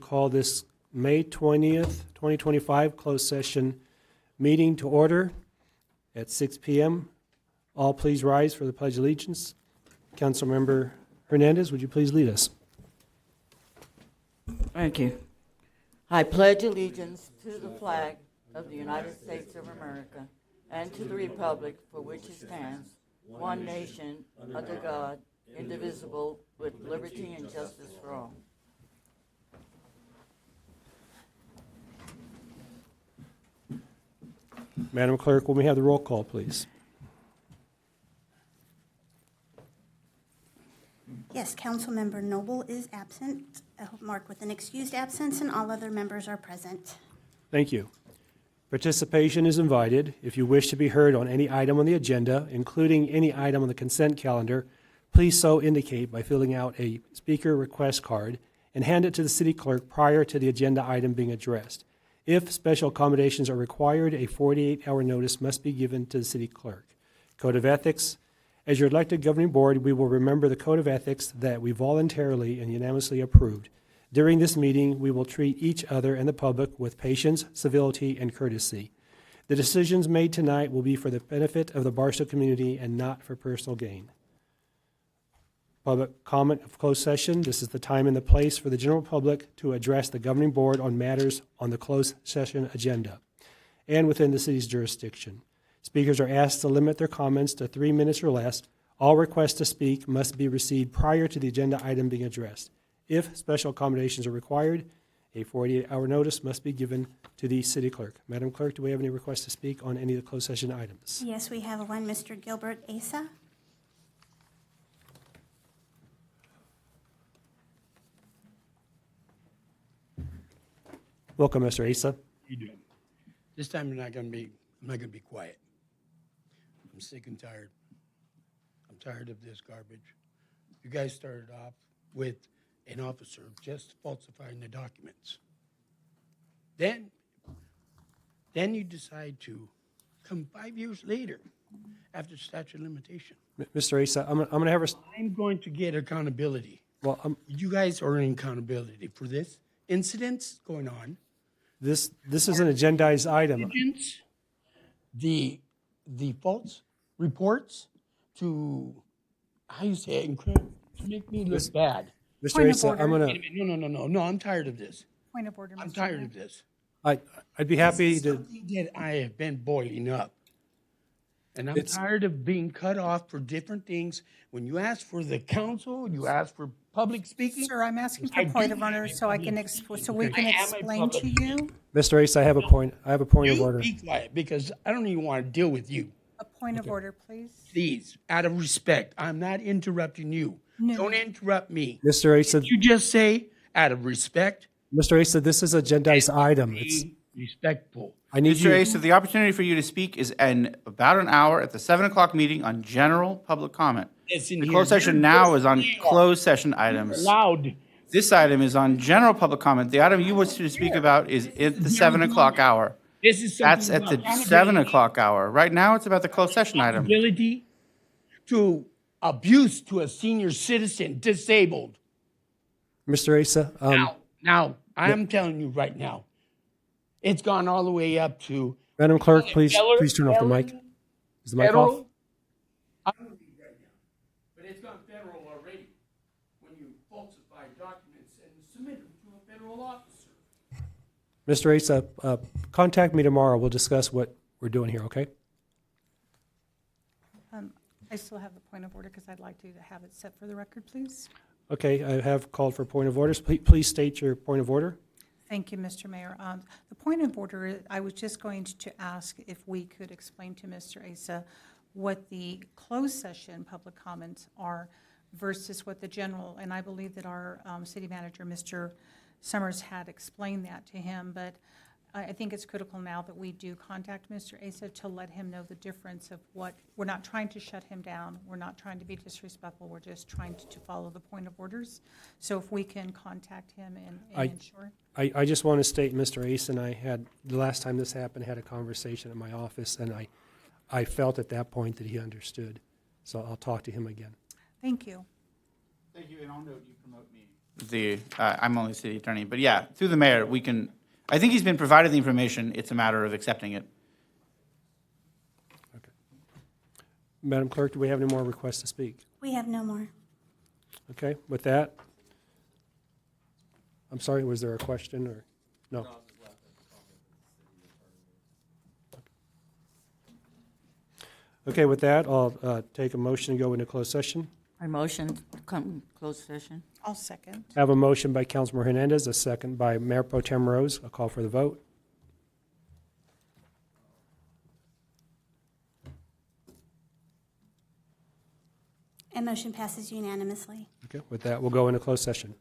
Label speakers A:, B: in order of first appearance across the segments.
A: call this May 20th, 2025 closed session meeting to order at 6 p.m. All please rise for the Pledge of Allegiance. Councilmember Hernandez, would you please lead us?
B: Thank you. I pledge allegiance to the flag of the United States of America and to the republic for which it stands, one nation, under God, indivisible, with liberty and justice for all.
A: Madam Clerk, will we have the roll call, please?
C: Yes, Councilmember Noble is absent, marked with an excused absence, and all other members are present.
A: Thank you. Participation is invited. If you wish to be heard on any item on the agenda, including any item on the consent calendar, please so indicate by filling out a speaker request card and hand it to the city clerk prior to the agenda item being addressed. If special accommodations are required, a 48-hour notice must be given to the city clerk. Code of Ethics. As your elected governing board, we will remember the code of ethics that we voluntarily and unanimously approved. During this meeting, we will treat each other and the public with patience, civility, and courtesy. The decisions made tonight will be for the benefit of the Barstow community and not for personal gain. Public comment of closed session. This is the time and the place for the general public to address the governing board on matters on the closed session agenda and within the city's jurisdiction. Speakers are asked to limit their comments to 3 minutes or less. All requests to speak must be received prior to the agenda item being addressed. If special accommodations are required, a 48-hour notice must be given to the city clerk. Madam Clerk, do we have any requests to speak on any of the closed session items?
C: Yes, we have one, Mr. Gilbert Asa.
A: Welcome, Mr. Asa.
D: You doing? This time I'm not gonna be quiet. I'm sick and tired. I'm tired of this garbage. You guys started off with an officer just falsifying the documents. Then you decide to come 5 years later after statute of limitation.
A: Mr. Asa, I'm going to have
D: I'm going to get accountability.
A: well,
D: You guys are in accountability for this incidents going on.
A: this is an agendized item.
D: Agents, the false reports to, how you say it, to make me look bad.
A: Mr.
E: Point of
A: Asa, I'm
E: order.
A: going to,
D: No, I'm tired of this.
E: Point of order,
D: I'm
E: Mr.
D: tired
E: Mayor.
D: of this.
A: I'd be happy to,
D: Something that I have been boiling up. And I'm tired of being cut off for different things. When you ask for the council, you ask for public speaking.
E: Sir, I'm asking for
D: I
E: a point
D: do
E: of order
D: have
E: so I can, so we can
D: I am a
E: explain to
D: public.
E: you.
A: Mr. Asa, I have a point of
D: You
A: order.
D: be quiet because I don't even want to deal with you.
E: A point of order, please.
D: Please, out of respect, I'm not interrupting you.
E: No.
D: Don't interrupt me.
A: Mr. Asa,
D: You just say, out of respect,
A: Mr. Asa, this is an agendized item. It's,
D: be respectful.
A: I need
F: Mr.
A: you,
F: Asa, the opportunity for you to speak is in about an hour at the 7 o'clock meeting on general public comment.
D: It's in
F: The
D: here.
F: closed session
D: You're
F: now is on
D: supposed to be
F: closed session items.
D: Allowed.
F: This item is on general public comment. The item you wish to speak about is at the 7 o'clock hour.
D: This is
F: That's
D: something
F: at the
D: about
F: 7 o'clock hour. Right now, it's about the closed session item.
D: ability to abuse to a senior citizen, disabled.
A: Mr. Asa,
D: Now, I'm telling you right now, it's gone all the way up to
A: Madam Clerk, please
D: Feller-
A: turn off the mic.
D: felony,
A: Is the mic off?
D: federal. I'm gonna be right now, but it's gone federal already when you falsify documents and submit them to a federal officer.
A: Mr. Asa, contact me tomorrow. We'll discuss what we're doing here, okay?
E: I still have the point of order because I'd like to have it set for the record, please.
A: Okay, I have called for point of orders. Please state your point of order.
E: Thank you, Mr. Mayor. The point of order, I was just going to ask if we could explain to Mr. Asa what the closed session public comments are versus what the general, and I believe that our city manager, Mr. Summers, had explained that to him, but I think it's critical now that we do contact Mr. Asa to let him know the difference of what, we're not trying to shut him down, we're not trying to be disrespectful, we're just trying to follow the point of orders. So if we can contact him and ensure.
A: I just want to state, Mr. Ace and I had, the last time this happened, had a conversation in my office, and I felt at that point that he understood. So I'll talk to him again.
E: Thank you.
F: Thank you, and I'll note you promote me. I'm only city attorney, but yeah, through the mayor, we can, I think he's been provided the information. It's a matter of accepting it.
A: Madam Clerk, do we have any more requests to speak?
C: We have no more.
A: Okay, with that, I'm sorry, was there a question or, no? Okay, with that, I'll take a motion to go into closed session.
B: I motion to come closed session.
E: I'll second.
A: I have a motion by Councilmember Hernandez, a second by Mayor Pro Tem Rose. I'll call for the vote.
C: And motion passes unanimously.
A: Okay, with that, we'll go into closed session.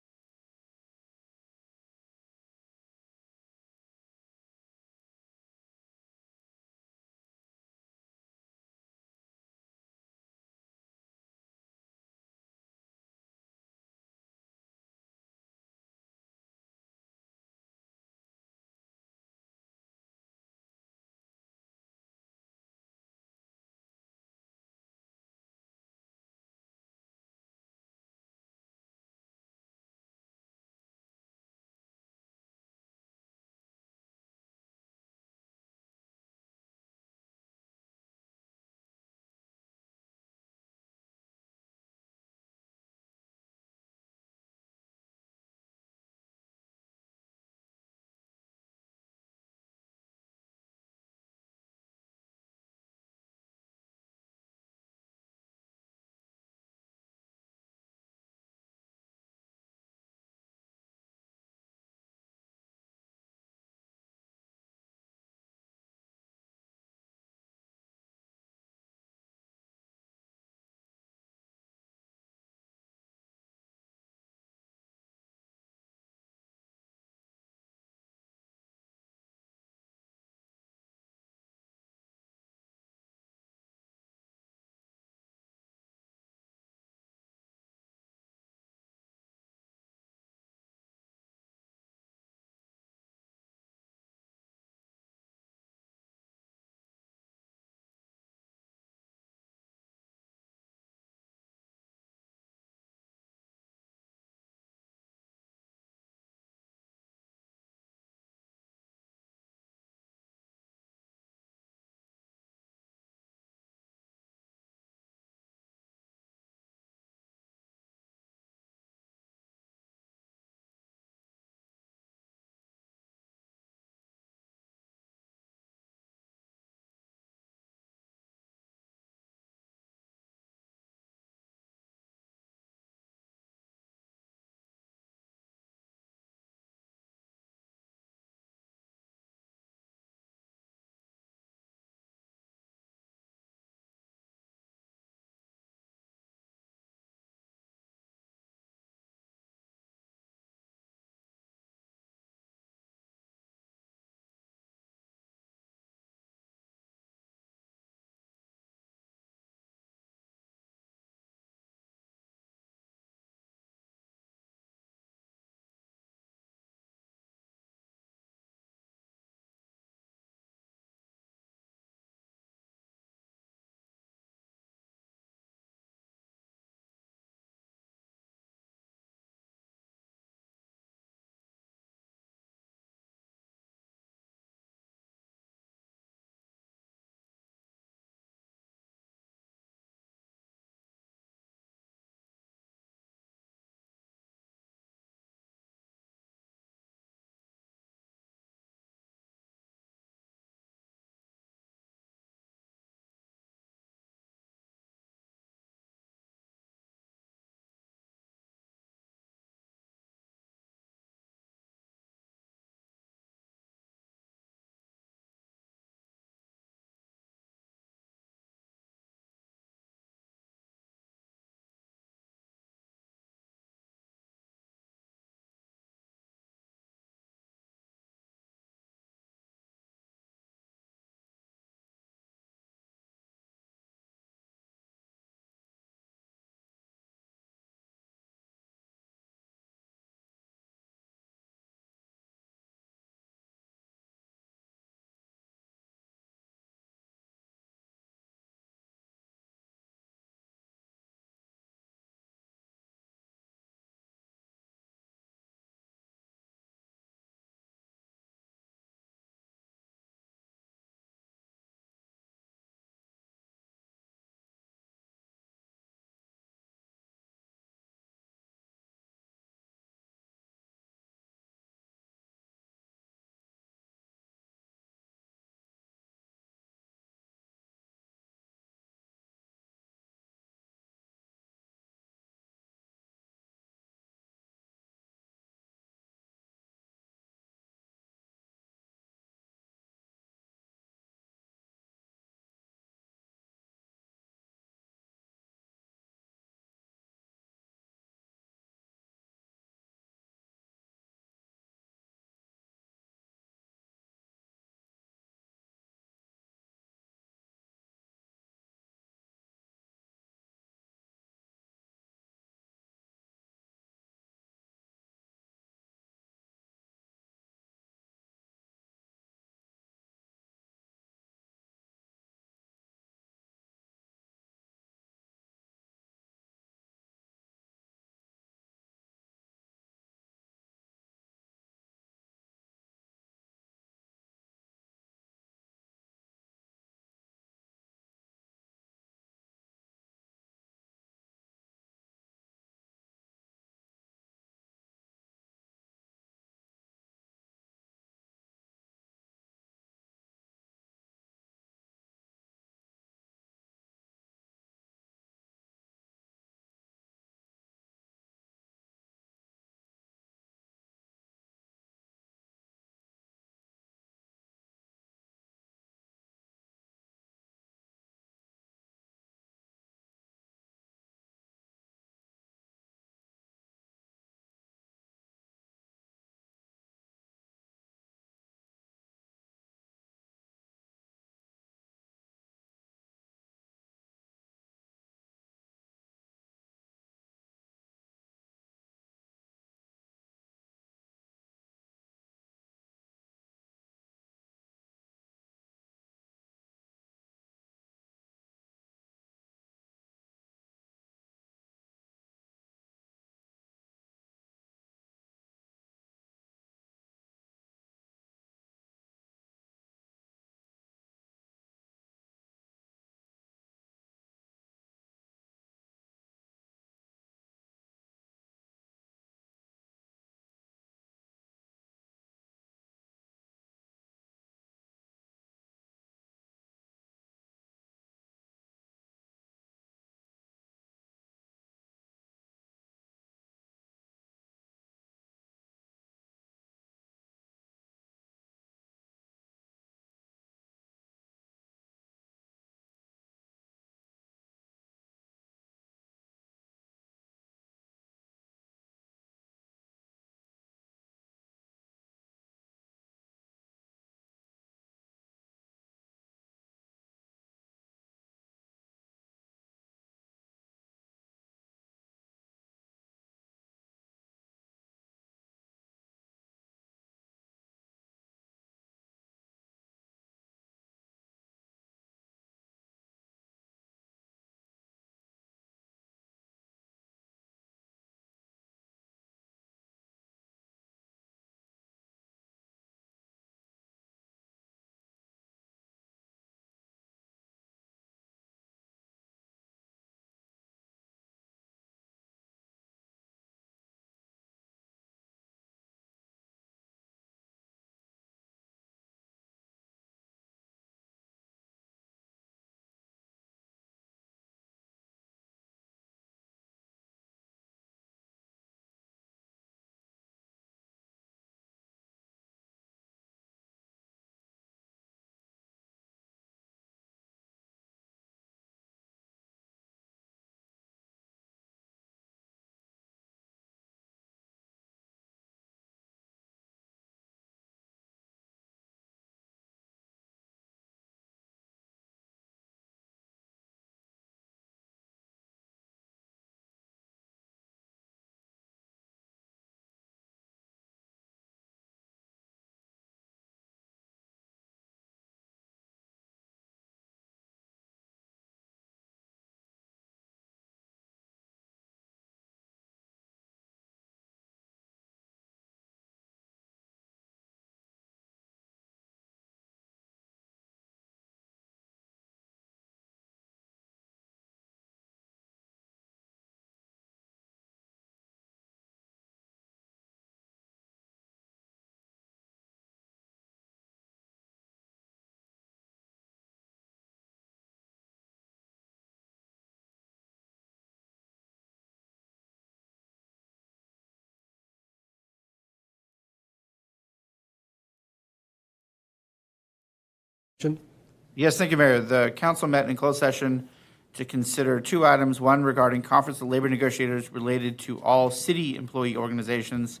F: Yes, thank you, Mayor. The council met in closed session to consider two items, one regarding conference of labor negotiators related to all city employee organizations.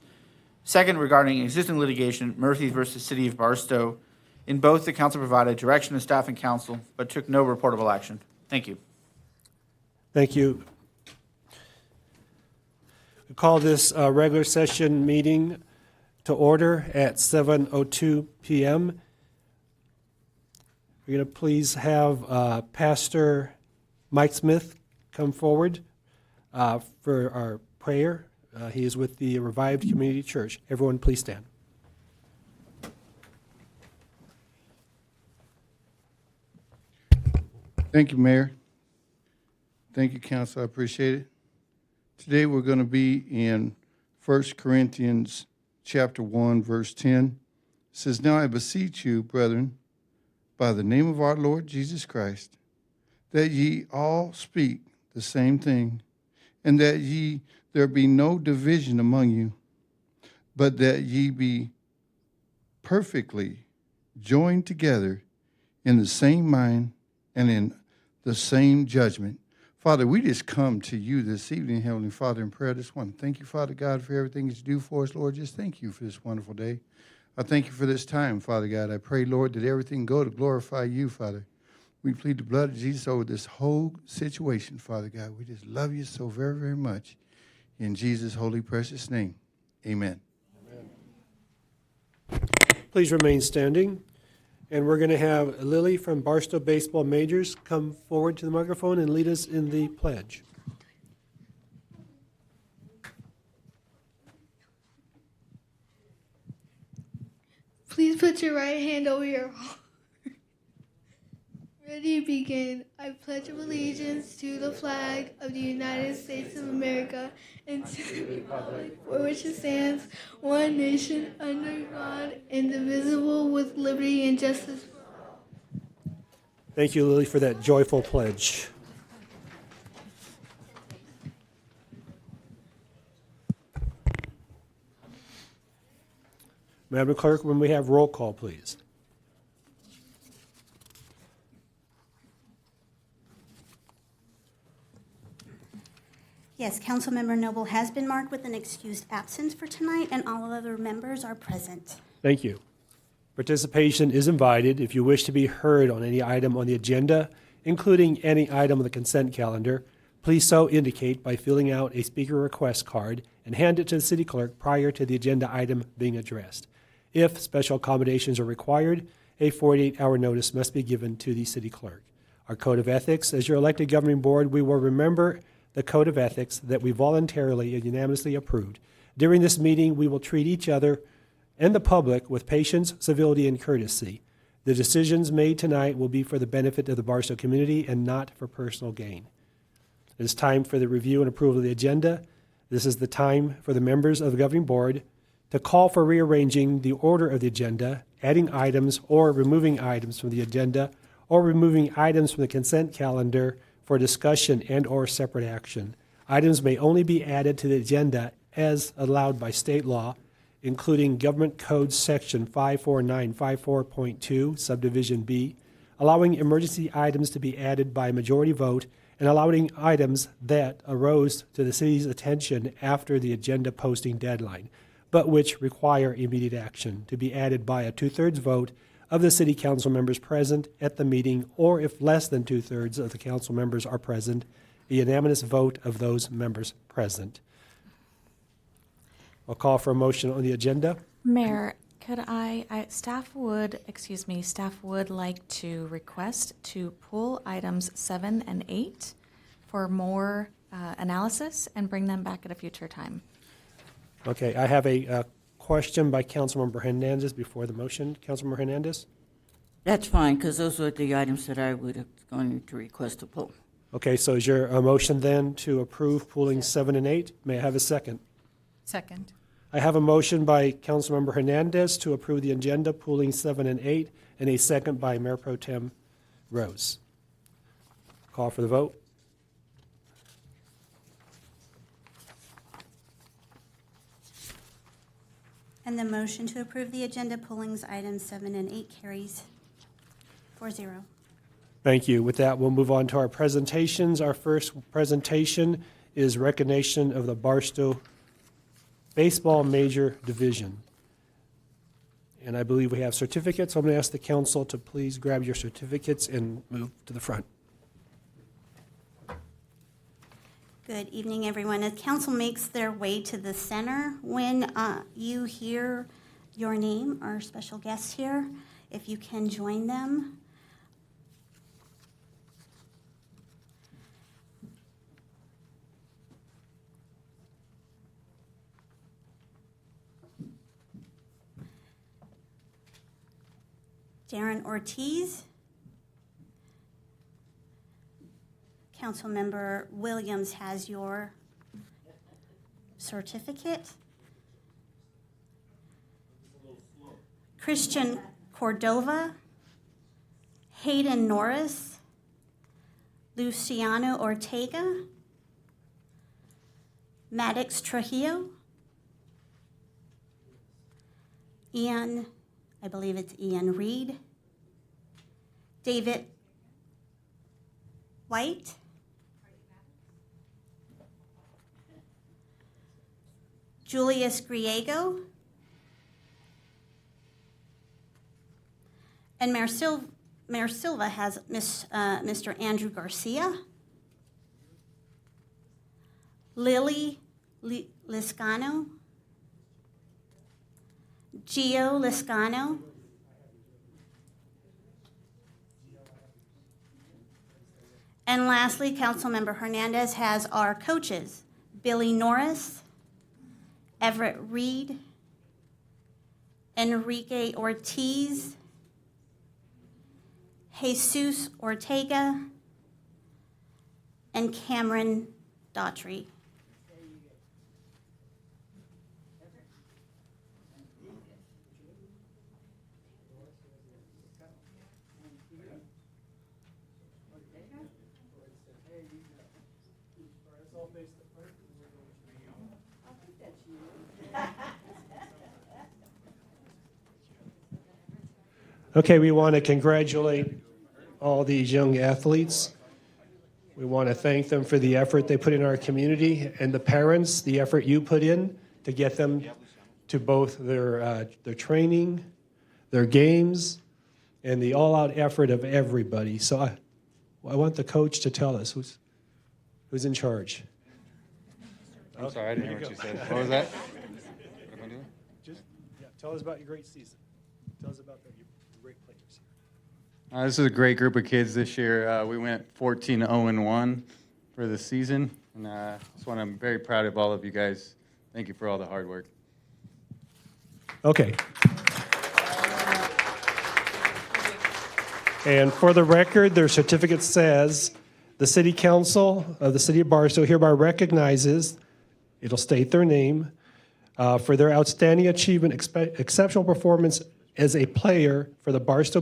F: Second, regarding existing litigation, Murphy versus City of Barstow. In both, the council provided direction to staff and council, but took no reportable action. Thank you.
A: Thank you. We call this regular session meeting to order at 7:02 p.m. We're going to please have Pastor Mike Smith come forward for our prayer. He is with the Revived Community Church. Everyone, please stand.
G: Thank you, Mayor. Thank you, Council. I appreciate it. Today we're going to be in 1 Corinthians chapter 1, verse 10. It says, "Now I beseech you, brethren, by the name of our Lord Jesus Christ, that ye all speak the same thing, and that there be no division among you, but that ye be perfectly joined together in the same mind and in the same judgment." Father, we just come to you this evening, Heavenly Father, in prayer this one. Thank you, Father God, for everything that you do for us, Lord. Just thank you for this wonderful day. I thank you for this time, Father God. I pray, Lord, that everything go to glorify you, Father. We plead the blood of Jesus over this whole situation, Father God. We just love you so very, very much. In Jesus' holy, precious name, amen.
A: Please remain standing. And we're going to have Lily from Barstow Baseball Majors come forward to the microphone and lead us in the pledge.
H: Please put your right hand over your heart. Ready, begin. I pledge allegiance to the flag of the United States of America and to the republic for which it stands, one nation, under God, indivisible, with liberty and justice for all.
A: Thank you, Lily, for that joyful pledge. Madam Clerk, when we have roll call, please.
C: Yes, Councilmember Noble has been marked with an excused absence for tonight, and all other members are present.
A: Thank you. Participation is invited if you wish to be heard on any item on the agenda, including any item on the consent calendar. Please so indicate by filling out a speaker request card and hand it to the city clerk prior to the agenda item being addressed. If special accommodations are required, a 48-hour notice must be given to the city clerk. Our code of ethics, as your elected governing board, we will remember the code of ethics that we voluntarily and unanimously approved. During this meeting, we will treat each other and the public with patience, civility, and courtesy. The decisions made tonight will be for the benefit of the Barstow community and not for personal gain. It is time for the review and approval of the agenda. This is the time for the members of the governing board to call for rearranging the order of the agenda, adding items or removing items from the agenda, or removing items from the consent calendar for discussion and or separate action. Items may only be added to the agenda as allowed by state law, including Government Code Section 54954.2, Subdivision B, allowing emergency items to be added by majority vote, and allowing items that arose to the city's attention after the agenda posting deadline, but which require immediate action, to be added by a two-thirds vote of the city council members present at the meeting, or if less than two-thirds of the council members are present, a unanimous vote of those members present. I'll call for a motion on the agenda.
I: Mayor, could staff would like to request to pull items 7 and 8 for more analysis and bring them back at a future time.
A: Okay, I have a question by Councilmember Hernandez before the motion. Councilmember Hernandez?
B: That's fine, because those were the items that I would have going to request to pull.
A: Okay, so is your motion then to approve pooling 7 and 8? May I have a second?
E: Second.
A: I have a motion by Councilmember Hernandez to approve the agenda pooling 7 and 8, and a second by Mayor Pro Tem Rose. Call for the vote.
C: And the motion to approve the agenda pullings items 7 and 8 carries. 4-0.
A: Thank you. With that, we'll move on to our presentations. Our first presentation is recognition of the Barstow Baseball Major Division. And I believe we have certificates. I'm going to ask the council to please grab your certificates and move to the front.
C: Good evening, everyone. As council makes their way to the center, when you hear your name, our special guests here, if you can join them. Darren Ortiz. Councilmember Williams has your certificate. Christian Cordova, Hayden Norris, Luciano Ortega, Maddox Trujillo, Ian, I believe it's Ian Reed, David White, Julius Griego, and Mayor Silva has Mr. Andrew Garcia, Lily Liscano, Gio Liscano, and lastly, Councilmember Hernandez has our coaches, Billy Norris, Everett Reed, Enrique Ortiz, Jesus Ortega, and Cameron Daughtry.
A: Okay, we want to congratulate all these young athletes. We want to thank them for the effort they put in our community, and the parents, the effort you put in to get them to both their training, their games, and the all-out effort of everybody. So I want the coach to tell us who's in charge.
J: I'm sorry, I didn't hear what you said. What was that? What am I doing?
A: Just tell us about your great season. Tell us about your great players here.
J: This is a great group of kids this year. We went 14-0-1 for the season, and I'm very proud of all of you guys. Thank you for all the hard work.
A: Okay. And for the record, their certificate says, the City Council of the City of Barstow hereby recognizes, it'll state their name, for their outstanding achievement, exceptional performance as a player for the Barstow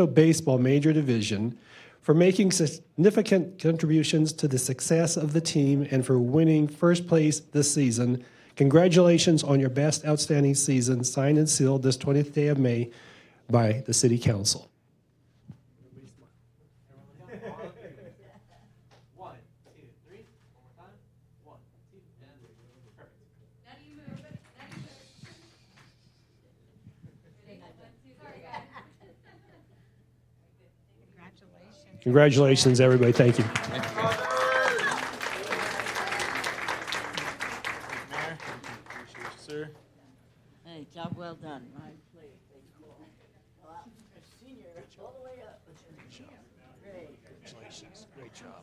A: Baseball Major Division, for making significant contributions to the success of the team, and for winning first place this season. Congratulations on your best outstanding season, signed and sealed this 20th day of May by the City Council. Congratulations, everybody. Thank you.
J: Sir.
B: Hey, job well done. Nice play. Senior, all the way up. Great.
A: Congratulations. Great job.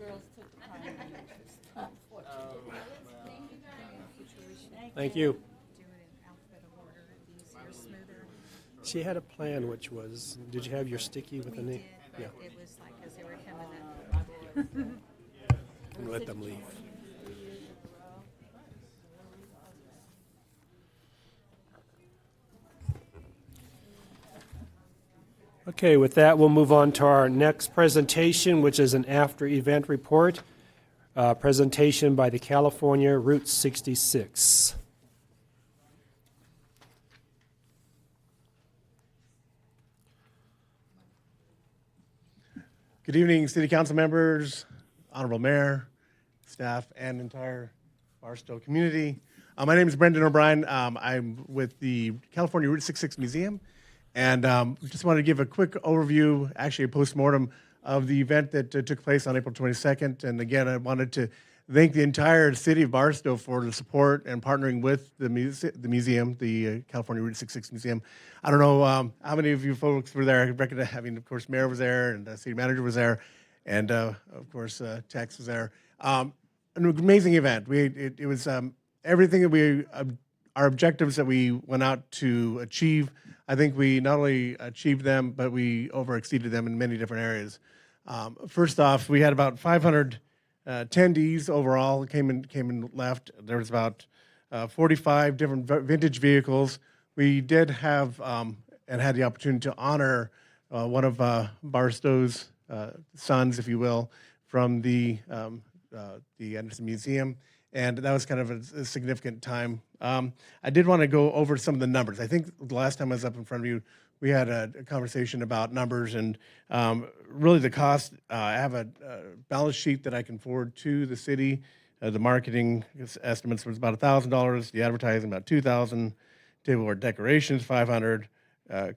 B: girls took the primary interest, unfortunately.
A: Thank you.
E: Do it in alphabetical order, easier, smoother.
A: She had a plan, which was, did you have your sticky with the
E: We
A: name?
E: did,
A: Yeah,
E: but it was like as they were coming in.
A: and let them leave. Okay, with that, we'll move on to our next presentation, which is an after-event report. Presentation by the California Route 66.
K: Good evening, City Council members, Honorable Mayor, staff, and entire Barstow community. My name is Brendan O'Brien. I'm with the California Route 66 Museum, and just wanted to give a quick overview, actually a postmortem, of the event that took place on April 22nd. And again, I wanted to thank the entire city of Barstow for the support and partnering with the museum, the California Route 66 Museum. I don't know how many of you folks were there. I reckon, of course, Mayor was there, and the city manager was there, and of course, Tex was there. An amazing event. It was everything that our objectives that we went out to achieve. I think we not only achieved them, but we overexceeded them in many different areas. First off, we had about 500 attendees overall came and left. There was about 45 different vintage vehicles. We did have and had the opportunity to honor one of Barstow's sons, if you will, from the Anderson Museum, and that was kind of a significant time. I did want to go over some of the numbers. I think the last time I was up in front of you, we had a conversation about numbers and really the cost. I have a balance sheet that I can forward to the city. The marketing estimates was about $1,000. The advertising about $2,000. Tableware decorations $500.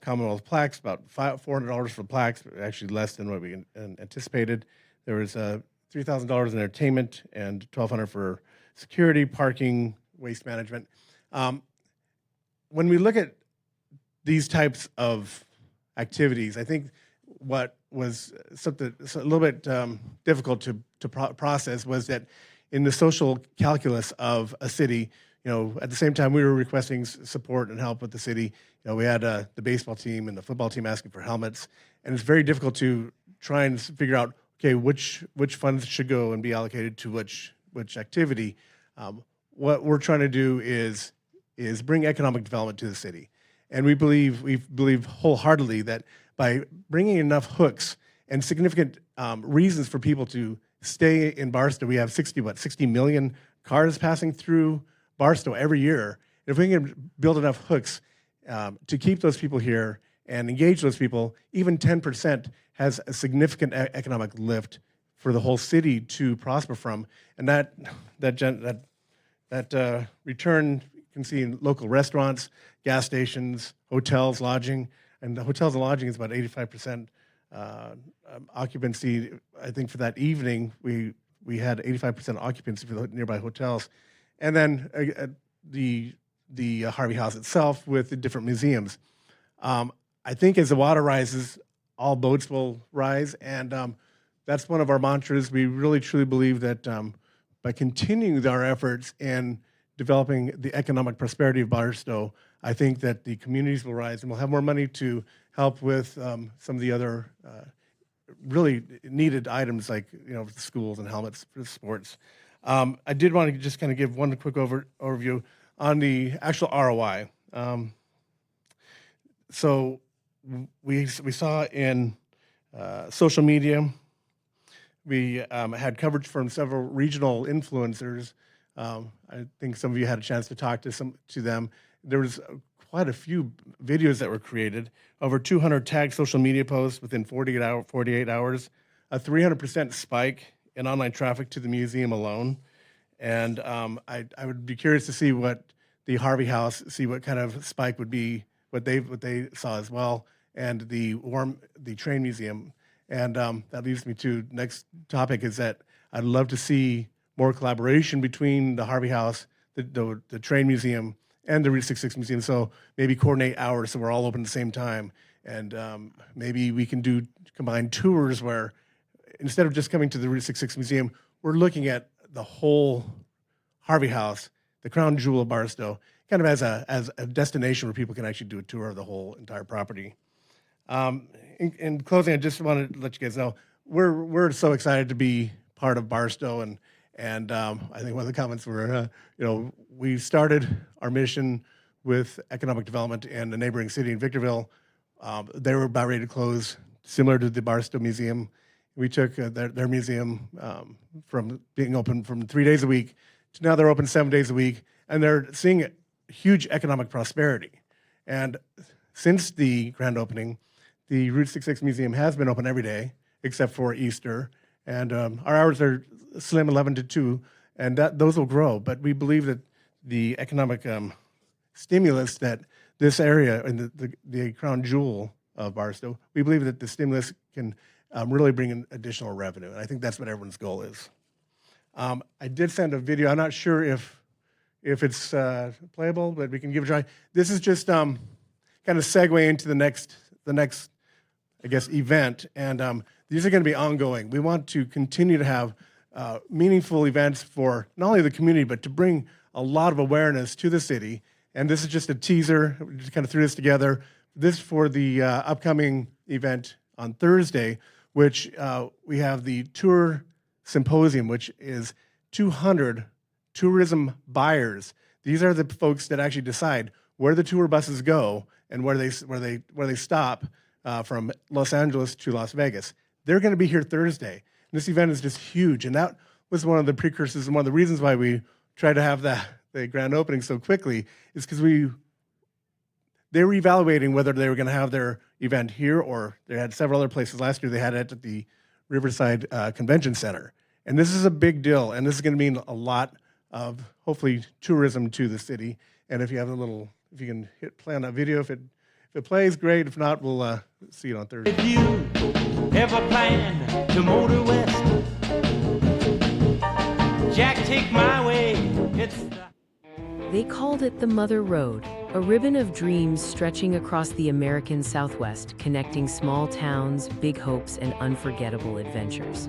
K: Commonwealth plaques about $400 for plaques, actually less than what we anticipated. There was $3,000 in entertainment and $1,200 for security, parking, waste management. When we look at these types of activities, I think what was something a little bit difficult to process was that in the social calculus of a city, at the same time we were requesting support and help with the city, we had the baseball team and the football team asking for helmets, and it's very difficult to try and figure out, okay, which funds should go and be allocated to which activity. What we're trying to do is bring economic development to the city. And we believe wholeheartedly that by bringing enough hooks and significant reasons for people to stay in Barstow, we have 60 million cars passing through Barstow every year. If we can build enough hooks to keep those people here and engage those people, even 10% has a significant economic lift for the whole city to prosper from. And that return you can see in local restaurants, gas stations, hotels, lodging, and the hotels and lodging is about 85% occupancy. I think for that evening, we had 85% occupancy for the nearby hotels. And then the Harvey House itself with the different museums. I think as the water rises, all boats will rise, and that's one of our mantras. We really truly believe that by continuing our efforts in developing the economic prosperity of Barstow, I think that the communities will rise and we'll have more money to help with some of the other really needed items like the schools and helmets for sports. I did want to just kind of give one quick overview on the actual ROI. So we saw in social media, we had coverage from several regional influencers. I think some of you had a chance to talk to them. There was quite a few videos that were created, over 200 tagged social media posts within 48 hours, a 300% spike in online traffic to the museum alone. And I would be curious to see what the Harvey House, what kind of spike would be, what they saw as well, and the train museum. And that leads me to next topic is that I'd love to see more collaboration between the Harvey House, the train museum, and the Route 66 Museum. So maybe coordinate hours so we're all open at the same time. And maybe we can do combined tours where instead of just coming to the Route 66 Museum, we're looking at the whole Harvey House, the crown jewel of Barstow, kind of as a destination where people can actually do a tour of the whole entire property. In closing, I just wanted to let you guys know we're so excited to be part of Barstow, and I think one of the comments were, we started our mission with economic development in a neighboring city in Victorville. They were about ready to close, similar to the Barstow Museum. We took their museum from being open from 3 days a week to now they're open 7 days a week, and they're seeing huge economic prosperity. And since the grand opening, the Route 66 Museum has been open every day except for Easter, and our hours are slim 11 to 2, and those will grow. But we believe that the economic stimulus that this area and the crown jewel of Barstow, we believe that the stimulus can really bring in additional revenue, and I think that's what everyone's goal is. I did send a video. I'm not sure if it's playable, but we can give it a try. This is just kind of segue into the next, I guess, event, and these are going to be ongoing. We want to continue to have meaningful events for not only the community, but to bring a lot of awareness to the city. And this is just a teaser. We just kind of threw this together. This for the upcoming event on Thursday, which we have the Tour Symposium, which is 200 tourism buyers. These are the folks that actually decide where the tour buses go and where they stop from Los Angeles to Las Vegas. They're going to be here Thursday. And this event is just huge, and that was one of the precursors and one of the reasons why we tried to have the grand opening so quickly, is because they were evaluating whether they were going to have their event here, or they had several other places. Last year they had it at the Riverside Convention Center. And this is a big deal, and this is going to mean a lot of, hopefully, tourism to the city. And if you have if you can hit play on that video, if it plays, great. If not, we'll see it on Thursday.
L: If you ever plan to motor west, Jack, take my way.
M: They called it the Mother Road, a ribbon of dreams stretching across the American Southwest, connecting small towns, big hopes, and unforgettable adventures.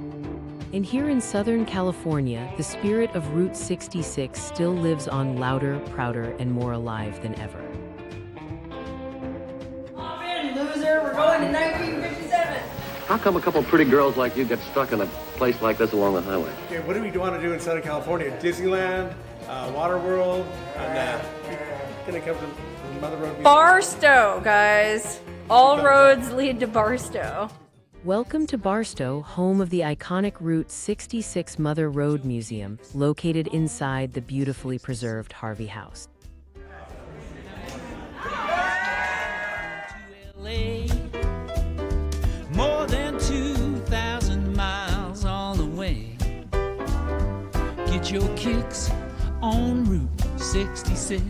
M: And here in Southern California, the spirit of Route 66 still lives on, louder, prouder, and more alive than ever.
B: Hop in, loser. We're going to 1957.
N: How come a couple pretty girls like you get stuck in a place like this along the highway?
K: Okay, what do we want to do in Southern California? Disneyland, Waterworld, and going to come to the Mother Road Museum.
O: Barstow, guys. All roads lead to Barstow.
M: Welcome to Barstow, home of the iconic Route 66 Mother Road Museum, located inside the beautifully preserved Harvey House.
L: More than 2,000 miles all the way. Get your kicks on Route 66.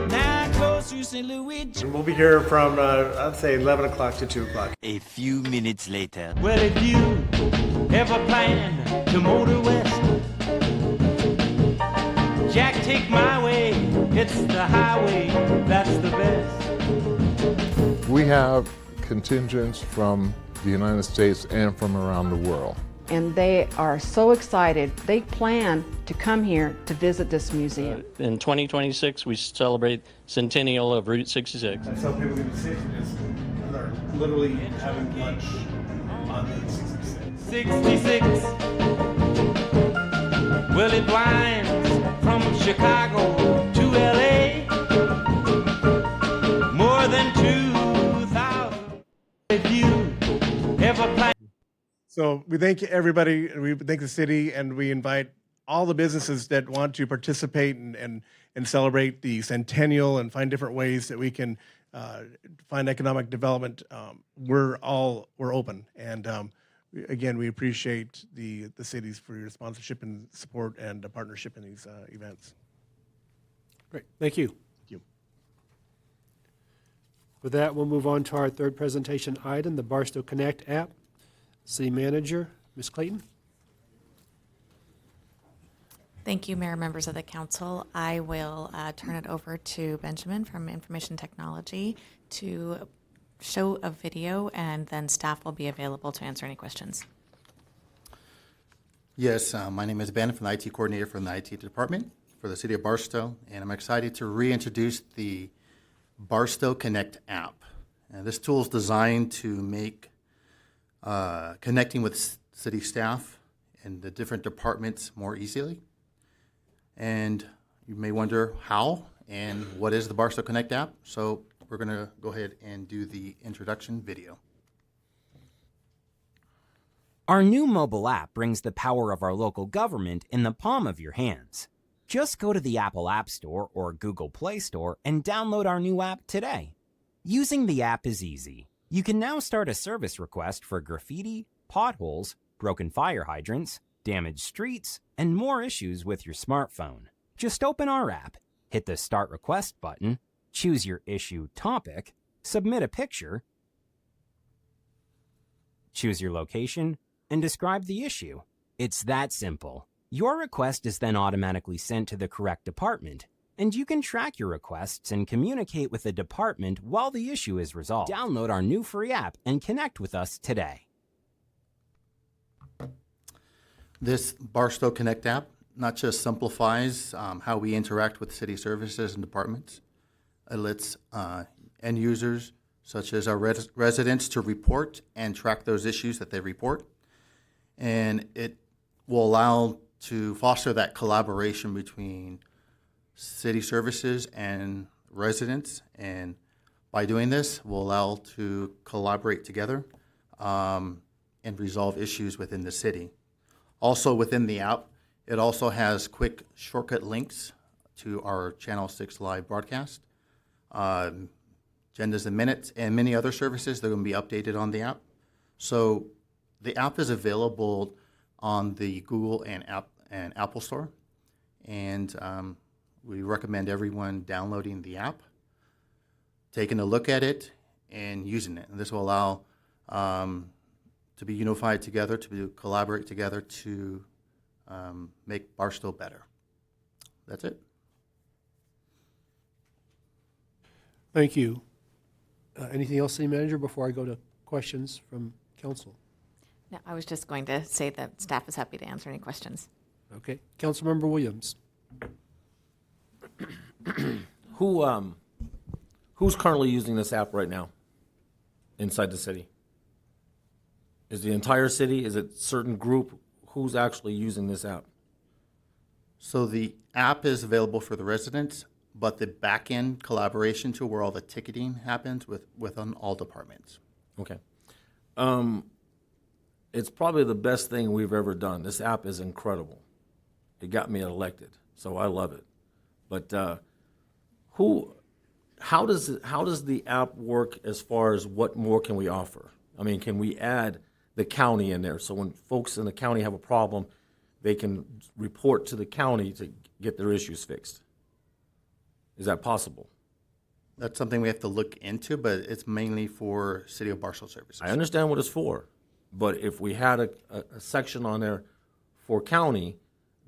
L: Now close to St. Louis.
K: And we'll be here from, I'd say, 11 o'clock to 2 o'clock.
L: A few minutes later. Well, if you ever plan to motor west, Jack, take my way. It's the highway that's the best.
P: We have contingents from the United States and from around the world.
Q: And they are so excited. They plan to come here to visit this museum.
R: In 2026, we celebrate centennial of Route 66.
K: And some people in the city are literally having lunch on Route 66.
L: 66. Well, it winds from Chicago to LA. More than 2,000. If you ever plan.
K: So we thank everybody, and we thank the city, and we invite all the businesses that want to participate and celebrate the centennial and find different ways that we can find economic development. We're open, and again, we appreciate the cities for your sponsorship and support and partnership in these events.
A: Great, thank you.
K: Thank you.
A: With that, we'll move on to our third presentation item, the Barstow Connect app. City Manager, Ms. Clayton.
I: Thank you, Mayor, members of the council. I will turn it over to Benjamin from Information Technology to show a video, and then staff will be available to answer any questions.
S: Yes, my name is Ben from the IT coordinator from the IT department for the city of Barstow, and I'm excited to reintroduce the Barstow Connect app. And this tool is designed to make connecting with city staff and the different departments more easily. And you may wonder how and what is the Barstow Connect app. So we're going to go ahead and do the introduction video.
T: Our new mobile app brings the power of our local government in the palm of your hands. Just go to the Apple App Store or Google Play Store and download our new app today. Using the app is easy. You can now start a service request for graffiti, potholes, broken fire hydrants, damaged streets, and more issues with your smartphone. Just open our app, hit the Start Request button, choose your issue topic, submit a picture, choose your location, and describe the issue. It's that simple. Your request is then automatically sent to the correct department, and you can track your requests and communicate with the department while the issue is resolved. Download our new free app and connect with us today.
S: This Barstow Connect app not just simplifies how we interact with city services and departments, it lets end users, such as our residents, to report and track those issues that they report. And it will allow to foster that collaboration between city services and residents. And by doing this, we'll allow to collaborate together and resolve issues within the city. Also within the app, it also has quick shortcut links to our Channel 6 live broadcast, agendas and minutes, and many other services that are going to be updated on the app. So the app is available on the Google and Apple Store, and we recommend everyone downloading the app, taking a look at it, and using it. And this will allow to be unified together, to collaborate together to make Barstow better. That's it.
A: Thank you. Anything else, City Manager, before I go to questions from council?
I: No, I was just going to say that staff is happy to answer any questions.
A: Okay. Councilmember Williams.
U: Who's currently using this app right now inside the city? Is the entire city? Is it a certain group? Who's actually using this app?
S: So the app is available for the residents, but the back-end collaboration tool where all the ticketing happens within all departments.
U: Okay. It's probably the best thing we've ever done. This app is incredible. It got me elected, so I love it. But how does the app work as far as what more can we offer? I mean, can we add the county in there so when folks in the county have a problem, they can report to the county to get their issues fixed? Is that possible?
S: That's something we have to look into, but it's mainly for City of Barstow services.
U: I understand what it's for, but if we had a section on there for county,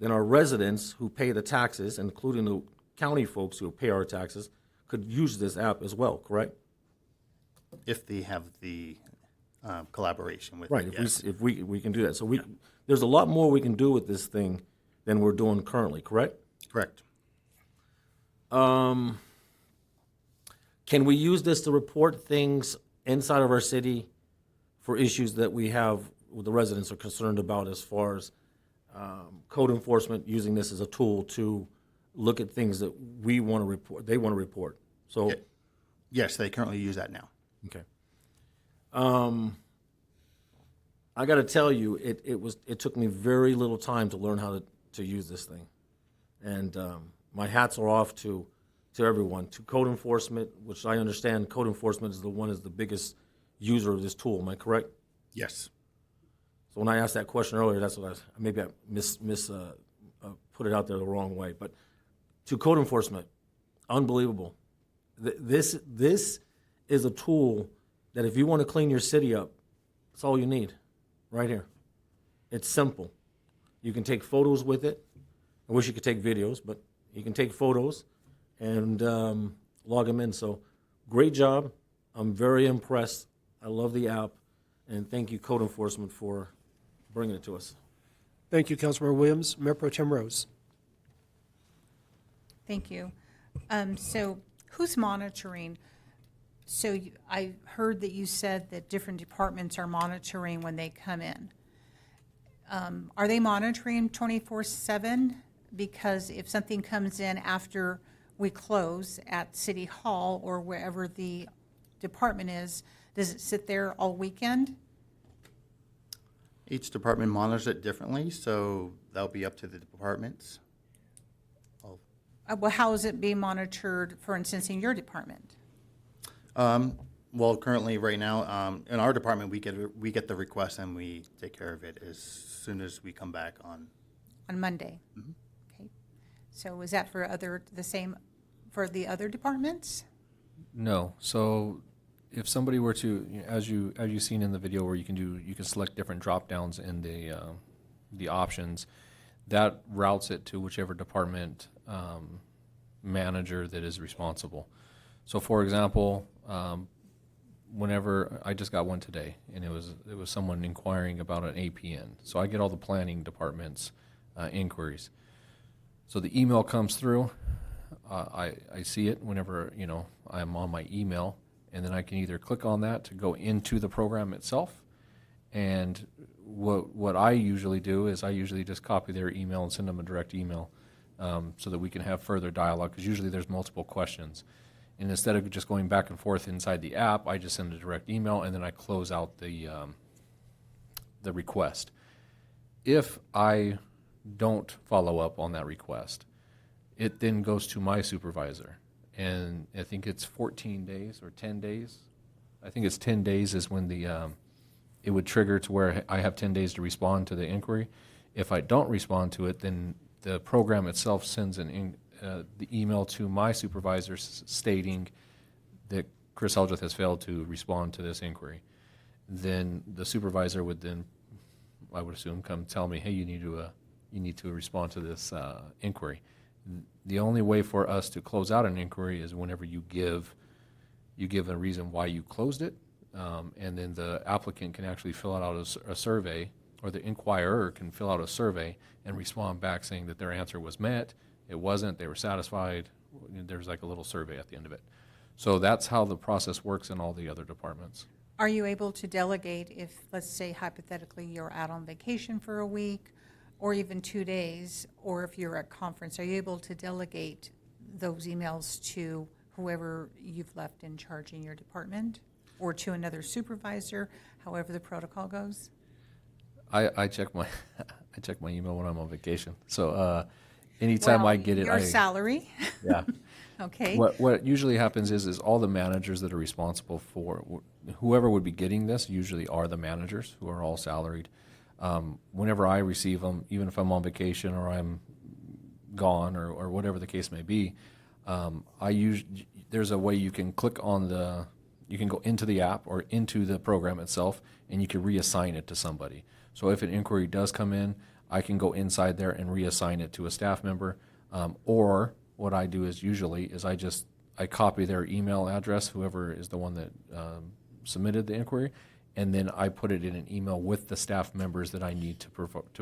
U: then our residents who pay the taxes, including the county folks who pay our taxes, could use this app as well, correct?
S: If they have the collaboration with
U: right.
S: it,
U: If we can do that, so there's a lot more we can do with this thing than we're doing currently, correct?
S: Correct.
U: Can we use this to report things inside of our city for issues that we have, the residents are concerned about, as far as code enforcement using this as a tool to look at things that we want to report, they want to report? So,
S: yes, they currently use that now.
U: Okay. I got to tell you, it took me very little time to learn how to use this thing, and my hats are off to everyone, to code enforcement, which I understand code enforcement is the biggest user of this tool. Am I correct?
S: Yes.
U: So when I asked that question earlier, that's what maybe I put it out there the wrong way. But to code enforcement, unbelievable. This is a tool that if you want to clean your city up, it's all you need, right here. It's simple. You can take photos with it. I wish you could take videos, but you can take photos and log them in. So great job. I'm very impressed. I love the app, and thank you, code enforcement, for bringing it to us.
A: Thank you, Councilmember Williams. Mayor Pro Tem Rose.
E: Thank you. So who's monitoring? So I heard that you said that different departments are monitoring when they come in. Are they monitoring 24/7? Because if something comes in after we close at City Hall or wherever the department is, does it sit there all weekend?
S: Each department monitors it differently, so that'll be up to the departments.
E: Well, how is it being monitored, for instance, in your department?
S: Well, currently, right now, in our department, we get the request and we take care of it as soon as we come back on.
E: On Monday?
S: Mhm.
E: Okay. So is that for the same for the other departments?
D: No. So if somebody were to, as you've seen in the video where you can select different drop downs in the options, that routes it to whichever department manager that is responsible. So for example, whenever I just got one today, and it was someone inquiring about an APN. So I get all the planning department's inquiries. So the email comes through. I see it whenever I'm on my email, and then I can either click on that to go into the program itself. And what I usually do is I usually just copy their email and send them a direct email so that we can have further dialogue, because usually there's multiple questions. And instead of just going back and forth inside the app, I just send a direct email and then I close out the request. If I don't follow up on that request, it then goes to my supervisor. And I think it's 14 days or 10 days. I think it's 10 days is when it would trigger to where I have 10 days to respond to the inquiry. If I don't respond to it, then the program itself sends the email to my supervisor stating that Chris Eldreth has failed to respond to this inquiry. Then the supervisor would then, I would assume, come tell me, hey, you need to respond to this inquiry. The only way for us to close out an inquiry is whenever you give a reason why you closed it, and then the applicant can actually fill out a survey, or the inquirer can fill out a survey and respond back saying that their answer was met. It wasn't, they were satisfied. There's like a little survey at the end of it. So that's how the process works in all the other departments.
E: Are you able to delegate if, let's say hypothetically, you're out on vacation for a week or even 2 days, or if you're at conference, are you able to delegate those emails to whoever you've left in charge in your department or to another supervisor, however the protocol goes?
D: I check my email when I'm on vacation. So anytime I get it,
E: your salary.
D: Yeah.
E: Okay.
D: What usually happens is all the managers that are responsible for whoever would be getting this usually are the managers who are all salaried. Whenever I receive them, even if I'm on vacation or I'm gone or whatever the case may be, there's a way you can click on you can go into the app or into the program itself, and you can reassign it to somebody. So if an inquiry does come in, I can go inside there and reassign it to a staff member, or what I do is usually I copy their email address, whoever is the one that submitted the inquiry, and then I put it in an email with the staff members that I need to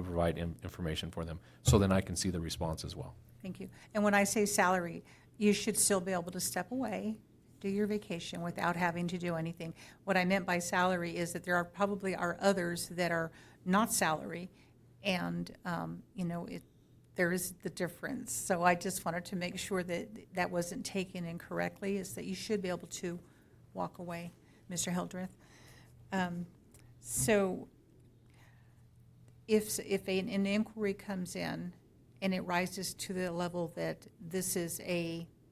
D: provide information for them, so then I can see the response as well.
E: Thank you. And when I say salary, you should still be able to step away, do your vacation without having to do anything. What I meant by salary is that there probably are others that are not salary, and there is the difference. So I just wanted to make sure that that wasn't taken incorrectly, is that you should be able to walk away, Mr. Hildreth. So if an inquiry comes in and it rises to the level that this is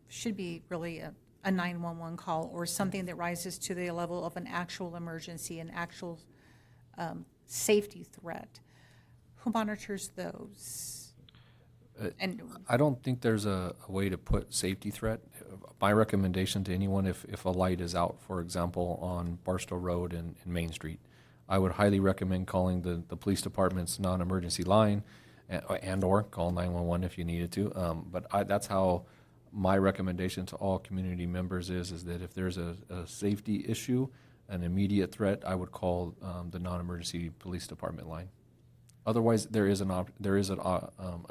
E: should be really a 911 call, or something that rises to the level of an actual emergency, an actual safety threat, who monitors those?
D: I don't think there's a way to put safety threat. My recommendation to anyone, if a light is out, for example, on Barstow Road and Main Street, I would highly recommend calling the police department's non-emergency line and or call 911 if you needed to. But that's how my recommendation to all community members is that if there's a safety issue, an immediate threat, I would call the non-emergency police department line. Otherwise, there is a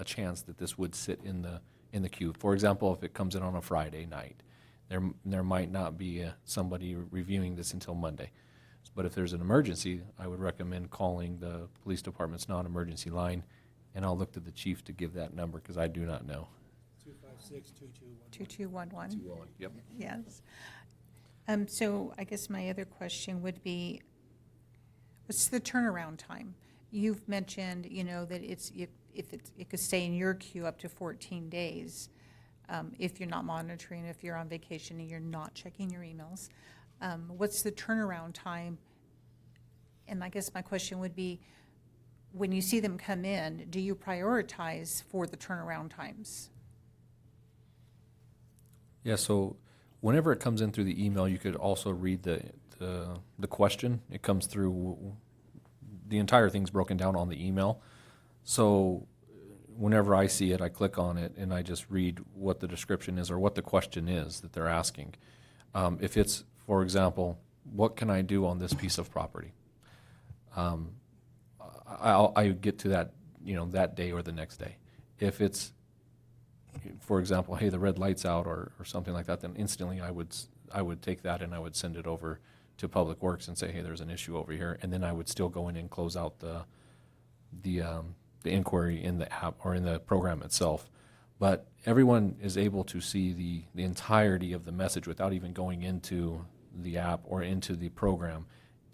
D: chance that this would sit in the queue. For example, if it comes in on a Friday night, there might not be somebody reviewing this until Monday. But if there's an emergency, I would recommend calling the police department's non-emergency line, and I'll look to the chief to give that number because I do not know.
E: 2211.
D: Yep.
E: Yes. So I guess my other question would be, what's the turnaround time? You've mentioned, that it could stay in your queue up to 14 days if you're not monitoring, if you're on vacation and you're not checking your emails. What's the turnaround time? And I guess my question would be, when you see them come in, do you prioritize for the turnaround times?
D: Yeah, so whenever it comes in through the email, you could also read the question. It comes through, the entire thing's broken down on the email. So whenever I see it, I click on it and I just read what the description is or what the question is that they're asking. If it's, for example, what can I do on this piece of property? I get to that, that day or the next day. If it's, for example, hey, the red light's out or something like that, then instantly I would take that and I would send it over to Public Works and say, hey, there's an issue over here, and then I would still go in and close out the inquiry in the app or in the program itself. But everyone is able to see the entirety of the message without even going into the app or into the program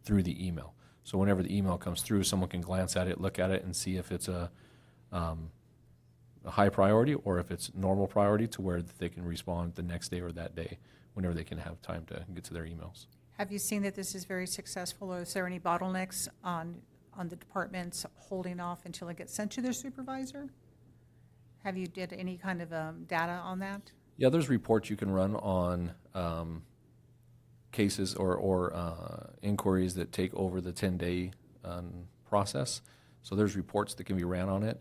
D: through the email. So whenever the email comes through, someone can glance at it, look at it, and see if it's a high priority or if it's normal priority to where they can respond the next day or that day whenever they can have time to get to their emails.
E: Have you seen that this is very successful, or is there any bottlenecks on the departments holding off until it gets sent to their supervisor? Have you did any kind of data on that?
D: Yeah, there's reports you can run on cases or inquiries that take over the 10-day process. So there's reports that can be ran on it.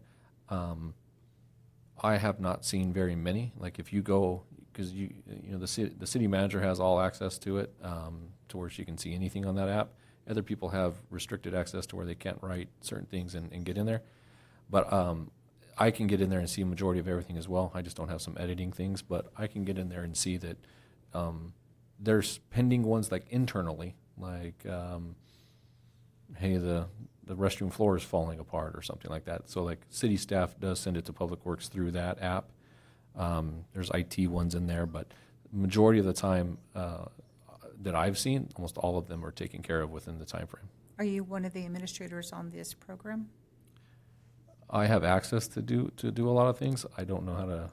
D: I have not seen very many. Like if you go, because the city manager has all access to it, to where she can see anything on that app. Other people have restricted access to where they can't write certain things and get in there. But I can get in there and see a majority of everything as well. I just don't have some editing things, but I can get in there and see that there's pending ones like internally, like hey, the restroom floor is falling apart or something like that. So like city staff does send it to Public Works through that app. There's IT ones in there, but majority of the time that I've seen, almost all of them are taken care of within the time frame.
E: Are you one of the administrators on this program?
D: I have access to do a lot of things. I don't know how to.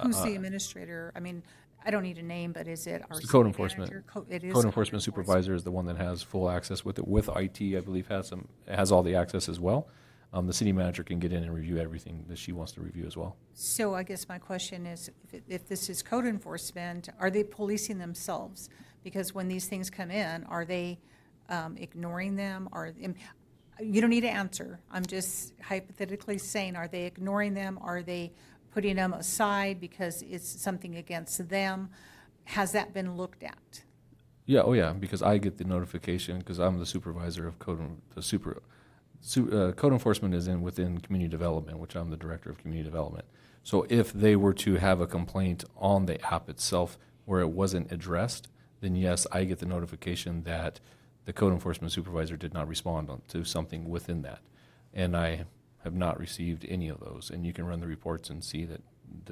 E: Who's the administrator? I mean, I don't need a name, but is it our
D: It's the
E: city
D: code enforcement.
E: manager? It is
D: Code enforcement supervisor is the one that has full access with it. With IT, I believe has all the access as well. The city manager can get in and review everything that she wants to review as well.
E: So I guess my question is, if this is code enforcement, are they policing themselves? Because when these things come in, are they ignoring them? You don't need to answer. I'm just hypothetically saying, are they ignoring them? Are they putting them aside because it's something against them? Has that been looked at?
D: Yeah, oh yeah, because I get the notification because I'm the supervisor of code enforcement is within community development, which I'm the director of community development. So if they were to have a complaint on the app itself where it wasn't addressed, then yes, I get the notification that the code enforcement supervisor did not respond to something within that. And I have not received any of those. And you can run the reports and see that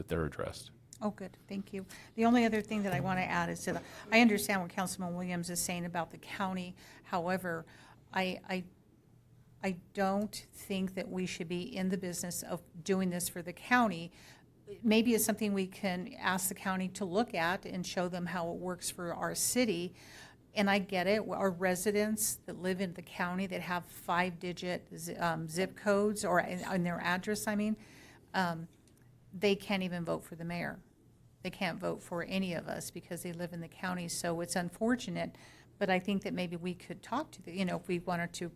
D: they're addressed.
E: Oh, good. Thank you. The only other thing that I want to add is that I understand what Councilman Williams is saying about the county. However, I don't think that we should be in the business of doing this for the county. Maybe it's something we can ask the county to look at and show them how it works for our city. And I get it, our residents that live in the county that have 5-digit zip codes or in their address, they can't even vote for the mayor. They can't vote for any of us because they live in the county. So it's unfortunate, but I think that maybe we could talk to if we wanted to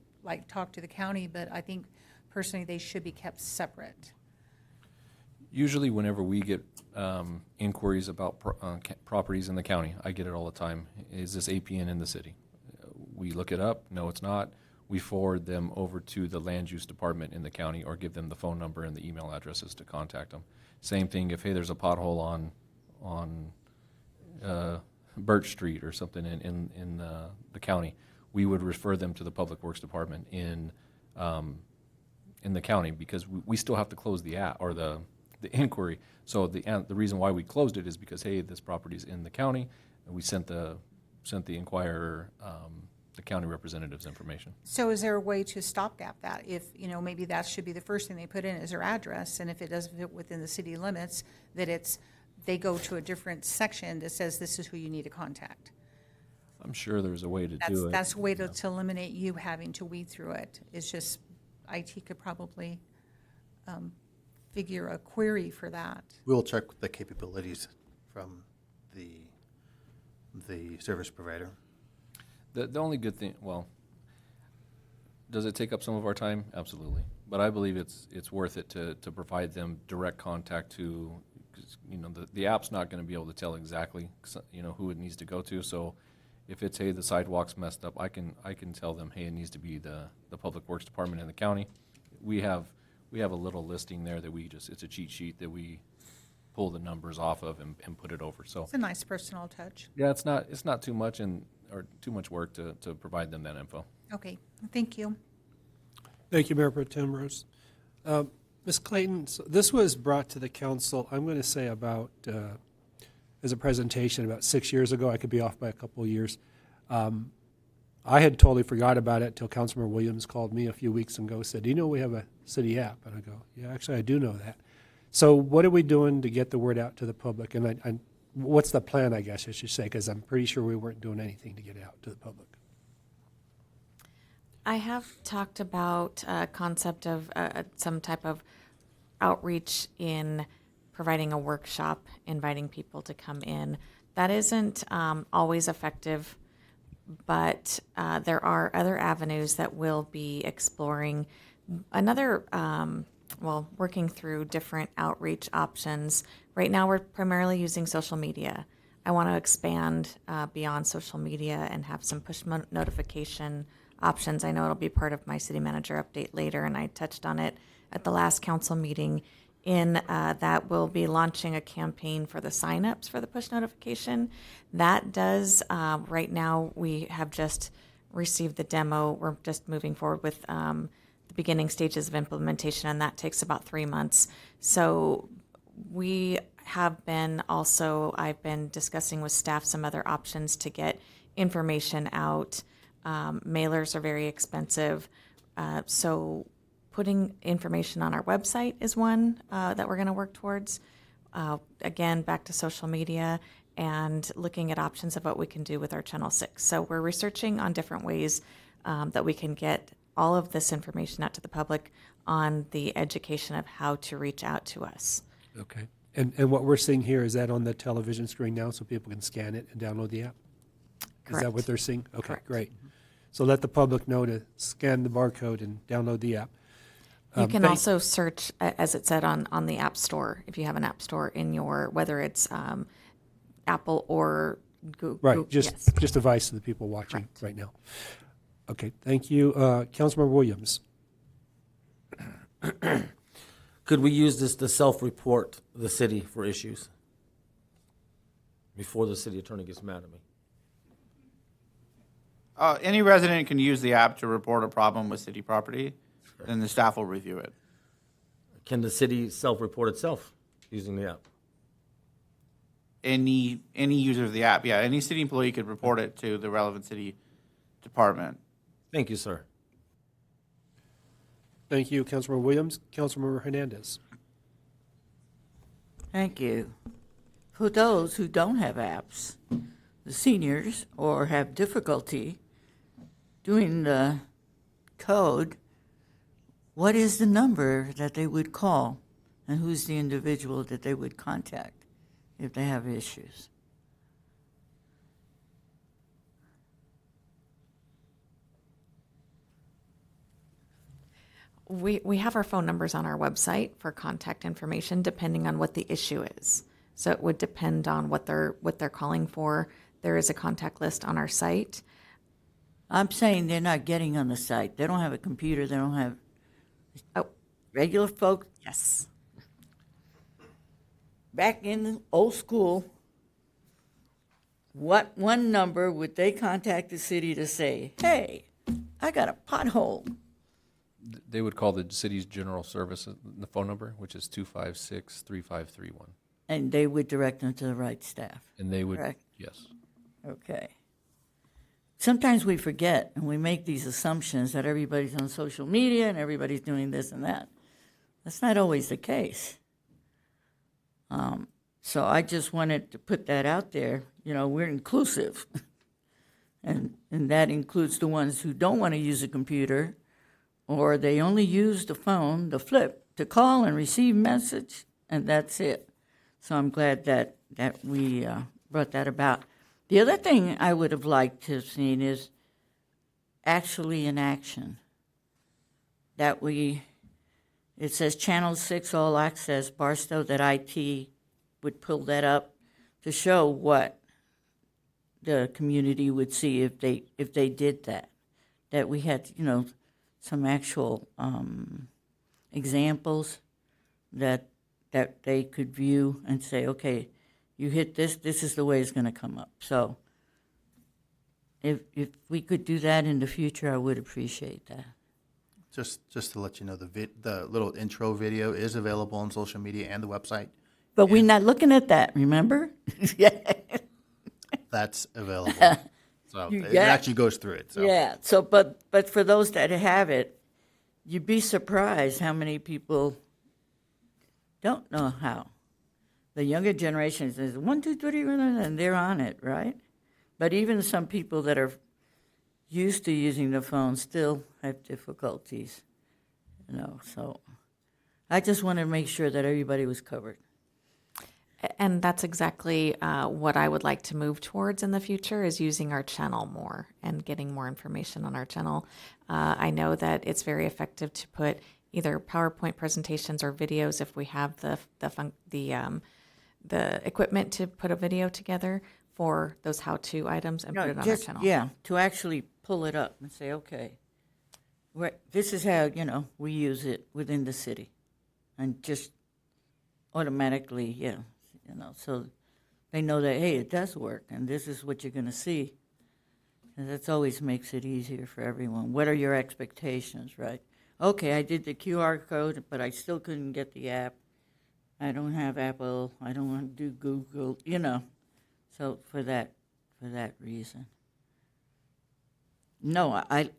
E: talk to the county, but I think personally they should be kept separate.
D: Usually whenever we get inquiries about properties in the county, I get it all the time, is this APN in the city? We look it up, no it's not. We forward them over to the land use department in the county or give them the phone number and the email addresses to contact them. Same thing if, hey, there's a pothole on Birch Street or something in the county, we would refer them to the Public Works Department in the county because we still have to close the or the inquiry. So the reason why we closed it is because, hey, this property's in the county, and we sent the inquirer the county representative's information.
E: So is there a way to stopgap that? If, maybe that should be the first thing they put in is their address, and if it doesn't fit within the city limits, that they go to a different section that says this is who you need to contact.
D: I'm sure there's a way to do it.
E: That's a way to eliminate you having to weed through it. It's just, IT could probably figure a query for that.
S: We'll check the capabilities from the service provider.
D: The only good thing, well, does it take up some of our time? Absolutely. But I believe it's worth it to provide them direct contact to, 'cause, the app's not going to be able to tell exactly, who it needs to go to. So if it's, hey, the sidewalk's messed up, I can tell them, hey, it needs to be the Public Works Department in the county. We have a little listing there that it's a cheat sheet that we pull the numbers off of and put it over. So
E: It's a nice personal touch.
D: yeah, it's not too much or too much work to provide them that info.
E: Okay, thank you.
A: Thank you, Mayor Pro Tem Rose. Ms. Clayton, so this was brought to the council, I'm going to say about, as a presentation about 6 years ago. I could be off by a couple of years. I had totally forgot about it until Councilmember Williams called me a few weeks ago, said, do you know we have a city app? And I go, yeah, actually, I do know that. So what are we doing to get the word out to the public? And what's the plan, I guess I should say, because I'm pretty sure we weren't doing anything to get it out to the public.
I: I have talked about a concept of some type of outreach in providing a workshop, inviting people to come in. That isn't always effective, but there are other avenues that we'll be exploring. Another, working through different outreach options. Right now, we're primarily using social media. I want to expand beyond social media and have some push notification options. I know it'll be part of my city manager update later, and I touched on it at the last council meeting. In that, we'll be launching a campaign for the signups for the push notification. That does, right now, we have just received the demo. We're just moving forward with the beginning stages of implementation, and that takes about 3 months. So we have been I've been discussing with staff some other options to get information out. Mailers are very expensive. So putting information on our website is one that we're going to work towards. Again, back to social media and looking at options of what we can do with our Channel 6. So we're researching on different ways that we can get all of this information out to the public on the education of how to reach out to us.
A: Okay. And what we're seeing here, is that on the television screen now so people can scan it and download the app? Is that what they're seeing? Okay,
I: Correct.
A: great. So let the public know to scan the barcode and download the app.
I: You can also search, as it said, on the App Store, if you have an App Store in your, whether it's Apple or Google.
A: Right,
I: Yes.
A: just advice to the people watching right now. Okay, thank you. Councilmember Williams.
U: Could we use this to self-report the city for issues before the city attorney gets mad at me?
F: Any resident can use the app to report a problem with city property, and the staff will review it.
U: Can the city self-report itself using the app?
F: Any user of the app, yeah, any city employee could report it to the relevant city department.
U: Thank you, sir.
A: Thank you, Councilmember Williams. Councilmember Hernandez.
B: Thank you. For those who don't have apps, the seniors, or have difficulty doing the code, what is the number that they would call, and who's the individual that they would contact if they have issues?
I: We have our phone numbers on our website for contact information, depending on what the issue is. So it would depend on what they're calling for. There is a contact list on our site.
B: I'm saying they're not getting on the site. They don't have a computer. They don't have regular folks.
I: Yes.
B: Back in the old school, what one number would they contact the city to say, hey, I got a pothole?
D: They would call the city's general service, the phone number, which is 256-3531.
B: And they would direct them to the right staff.
D: And they would,
B: correct?
D: yes.
B: Okay. Sometimes we forget and we make these assumptions that everybody's on social media and everybody's doing this and that. That's not always the case. So I just wanted to put that out there. You know, we're inclusive. and that includes the ones who don't want to use a computer, or they only use the phone, the flip, to call and receive message, and that's it. So I'm glad that we brought that about. The other thing I would have liked to have seen is actually in action. That it says Channel 6 All Access, Barstow, that IT would pull that up to show what the community would see if they did that. That we had, you know, some actual examples that they could view and say, okay, you hit this, this is the way it's going to come up. So if we could do that in the future, I would appreciate that.
S: Just to let you know, the little intro video is available on social media and the website.
B: But we're not looking at that, remember?
S: That's available. So it
B: Yeah.
S: actually goes through it. So.
B: Yeah. So, but for those that have it, you'd be surprised how many people don't know how. The younger generation says 1, 2, 3, and they're on it, right? But even some people that are used to using the phone still have difficulties, you know. So, I just wanted to make sure that everybody was covered.
I: And that's exactly what I would like to move towards in the future, is using our channel more and getting more information on our channel. I know that it's very effective to put either PowerPoint presentations or videos if we have the equipment to put a video together for those how-to items and put it on our channel.
B: Yeah, to actually pull it up and say, okay, this is how, you know, we use it within the city. And just automatically, yeah. You know, so they know that, hey, it does work, and this is what you're going to see. And that always makes it easier for everyone. What are your expectations, right? Okay, I did the QR code, but I still couldn't get the app. I don't have Apple. I don't want to do Google, you know. So for that reason. No, I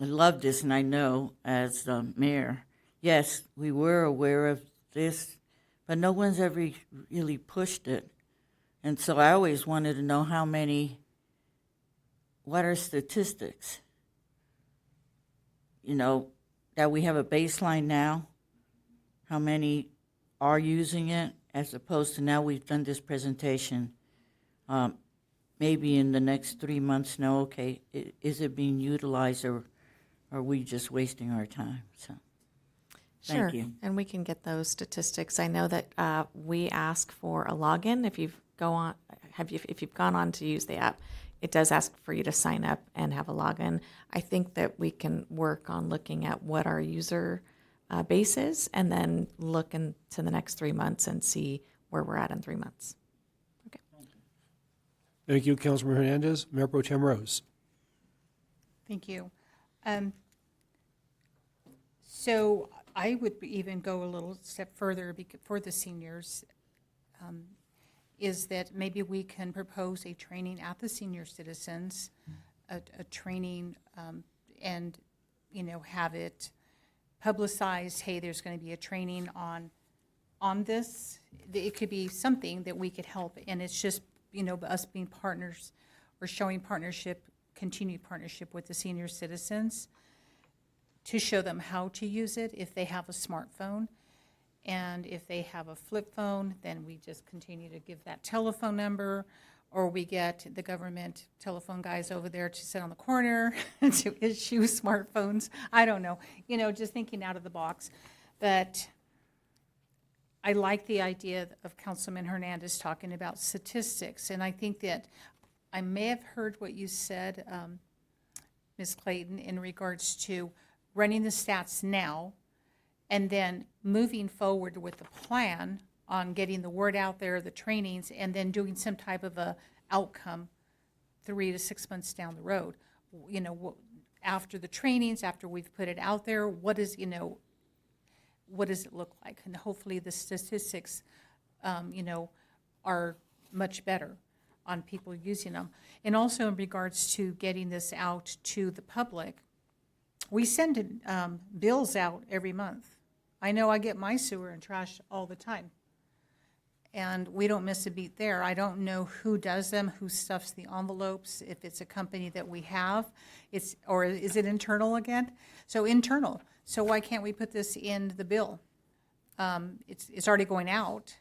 B: love this, and I know as the mayor, yes, we were aware of this, but no one's ever really pushed it. And so I always wanted to know what are statistics? You know, that we have a baseline now, how many are using it, as opposed to now we've done this presentation. Maybe in the next 3 months, know, okay, is it being utilized, or are we just wasting our time? So.
I: Sure,
B: Thank you.
I: and we can get those statistics. I know that we ask for a login. If you've gone on to use the app, it does ask for you to sign up and have a login. I think that we can work on looking at what our user base is, and then look into the next 3 months and see where we're at in 3 months. Okay.
A: Thank you, Councilman Hernandez. Mayor Pro Tem Rose.
E: Thank you. So I would even go a little step further for the seniors, is that maybe we can propose a training at the senior citizens, a training, and, you know, have it publicized. Hey, there's going to be a training on this. It could be something that we could help, and it's just, you know, us being partners or showing continued partnership with the senior citizens, to show them how to use it if they have a smartphone. And if they have a flip phone, then we just continue to give that telephone number, or we get the government telephone guys over there to sit on the corner to issue smartphones. I don't know, just thinking out of the box. But I like the idea of Councilman Hernandez talking about statistics, and I think that I may have heard what you said, Ms. Clayton, in regards to running the stats now and then moving forward with the plan on getting the word out there, the trainings, and then doing some type of a outcome 3 to 6 months down the road. After the trainings, after we've put it out there, what does it look like? And hopefully the statistics, are much better on people using them. And also in regards to getting this out to the public, we send bills out every month. I know I get my sewer and trash all the time. And we don't miss a beat there. I don't know who does them, who stuffs the envelopes, if it's a company that we have, or is it internal again? So internal. So why can't we put this in the bill? It's already going out,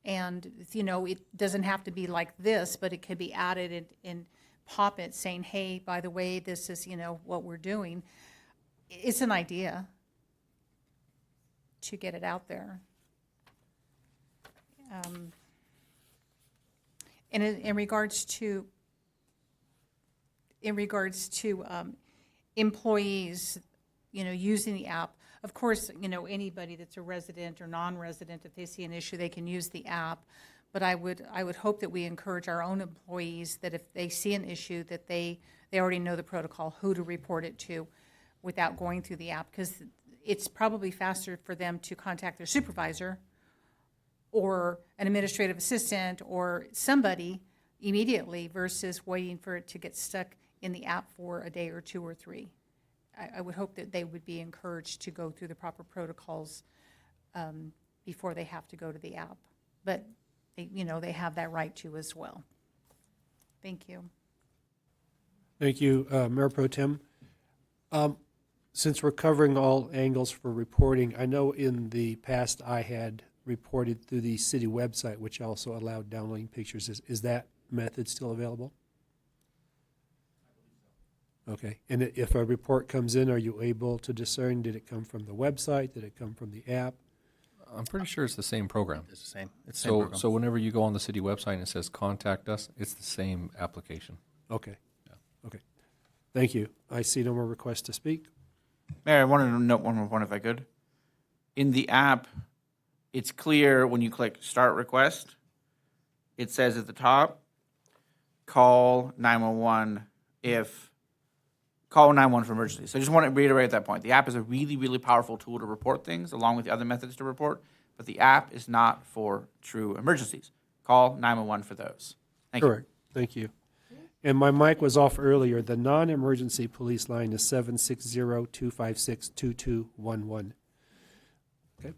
E: and it doesn't have to be like this, but it could be added and pop it saying, hey, by the way, this is what we're doing. It's an idea to get it out there. And in regards to employees, using the app, of course, anybody that's a resident or non-resident, if they see an issue, they can use the app. But I would hope that we encourage our own employees that if they see an issue, that they already know the protocol, who to report it to, without going through the app, because it's probably faster for them to contact their supervisor or an administrative assistant or somebody immediately versus waiting for it to get stuck in the app for a day or 2 or 3. I would hope that they would be encouraged to go through the proper protocols before they have to go to the app. But they have that right to as well. Thank you.
A: Thank you, Mayor Pro Tem. Since we're covering all angles for reporting, I know in the past I had reported through the city website, which also allowed downloading pictures. Is that method still available? Okay. And if a report comes in, are you able to discern, did it come from the website? Did it come from the app?
D: I'm pretty sure it's the same program.
S: It's the same. It's the same program.
D: So whenever you go on the city website and it says contact us, it's the same application.
A: Okay. Yeah. Okay. Thank you. I see no more requests to speak.
F: Mayor, I wanted to note one more point if I could. In the app, it's clear when you click Start Request, it says at the top, call 911 call 911 for emergency. So I just want to reiterate that point. The app is a really, really powerful tool to report things along with the other methods to report, but the app is not for true emergencies. Call 911 for those. Thank you.
A: Correct. Thank you. And my mic was off earlier. The non-emergency police line is 760-256-2211. Okay.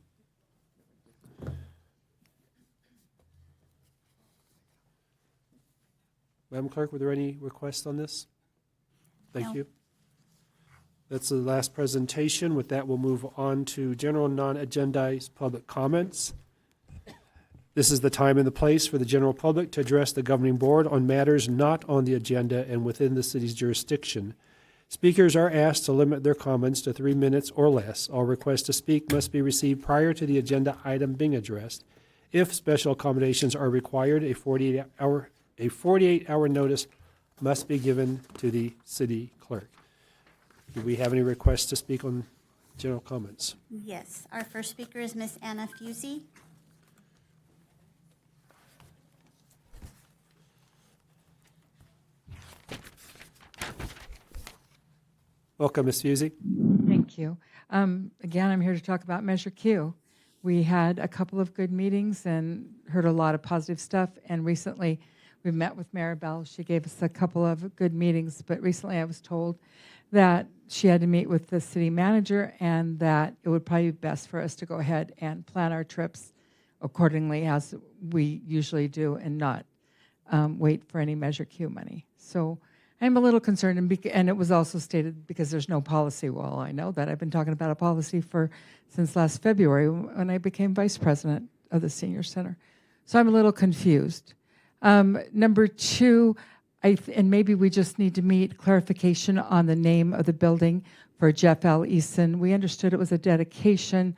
A: Madam Clerk, were there any requests on this? Thank
C: No.
A: you. That's the last presentation. With that, we'll move on to general non-agendized public comments. This is the time and the place for the general public to address the governing board on matters not on the agenda and within the city's jurisdiction. Speakers are asked to limit their comments to 3 minutes or less. All requests to speak must be received prior to the agenda item being addressed. If special accommodations are required, a 48-hour notice must be given to the city clerk. Do we have any requests to speak on general comments?
C: Yes, our first speaker is Miss Anna Fusey.
A: Welcome, Ms. Fusey.
G: Thank you. Again, I'm here to talk about Measure Q. We had a couple of good meetings and heard a lot of positive stuff, and recently we met with Maribel. She gave us a couple of good meetings, but recently I was told that she had to meet with the city manager and that it would probably be best for us to go ahead and plan our trips accordingly as we usually do and not wait for any Measure Q money. So I'm a little concerned, and it was also stated because there's no policy. Well, I know that. I've been talking about a policy since last February when I became vice president of the senior center. So I'm a little confused. Number two, and maybe we just need to meet clarification on the name of the building for Jeff L. Eason. We understood it was a dedication,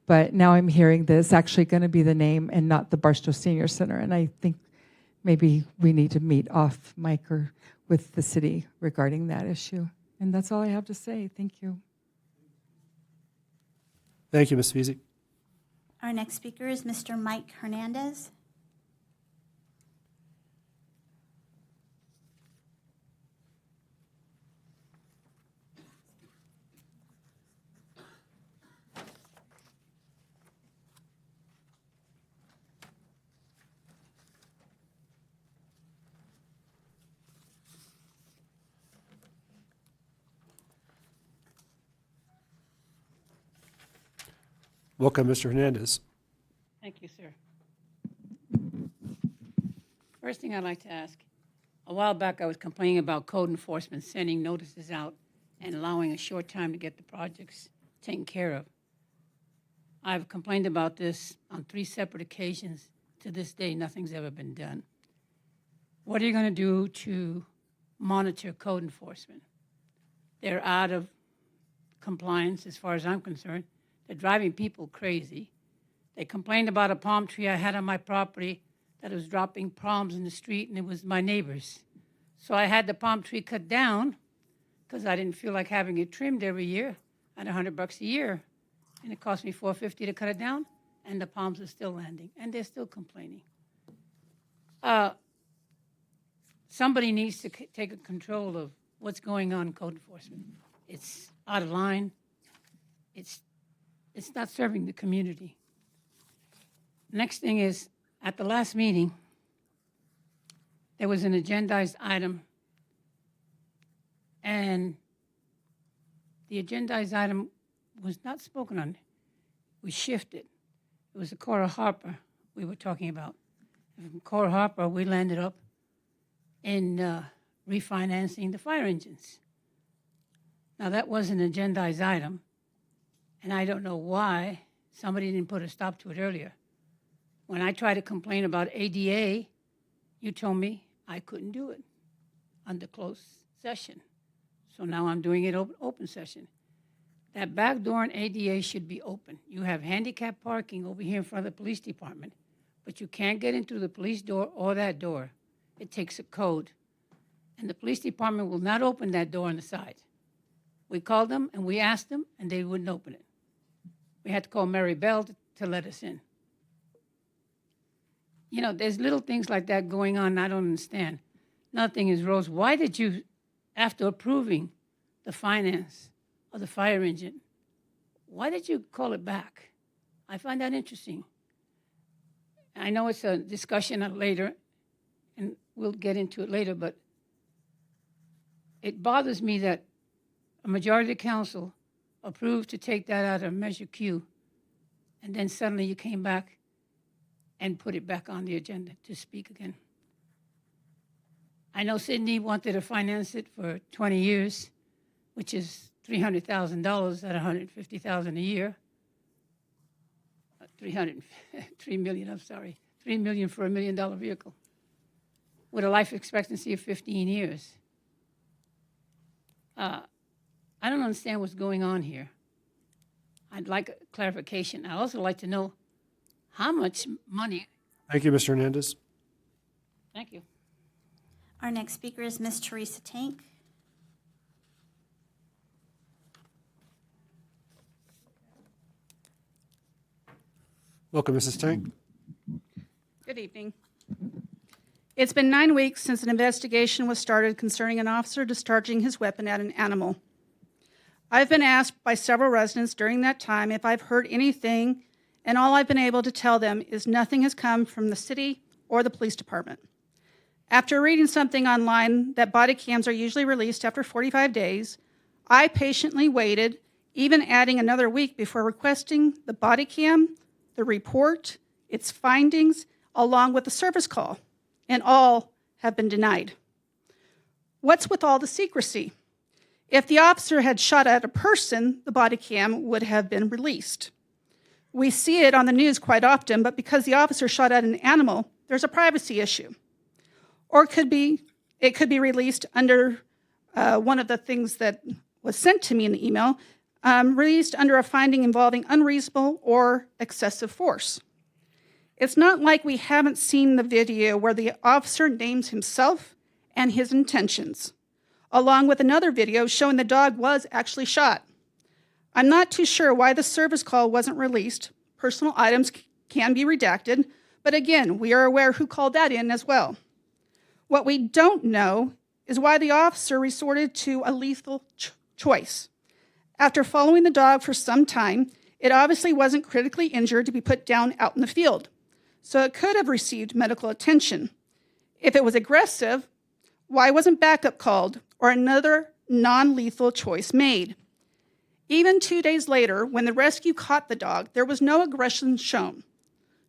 G: but now I'm hearing that it's actually going to be the name and not the Barstow Senior Center. And I think maybe we need to meet off mic or with the city regarding that issue. And that's all I have to say. Thank you.
A: Thank you, Ms. Feasy.
C: Our next speaker is Mr. Mike Hernandez.
A: Welcome, Mr. Hernandez.
H: Thank you, sir. First thing I'd like to ask, a while back I was complaining about code enforcement sending notices out and allowing a short time to get the projects taken care of. I've complained about this on 3 separate occasions. To this day, nothing's ever been done. What are you going to do to monitor code enforcement? They're out of compliance as far as I'm concerned. They're driving people crazy. They complained about a palm tree I had on my property that was dropping palms in the street, and it was my neighbor's. So I had the palm tree cut down because I didn't feel like having it trimmed every year at $100 a year. And it cost me $450 to cut it down, and the palms are still landing, and they're still complaining. Somebody needs to take control of what's going on in code enforcement. It's out of line. It's not serving the community. Next thing is, at the last meeting, there was an agendized item, and the agendized item was not spoken on. We shifted. It was the Cora Harper we were talking about. And from Cora Harper, we landed up in refinancing the fire engines. Now, that was an agendized item, and I don't know why somebody didn't put a stop to it earlier. When I tried to complain about ADA, you told me I couldn't do it under closed session. So now I'm doing it open session. That back door in ADA should be open. You have handicap parking over here in front of the police department, but you can't get into the police door or that door. It takes a code. And the police department will not open that door on the side. We called them and we asked them, and they wouldn't open it. We had to call Mary Bell to let us in. You know, there's little things like that going on I don't understand. Another thing is, Rose, why did you, after approving the finance of the fire engine, why did you call it back? I find that interesting. I know it's a discussion later, and we'll get into it later, but it bothers me that a majority of the council approved to take that out of Measure Q, and then suddenly you came back and put it back on the agenda to speak again. I know Sydney wanted to finance it for 20 years, which is $300,000 at $150,000 a year. $3 million, I'm sorry. $3 million for $1 million vehicle with a life expectancy of 15 years. I don't understand what's going on here. I'd like a clarification. I'd also like to know how much money.
A: Thank you, Mr. Hernandez.
H: Thank you.
C: Our next speaker is Ms. Teresa Tank.
A: Welcome, Mrs. Tank.
V: Good evening. It's been 9 weeks since an investigation was started concerning an officer discharging his weapon at an animal. I've been asked by several residents during that time if I've heard anything, and all I've been able to tell them is nothing has come from the city or the police department. After reading something online that body cams are usually released after 45 days, I patiently waited, even adding another week before requesting the body cam, the report, its findings, along with the service call, and all have been denied. What's with all the secrecy? If the officer had shot at a person, the body cam would have been released. We see it on the news quite often, but because the officer shot at an animal, there's a privacy issue. or it could be released under one of the things that was sent to me in the email, released under a finding involving unreasonable or excessive force. It's not like we haven't seen the video where the officer names himself and his intentions, along with another video showing the dog was actually shot. I'm not too sure why the service call wasn't released. Personal items can be redacted, but again, we are aware who called that in as well. What we don't know is why the officer resorted to a lethal choice. After following the dog for some time, it obviously wasn't critically injured to be put down out in the field, so it could have received medical attention. If it was aggressive, why wasn't backup called or another non-lethal choice made? Even 2 days later, when the rescue caught the dog, there was no aggression shown.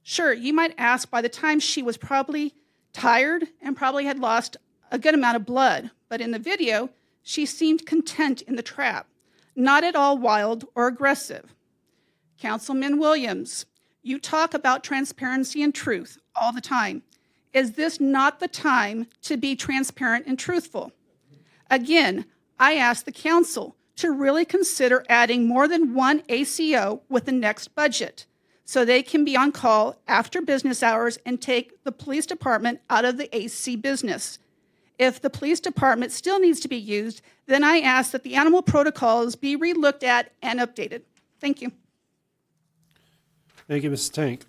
V: Sure, you might ask, by the time she was probably tired and probably had lost a good amount of blood, but in the video, she seemed content in the trap, not at all wild or aggressive. Councilman Williams, you talk about transparency and truth all the time. Is this not the time to be transparent and truthful? Again, I ask the council to really consider adding more than one ACO with the next budget, so they can be on call after business hours and take the police department out of the AC business. If the police department still needs to be used, then I ask that the animal protocols be relooked at and updated. Thank you.
A: Thank you, Mrs. Tank.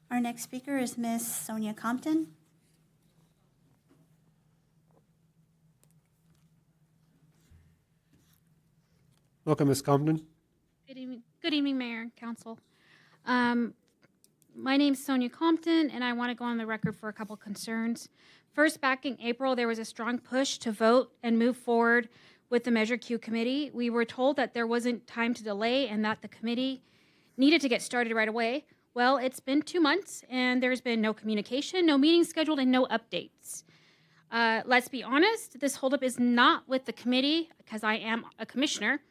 C: Our next speaker is Ms. Sonia Compton.
A: Welcome, Ms. Compton.
J: Good evening, Mayor and Council. My name is Sonia Compton, and I want to go on the record for a couple concerns. First, back in April, there was a strong push to vote and move forward with the Measure Q committee. We were told that there wasn't time to delay and that the committee needed to get started right away. Well, it's been 2 months, and there's been no communication, no meetings scheduled, and no updates. Let's be honest, this holdup is not with the committee, because I am a commissioner.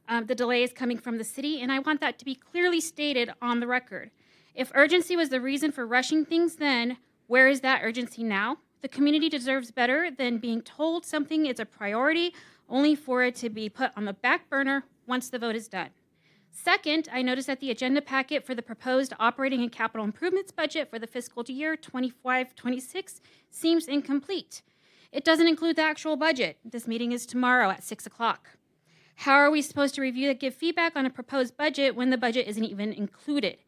J: The delay is coming from the city, and I want that to be clearly stated on the record. If urgency was the reason for rushing things then, where is that urgency now? The community deserves better than being told something is a priority only for it to be put on the back burner once the vote is done. Second, I noticed that the agenda packet for the proposed operating and capital improvements budget for the fiscal year 25-26 seems incomplete. It doesn't include the actual budget. This meeting is tomorrow at 6 o'clock. How are we supposed to review and give feedback on a proposed budget when the budget isn't even included?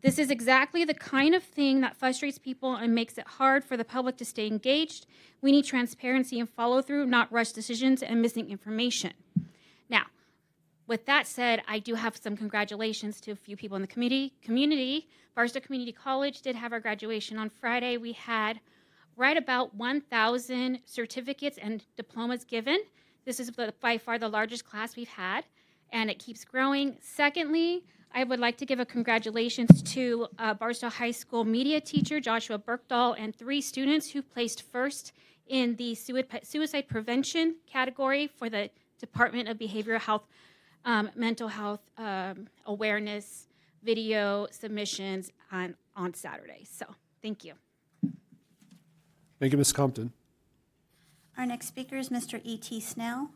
J: This is exactly the kind of thing that frustrates people and makes it hard for the public to stay engaged. We need transparency and follow through, not rush decisions and missing information. Now, with that said, I do have some congratulations to a few people in the community. Barstow Community College did have our graduation on Friday. We had right about 1,000 certificates and diplomas given. This is by far the largest class we've had, and it keeps growing. Secondly, I would like to give a congratulations to Barstow High School media teacher Joshua Berkdahl and 3 students who placed first in the suicide prevention category for the Department of Behavioral Health, Mental Health Awareness video submissions on Saturday. So thank you.
A: Thank you, Ms. Compton.
C: Our next speaker is Mr. E.T. Snell.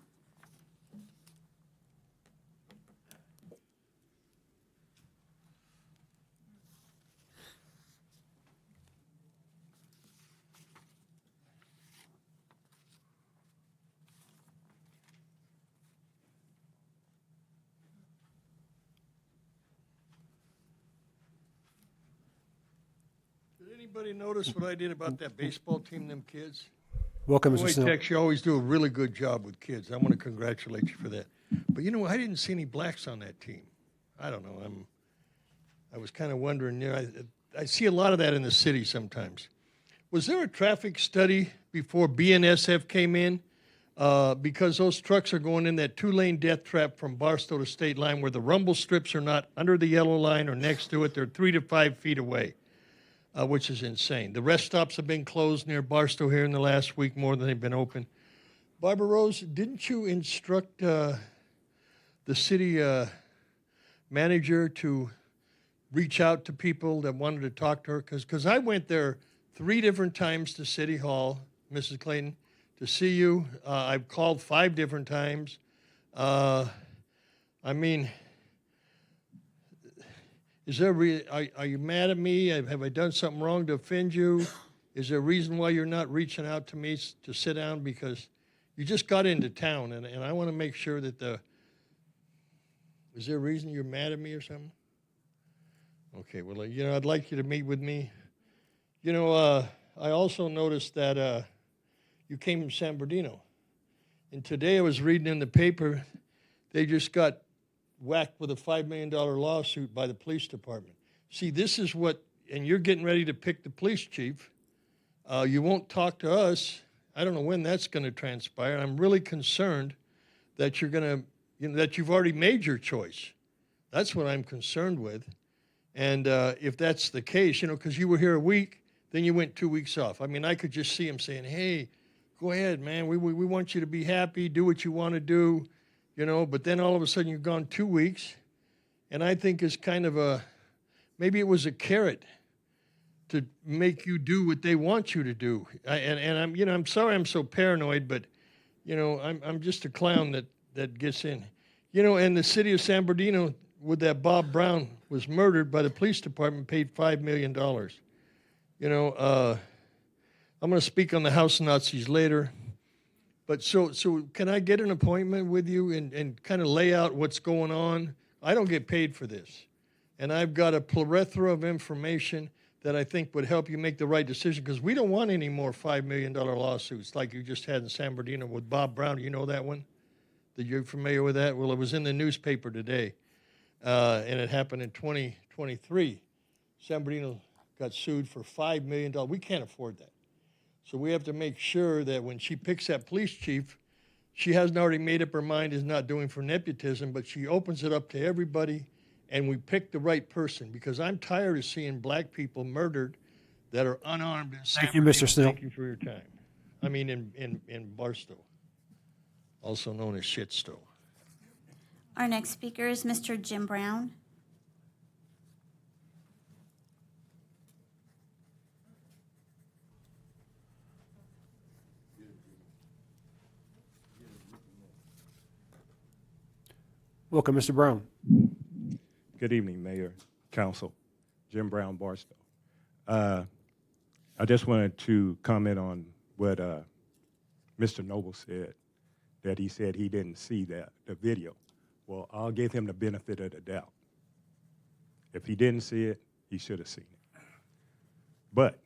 N: Did anybody notice what I did about that baseball team, them kids?
A: Welcome, Mr.
N: Boy,
A: Snell.
N: Tex, you always do a really good job with kids. I want to congratulate you for that. But you know, I didn't see any blacks on that team. I don't know. I was kind of wondering. You know, I see a lot of that in the city sometimes. Was there a traffic study before BNSF came in? Because those trucks are going in that 2-lane death trap from Barstow to State Line, where the rumble strips are not under the yellow line or next to it. They're 3 to 5 feet away. Which is insane. The rest stops have been closed near Barstow here in the last week more than they've been open. Barbara Rose, didn't you instruct the city manager to reach out to people that wanted to talk to her? Because I went there 3 different times to City Hall, Mrs. Clayton, to see you. I've called 5 different times. I mean, is there are you mad at me? Have I done something wrong to offend you? Is there a reason why you're not reaching out to me to sit down? Because you just got into town, and I want to make sure that is there a reason you're mad at me or something? Okay, well, I'd like you to meet with me. I also noticed that you came from San Bernardino. And today I was reading in the paper, they just got whacked with a $5 million lawsuit by the police department. See, this is and you're getting ready to pick the police chief. You won't talk to us. I don't know when that's going to transpire. I'm really concerned that that you've already made your choice. That's what I'm concerned with. And if that's the case, because you were here a week, then you went 2 weeks off. I mean, I could just see him saying, hey, go ahead, man. We want you to be happy, do what you want to do, But then all of a sudden you've gone 2 weeks. And I think it's kind of maybe it was a carrot to make you do what they want you to do. I'm sorry I'm so paranoid, but, I'm just a clown that gets in. And the city of San Bernardino, with that Bob Brown was murdered by the police department, paid $5 million. I'm going to speak on the House Nazis later. But so can I get an appointment with you and kind of lay out what's going on? I don't get paid for this. And I've got a plethora of information that I think would help you make the right decision, because we don't want any more $5 million lawsuits like you just had in San Bernardino with Bob Brown. You know that one? Are you familiar with that? Well, it was in the newspaper today, and it happened in 2023. San Bernardino got sued for $5 million. We can't afford that. So we have to make sure that when she picks that police chief, she hasn't already made up her mind is not doing for nepotism, but she opens it up to everybody, and we pick the right person, because I'm tired of seeing black people murdered that are unarmed.
A: Thank you, Mr. Snell.
N: Thank you for your time. I mean, in Barstow, also known as Shitstow.
C: Our next speaker is Mr. Jim Brown.
A: Welcome, Mr. Brown.
M: Good evening, Mayor, Council. Jim Brown, Barstow. I just wanted to comment on what Mr. Noble said, that he said he didn't see the video. Well, I'll give him the benefit of the doubt. If he didn't see it, he should have seen it. But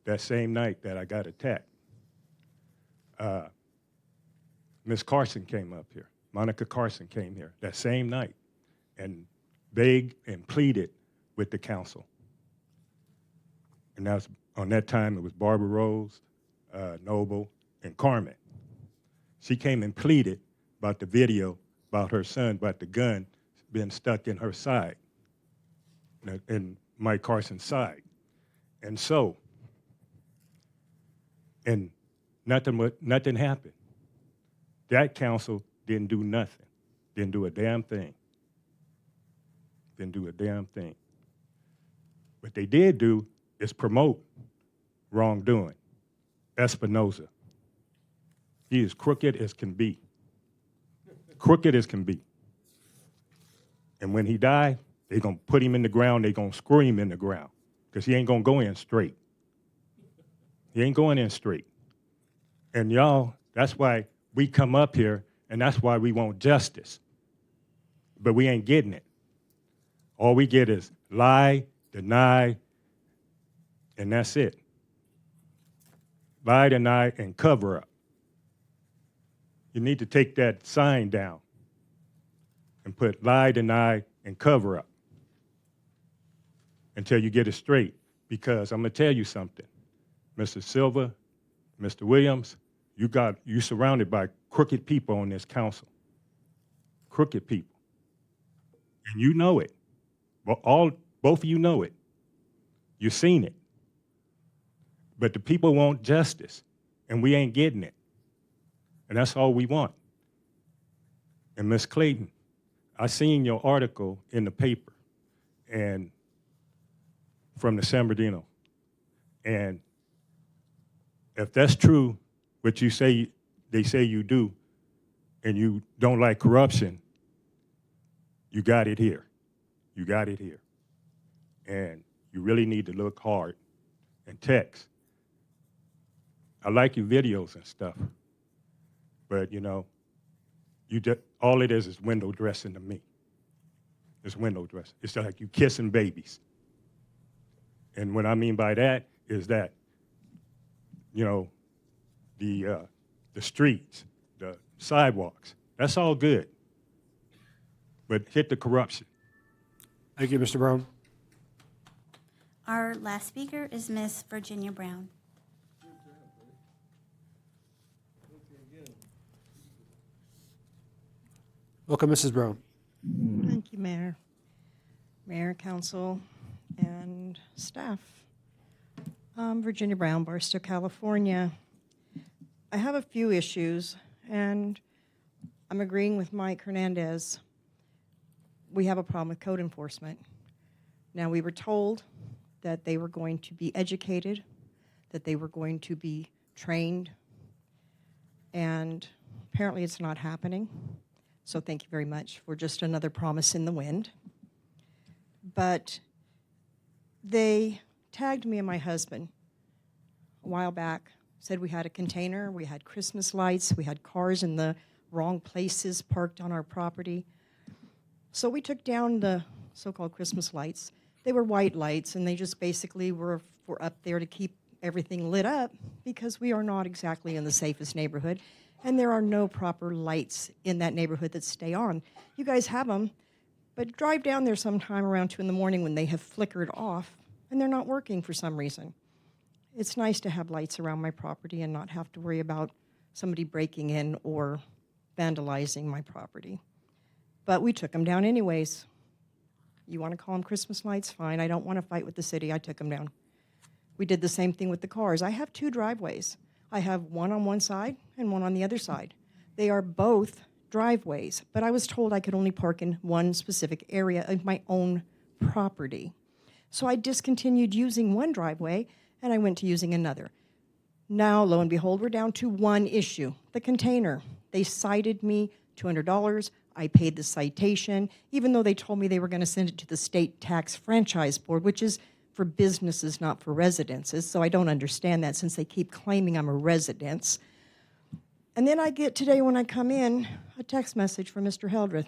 M: that same night that I got attacked, Ms. Carson came up here. Monica Carson came here that same night and begged and pleaded with the council. And on that time, it was Barbara Rose, Noble, and Carmen. She came and pleaded about the video, about her son, about the gun being stuck in her side, in Mike Carson's side. And so, and nothing happened. That council didn't do nothing, didn't do a damn thing. Didn't do a damn thing. What they did do is promote wrongdoing. Espinoza. He is crooked as can be. Crooked as can be. And when he died, they're going to put him in the ground, they're going to screw him in the ground, because he ain't going to go in straight. He ain't going in straight. And y'all, that's why we come up here, and that's why we want justice. But we ain't getting it. All we get is lie, deny, and that's it. Lie, deny, and cover up. You need to take that sign down and put lie, deny, and cover up until you get it straight. Because I'm going to tell you something. Mr. Silva, Mr. Williams, you surrounded by crooked people on this council. Crooked people. And you know it. Both of you know it. You've seen it. But the people want justice, and we ain't getting it. And that's all we want. And Ms. Clayton, I seen your article in the paper and from the San Bernardino. And if that's true, what you say, they say you do, and you don't like corruption, you got it here. You got it here. And you really need to look hard and text. I like your videos and stuff, but you know, all it is window dressing to me. It's window dressing. It's like you kissing babies. And what I mean by that is that, you know, the streets, the sidewalks, that's all good. But hit the corruption.
A: Thank you, Mr. Brown.
C: Our last speaker is Miss Virginia Brown.
A: Welcome, Mrs. Brown.
O: Thank you, Mayor. Mayor, Council, and staff. Virginia Brown, Barstow, California. I have a few issues, and I'm agreeing with Mike Hernandez. We have a problem with code enforcement. Now, we were told that they were going to be educated, that they were going to be trained, and apparently it's not happening. So thank you very much for just another promise in the wind. But they tagged me and my husband a while back, said we had a container, we had Christmas lights, we had cars in the wrong places parked on our property. So we took down the so-called Christmas lights. They were white lights, and they just basically were up there to keep everything lit up because we are not exactly in the safest neighborhood, and there are no proper lights in that neighborhood that stay on. You guys have them, but drive down there sometime around 2 in the morning when they have flickered off, and they're not working for some reason. It's nice to have lights around my property and not have to worry about somebody breaking in or vandalizing my property. But we took them down anyways. You want to call them Christmas lights? Fine. I don't want to fight with the city. I took them down. We did the same thing with the cars. I have 2 driveways. I have one on one side and one on the other side. They are both driveways, but I was told I could only park in one specific area of my own property. So I discontinued using one driveway, and I went to using another. Now, lo and behold, we're down to one issue, the container. They cited me $200. I paid the citation, even though they told me they were going to send it to the State Tax Franchise Board, which is for businesses, not for residences. So I don't understand that since they keep claiming I'm a residence. And then I get today when I come in a text message from Mr. Heldreth.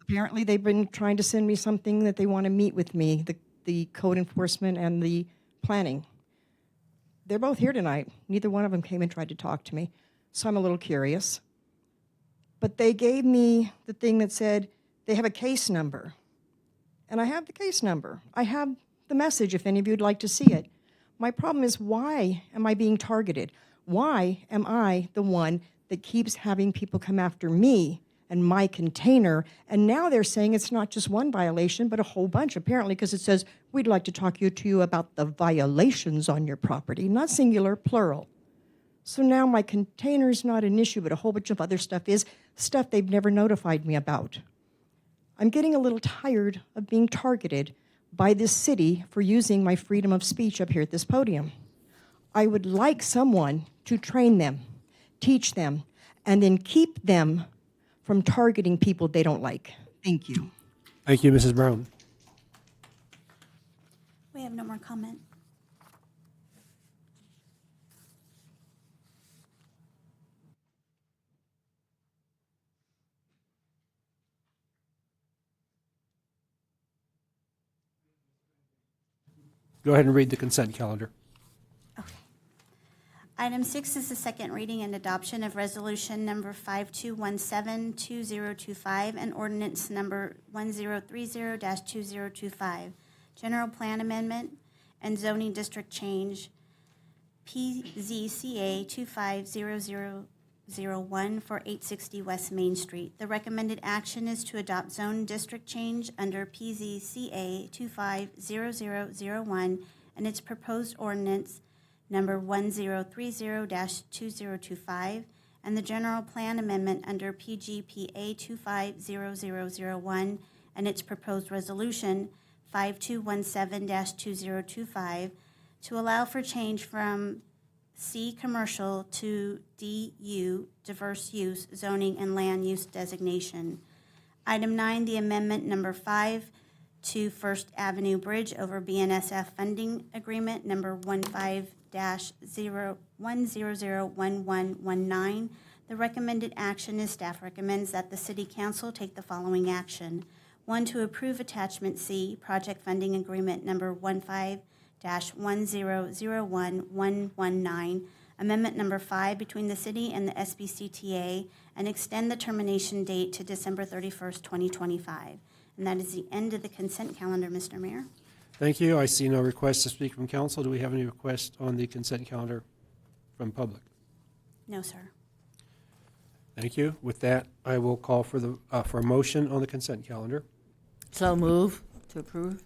O: Apparently they've been trying to send me something that they want to meet with me, the code enforcement and the planning. They're both here tonight. Neither one of them came and tried to talk to me, so I'm a little curious. But they gave me the thing that said they have a case number. And I have the case number. I have the message if any of you would like to see it. My problem is, why am I being targeted? Why am I the one that keeps having people come after me and my container? And now they're saying it's not just one violation, but a whole bunch, apparently, because it says, we'd like to talk to you about the violations on your property, not singular, plural. So now my container's not an issue, but a whole bunch of other stuff is, stuff they've never notified me about. I'm getting a little tired of being targeted by this city for using my freedom of speech up here at this podium. I would like someone to train them, teach them, and then keep them from targeting people they don't like. Thank you.
A: Thank you, Mrs. Brown.
C: We have no more comment.
A: Go ahead and read the consent calendar.
C: Item 6 is the second reading and adoption of resolution number 5217-2025 and ordinance number 1030-2025, general plan amendment and zoning district change, PZCA 250001 for 860 West Main Street. The recommended action is to adopt zone district change under PZCA 250001 and its proposed ordinance number 1030-2025, and the general plan amendment under PGPA 250001 and its proposed resolution 5217-2025 to allow for change from C commercial to DU diverse use zoning and land use designation. Item 9, the amendment number 5 to First Avenue Bridge over BNSF funding agreement number 15-1001119. The recommended action is staff recommends that the City Council take the following action. 1, to approve attachment C, project funding agreement number 15-1001119, amendment number 5 between the city and the SBCTA, and extend the termination date to December 31st, 2025. And that is the end of the consent calendar, Mr. Mayor.
A: Thank you. I see no requests to speak from council. Do we have any requests on the consent calendar from public?
C: No, sir.
A: Thank you. With that, I will call for a motion on the consent calendar.
B: So move to approve.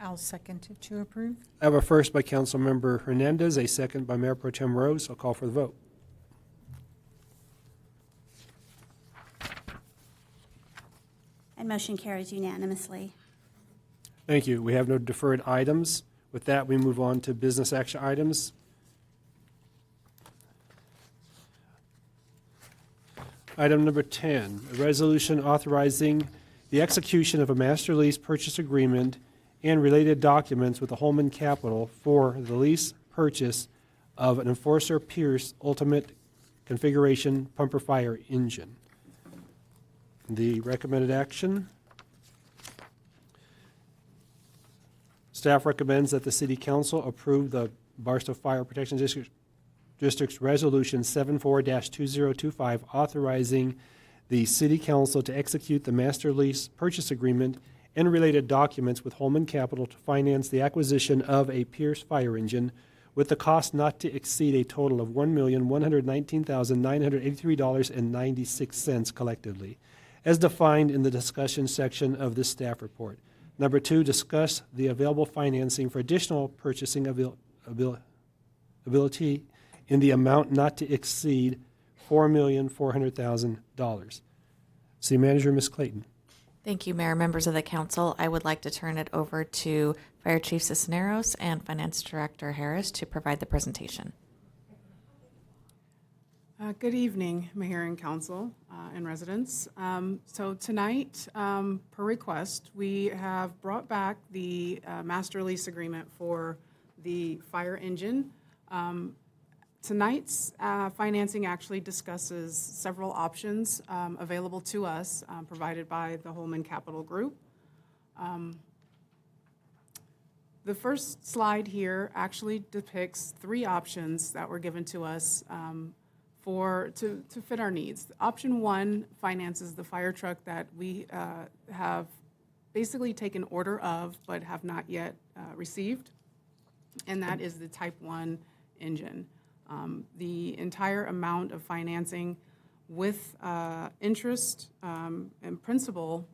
E: I'll second it to approve.
A: I have a first by Councilmember Hernandez, a second by Mayor Pro Tem Rose. I'll call for the vote.
C: And motion carries unanimously.
A: Thank you. We have no deferred items. With that, we move on to business action items. Item number 10, a resolution authorizing the execution of a master lease purchase agreement and related documents with the Holman Capital for the lease purchase of an Enforcer Pierce Ultimate Configuration Pumper Fire Engine. The recommended action. Staff recommends that the City Council approve the Barstow Fire Protection District's Resolution 74-2025 authorizing the City Council to execute the master lease purchase agreement and related documents with Holman Capital to finance the acquisition of a Pierce fire engine with the cost not to exceed a total of $1,119,983.96 collectively, as defined in the discussion section of this staff report. Number 2, discuss the available financing for additional purchasing ability in the amount not to exceed $4,400,000. City Manager, Ms. Clayton.
I: Thank you, Mayor. Members of the council, I would like to turn it over to Fire Chief Cisneros and Finance Director Harris to provide the presentation.
P: Good evening, Mayor and Council and residents. So tonight, per request, we have brought back the master lease agreement for the fire engine. Tonight's financing actually discusses several options available to us, provided by the Holman Capital Group. The first slide here actually depicts 3 options that were given to us to fit our needs. Option 1 finances the fire truck that we have basically taken order of but have not yet received, and that is the Type 1 engine. The entire amount of financing with interest and principal,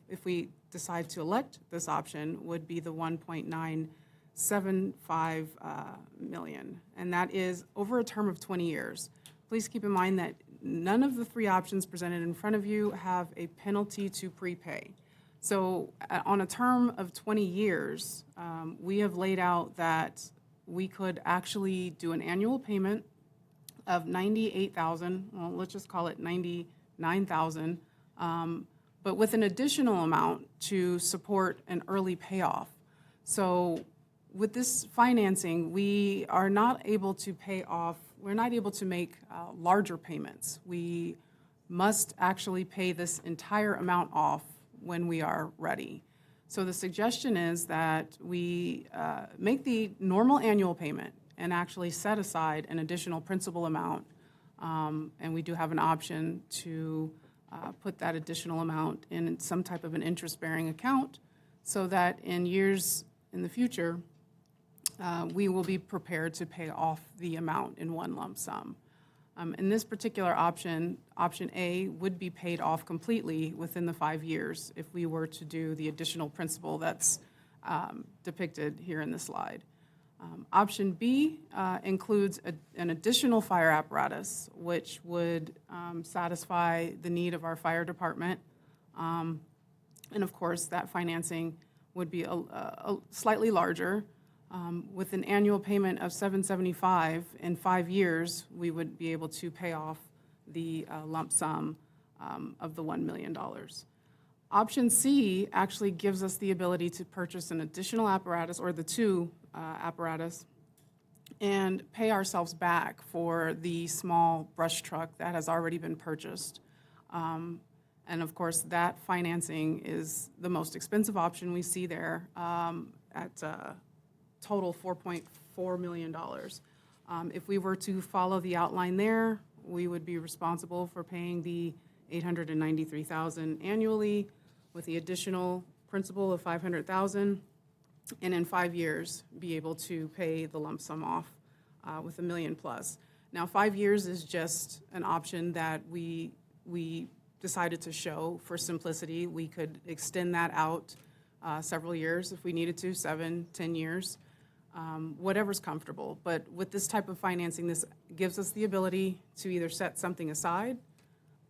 P: if we decide to elect this option, would be the $1.975 million, and that is over a term of 20 years. Please keep in mind that none of the 3 options presented in front of you have a penalty to prepay. So on a term of 20 years, we have laid out that we could actually do an annual payment of $98,000, well, let's just call it $99,000, but with an additional amount to support an early payoff. So with this financing, we are not able to pay off, we're not able to make larger payments. We must actually pay this entire amount off when we are ready. So the suggestion is that we make the normal annual payment and actually set aside an additional principal amount. And we do have an option to put that additional amount in some type of an interest-bearing account so that in years in the future, we will be prepared to pay off the amount in one lump sum. In this particular option, option A would be paid off completely within the 5 years if we were to do the additional principal that's depicted here in the slide. Option B includes an additional fire apparatus, which would satisfy the need of our fire department. And of course, that financing would be a slightly larger. With an annual payment of $775 in 5 years, we would be able to pay off the lump sum of the $1 million. Option C actually gives us the ability to purchase an additional apparatus, or the two apparatus, and pay ourselves back for the small brush truck that has already been purchased. And of course, that financing is the most expensive option we see there at total $4.4 million. If we were to follow the outline there, we would be responsible for paying the $893,000 annually with the additional principal of $500,000, and in 5 years be able to pay the lump sum off with $1 million plus. Now, 5 years is just an option that we decided to show for simplicity. We could extend that out several years if we needed to, 7, 10 years, whatever's comfortable. But with this type of financing, this gives us the ability to either set something aside,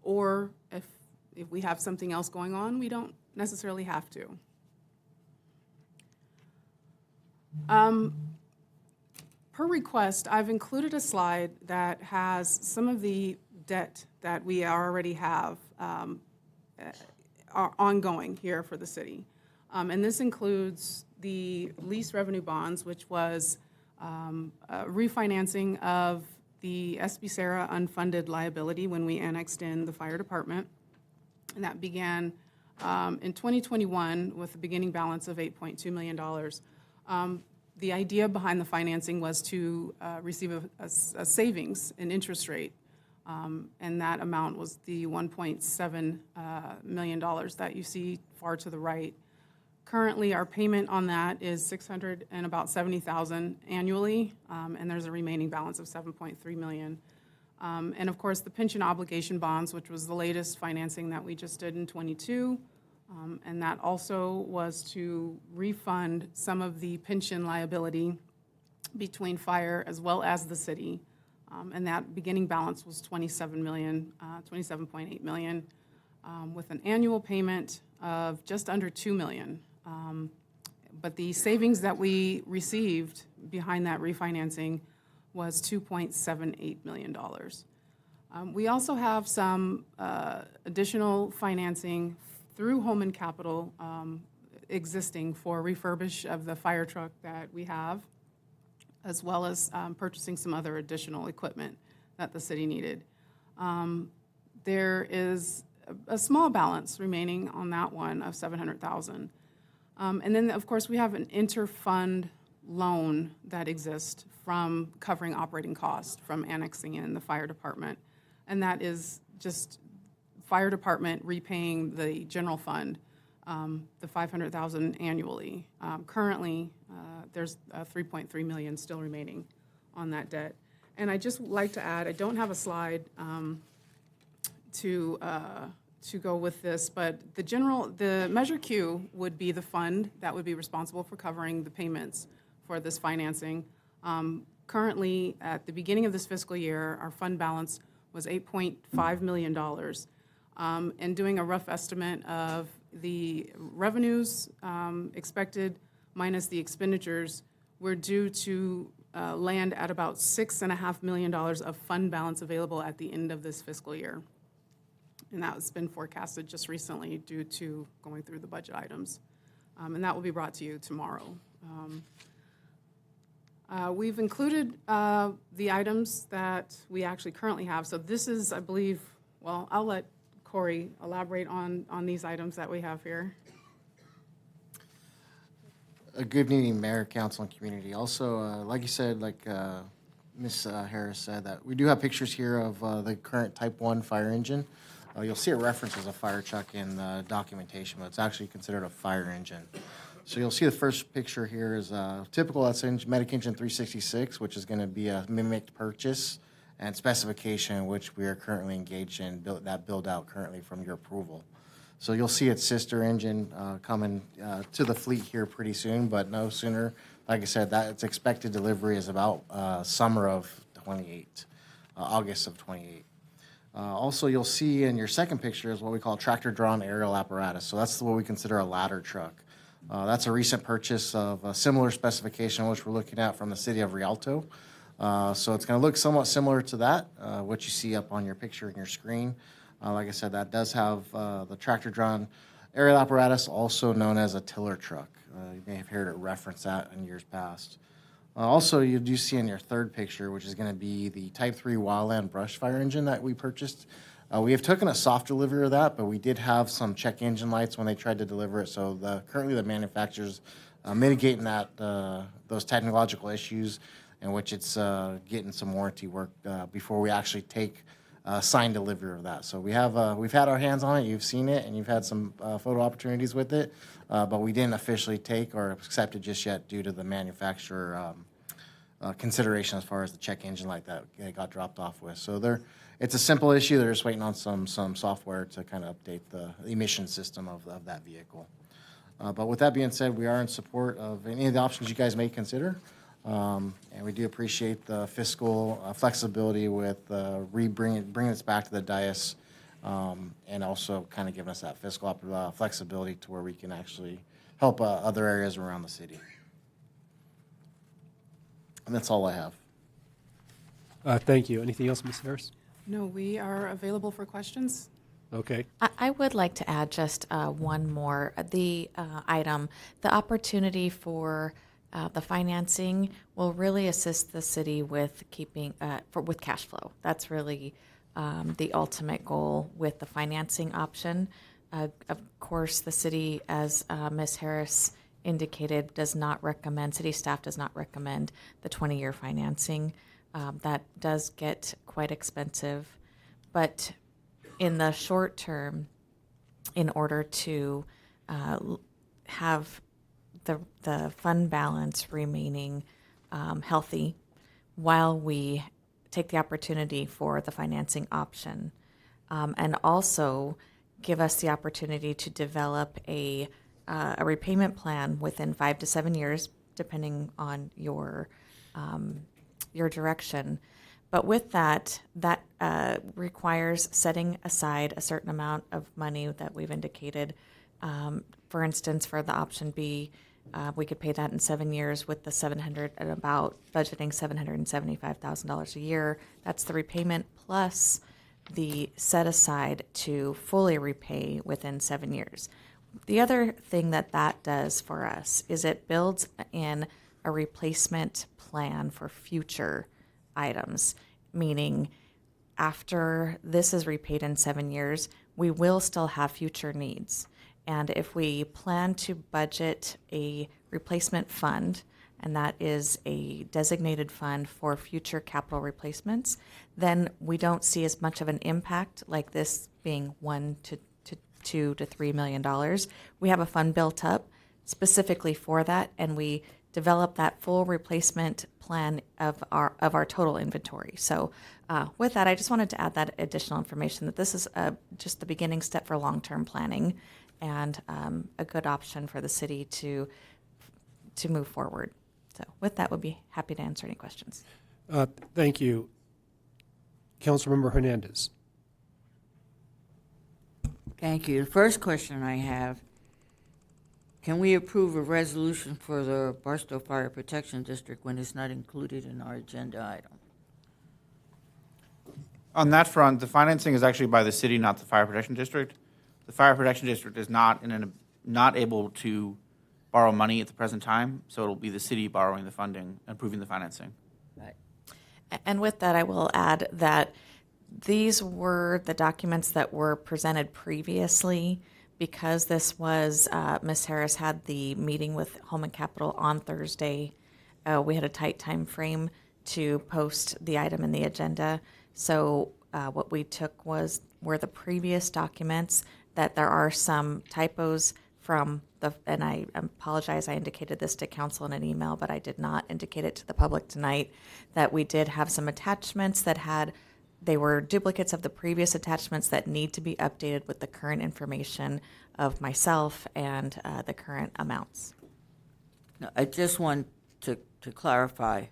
P: or if we have something else going on, we don't necessarily have to. Per request, I've included a slide that has some of the debt that we already have are ongoing here for the city. And this includes the lease revenue bonds, which was refinancing of the SB Sarah unfunded liability when we annexed in the fire department. And that began in 2021 with a beginning balance of $8.2 million. The idea behind the financing was to receive a savings in interest rate, and that amount was the $1.7 million that you see far to the right. Currently, our payment on that is $670,000 annually, and there's a remaining balance of $7.3 million. And of course, the pension obligation bonds, which was the latest financing that we just did in '22, and that also was to refund some of the pension liability between fire as well as the city. And that beginning balance was $27.8 million, with an annual payment of just under $2 million. But the savings that we received behind that refinancing was $2.78 million. We also have some additional financing through Holman Capital existing for refurbish of the fire truck that we have, as well as purchasing some other additional equipment that the city needed. There is a small balance remaining on that one of $700,000. And then, of course, we have an interfund loan that exists from covering operating costs from annexing in the fire department. And that is just fire department repaying the general fund, the $500,000 annually. Currently, there's $3.3 million still remaining on that debt. And I'd just like to add, I don't have a slide to go with this, but the Measure Q would be the fund that would be responsible for covering the payments for this financing. Currently, at the beginning of this fiscal year, our fund balance was $8.5 million. And doing a rough estimate of the revenues expected minus the expenditures, we're due to land at about $6.5 million of fund balance available at the end of this fiscal year. And that has been forecasted just recently due to going through the budget items. And that will be brought to you tomorrow. We've included the items that we actually currently have. So this is, I believe, well, I'll let Corey elaborate on these items that we have here.
Q: Good evening, Mayor, Council, and community. Also, like you said, like Ms. Harris said, that we do have pictures here of the current Type 1 fire engine. You'll see it referenced as a fire truck in the documentation, but it's actually considered a fire engine. So you'll see the first picture here is typical, that's Medic Engine 366, which is going to be a mimicked purchase and specification, which we are currently engaged in, that build out currently from your approval. So you'll see its sister engine coming to the fleet here pretty soon, but no sooner. Like I said, that its expected delivery is about summer of 28, August of 28. Also, you'll see in your second picture is what we call tractor-drawn aerial apparatus. So that's what we consider a ladder truck. That's a recent purchase of a similar specification, which we're looking at from the city of Rialto. So it's going to look somewhat similar to that, what you see up on your picture in your screen. Like I said, that does have the tractor-drawn aerial apparatus, also known as a tiller truck. You may have heard it reference that in years past. Also, you do see in your third picture, which is going to be the Type 3 Wildland brush fire engine that we purchased. We have taken a soft delivery of that, but we did have some check engine lights when they tried to deliver it. So currently the manufacturer's mitigating those technological issues in which it's getting some warranty work before we actually take signed delivery of that. So we've had our hands on it. You've seen it, and you've had some photo opportunities with it, but we didn't officially take or accept it just yet due to the manufacturer consideration as far as the check engine light that it got dropped off with. So it's a simple issue. They're just waiting on some software to kind of update the emission system of that vehicle. But with that being said, we are in support of any of the options you guys may consider. And we do appreciate the fiscal flexibility with bringing us back to the dais, and also kind of giving us that fiscal flexibility to where we can actually help other areas around the city. And that's all I have.
A: Thank you. Anything else, Ms. Harris?
P: No, we are available for questions.
A: Okay.
I: I would like to add just one more. The item, the opportunity for the financing will really assist the city with keeping with cash flow. That's really the ultimate goal with the financing option. Of course, the city, as Ms. Harris indicated, city staff does not recommend the 20-year financing. That does get quite expensive. But in the short term, in order to have the fund balance remaining healthy while we take the opportunity for the financing option, and also give us the opportunity to develop a repayment plan within 5 to 7 years, depending on your direction. But with that requires setting aside a certain amount of money that we've indicated. For instance, for the option B, we could pay that in 7 years with the budgeting $775,000 a year. That's the repayment plus the set aside to fully repay within 7 years. The other thing that does for us is it builds in a replacement plan for future items, meaning after this is repaid in 7 years, we will still have future needs. And if we plan to budget a replacement fund, and that is a designated fund for future capital replacements, then we don't see as much of an impact like this being $1 to $2 to $3 million. We have a fund built up specifically for that, and we develop that full replacement plan of our total inventory. So with that, I just wanted to add that additional information that this is just the beginning step for long-term planning and a good option for the city to move forward. So with that, we'll be happy to answer any questions.
A: Thank you. Councilmember Hernandez.
B: Thank you. The first question I have, can we approve a resolution for the Barstow Fire Protection District when it's not included in our agenda item?
F: On that front, the financing is actually by the city, not the Fire Protection District. The Fire Protection District is not able to borrow money at the present time, so it'll be the city borrowing the funding and approving the financing.
B: Right.
I: And with that, I will add that these were the documents that were presented previously. Because this was, Ms. Harris had the meeting with Home & Capital on Thursday. We had a tight time frame to post the item in the agenda. So what we took were the previous documents, that there are some typos from and I apologize, I indicated this to council in an email, but I did not indicate it to the public tonight, that we did have some attachments they were duplicates of the previous attachments that need to be updated with the current information of myself and the current amounts.
B: No, I just want to clarify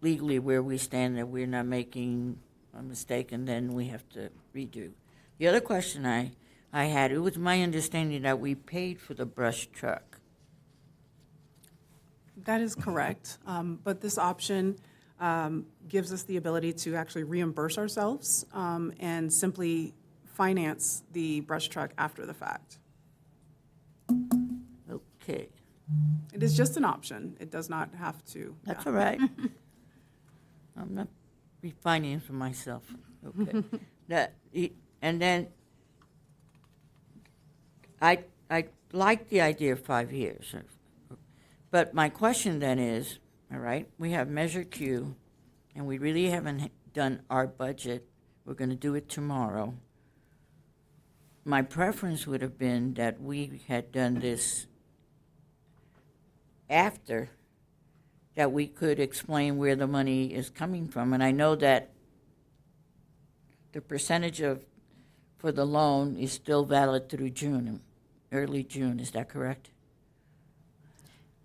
B: legally where we stand, that we're not making a mistake and then we have to redo. The other question I I had. It was my understanding that we paid for the brush truck.
P: That is correct, but this option gives us the ability to actually reimburse ourselves and simply finance the brush truck after the fact.
B: Okay.
P: It is just an option. It does not have to.
B: That's
P: yeah.
B: all right. I'm not refinancing myself. Okay. And then I like the idea of 5 years. But my question then is, all right, we have Measure Q, and we really haven't done our budget. We're going to do it tomorrow. My preference would have been that we had done this after, that we could explain where the money is coming from. And I know that the percentage for the loan is still valid through June, early June. Is that correct?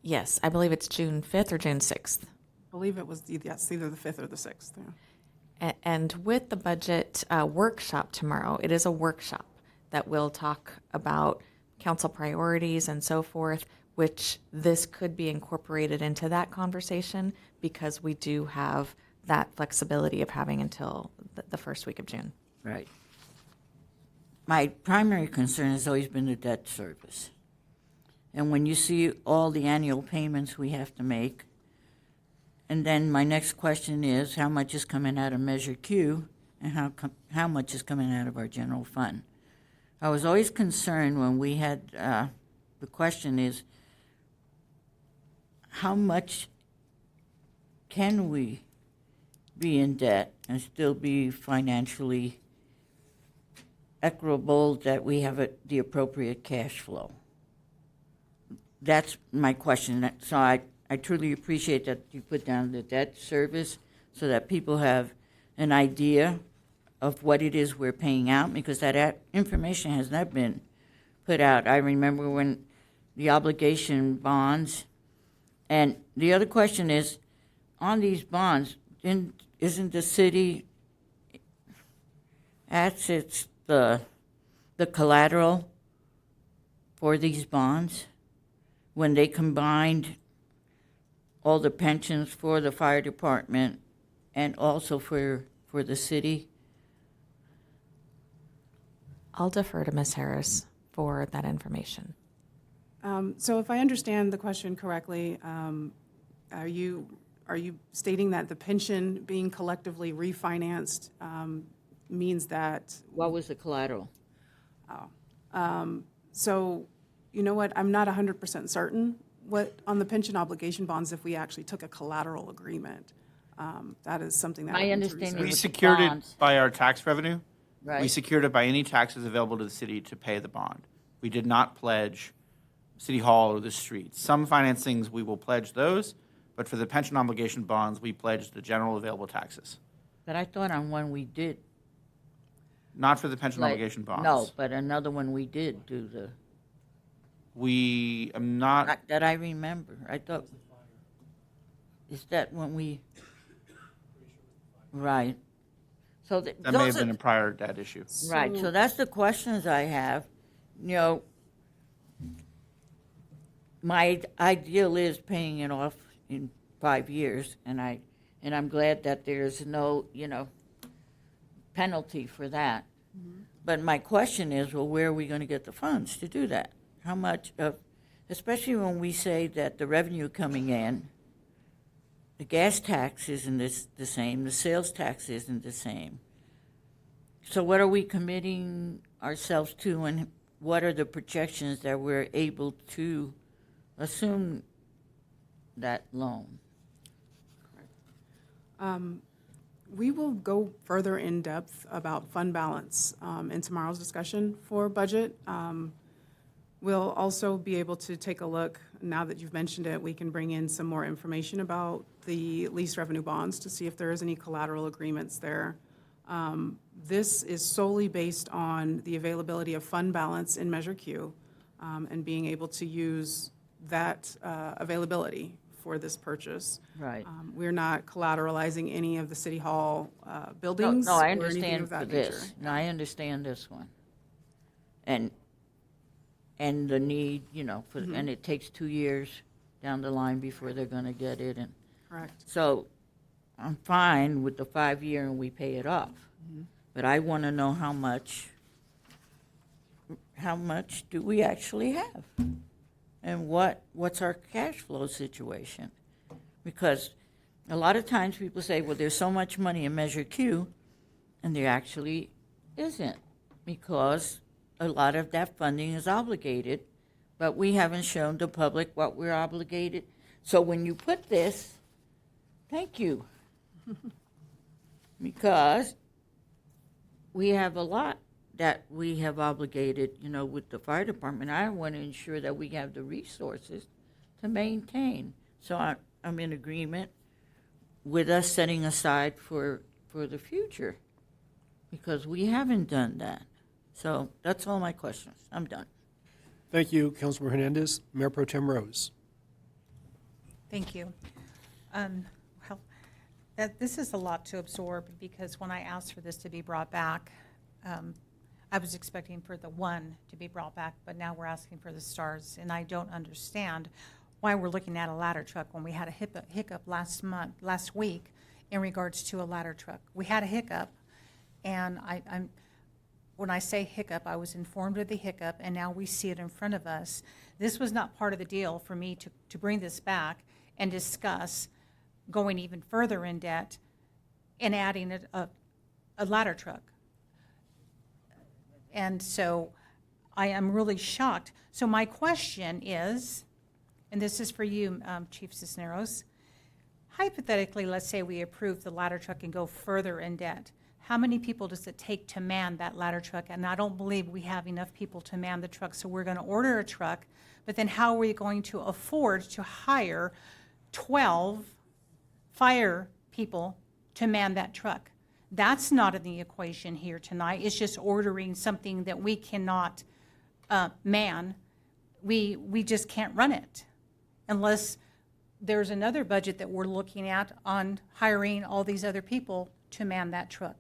I: Yes, I believe it's June 5th or June 6th.
P: I believe it was yes, either the 5th or the 6th. Yeah.
I: And with the budget workshop tomorrow, it is a workshop that will talk about council priorities and so forth, which this could be incorporated into that conversation because we do have that flexibility of having until the first week of June.
B: Right. My primary concern has always been the debt service. And when you see all the annual payments we have to make, and then my next question is, how much is coming out of Measure Q, and how much is coming out of our general fund? I was always concerned when we had, the question is, how much can we be in debt and still be financially equitable, that we have the appropriate cash flow? That's my question. So I truly appreciate that you put down the debt service so that people have an idea of what it is we're paying out, because that information has not been put out. I remember when the obligation bonds, and the other question is, on these bonds, isn't the city assets the collateral for these bonds? When they combined all the pensions for the fire department and also for the city?
I: I'll defer to Ms. Harris for that information.
P: So if I understand the question correctly, are you stating that the pension being collectively refinanced means that?
B: What was the collateral?
P: So, you know what, I'm not 100% certain what, on the pension obligation bonds, if we actually took a collateral agreement. That is something that.
B: My understanding
F: We
B: was
F: secured it
B: bonds.
F: by our tax revenue. We
B: Right.
F: secured it by any taxes available to the city to pay the bond. We did not pledge City Hall or the streets. Some financings, we will pledge those, but for the pension obligation bonds, we pledged the general available taxes.
B: But I thought on one we did.
F: Not for the pension
B: Like,
F: obligation bonds.
B: No, but another one we did do the,
F: We, I'm not,
B: not that I remember. I thought, is that when we, right. So
F: that may have been a prior debt issue.
B: Right, so that's the questions I have. You know, my ideal is paying it off in 5 years, and I'm glad that there's no, penalty for that. But my question is, well, where are we going to get the funds to do that? How much of, especially when we say that the revenue coming in, the gas tax isn't the same, the sales tax isn't the same. So what are we committing ourselves to, and what are the projections that we're able to assume that loan?
P: We will go further in depth about fund balance in tomorrow's discussion for budget. We'll also be able to take a look, now that you've mentioned it, we can bring in some more information about the lease revenue bonds to see if there is any collateral agreements there. This is solely based on the availability of fund balance in Measure Q and being able to use that availability for this purchase.
B: Right.
P: We're not collateralizing any of the City Hall buildings.
B: No, I
P: or anything
B: understand
P: of that
B: for this.
P: nature.
B: No, I understand this one. and the need, you know, for, and it takes 2 years down the line before they're gonna get it, and
P: Correct.
B: so I'm fine with the 5-year and we pay it off. But I wanna know how much do we actually have? And what's our cash flow situation? Because a lot of times people say, well, there's so much money in Measure Q, and there actually isn't, because a lot of that funding is obligated, but we haven't shown the public what we're obligated. So when you put this, thank you. Because we have a lot that we have obligated, you know, with the fire department. I want to ensure that we have the resources to maintain. So I'm in agreement with us setting aside for the future, because we haven't done that. So that's all my questions. I'm done.
A: Thank you, Councilmember Hernandez. Mayor Pro Tem Rose.
E: Thank you. Well, this is a lot to absorb, because when I asked for this to be brought back, I was expecting for the one to be brought back, but now we're asking for the stars, and I don't understand why we're looking at a ladder truck when we had a hiccup last week in regards to a ladder truck. We had a hiccup, and when I say hiccup, I was informed of the hiccup, and now we see it in front of us. This was not part of the deal for me to bring this back and discuss going even further in debt and adding a ladder truck. And so I am really shocked. So my question is, and this is for you, Chief Cisneros, hypothetically, let's say we approve the ladder truck and go further in debt. How many people does it take to man that ladder truck? And I don't believe we have enough people to man the truck, so we're going to order a truck, but then how are we going to afford to hire 12 fire people to man that truck? That's not in the equation here tonight. It's just ordering something that we cannot man. We just can't run it unless there's another budget that we're looking at on hiring all these other people to man that truck.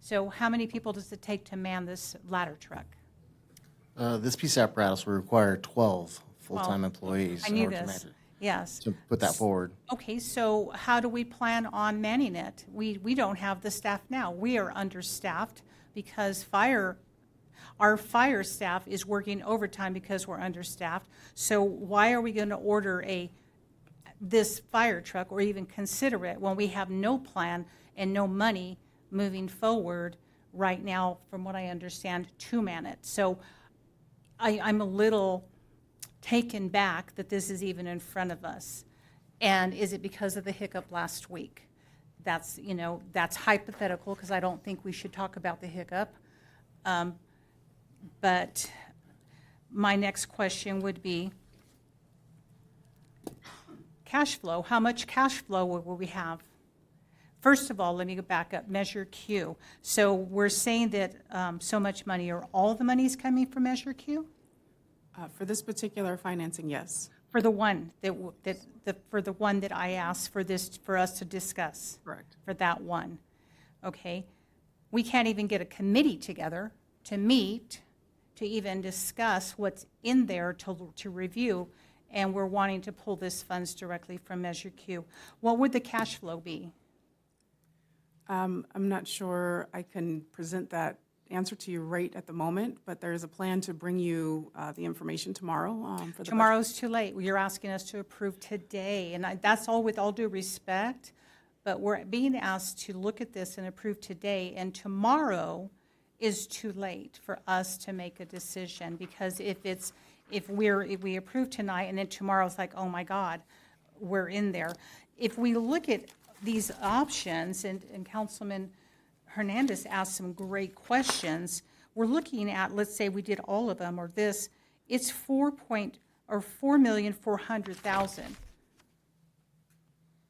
E: So how many people does it take to man this ladder truck?
Q: This piece of apparatus will require 12 full-time employees
E: I
Q: in
E: knew
Q: order to
E: this.
Q: manage it.
E: Yes.
Q: To put that forward.
E: Okay, so how do we plan on manning it? We don't have the staff now. We are understaffed because our fire staff is working overtime because we're understaffed. So why are we going to order this fire truck or even consider it when we have no plan and no money moving forward right now, from what I understand, to man it? So I'm a little taken back that this is even in front of us. And is it because of the hiccup last week? That's hypothetical, because I don't think we should talk about the hiccup. But my next question would be cash flow. How much cash flow will we have? First of all, let me go back up, Measure Q. So we're saying that so much money, or all the money is coming from Measure Q?
P: For this particular financing, yes.
E: For the one for the one that I asked for us to discuss.
P: Correct.
E: For that one, okay. We can't even get a committee together to meet to even discuss what's in there to review, and we're wanting to pull this funds directly from Measure Q. What would the cash flow be?
P: I'm not sure I can present that answer to you right at the moment, but there is a plan to bring you the information tomorrow. For the
E: Tomorrow's too late. You're asking us to approve today, and that's all with all due respect, but we're being asked to look at this and approve today, and tomorrow is too late for us to make a decision, because if we approve tonight and then tomorrow's like, oh my God, we're in there. If we look at these options, and Councilman Hernandez asked some great questions. We're looking at, let's say we did all of them, or this, it's $4,400,000.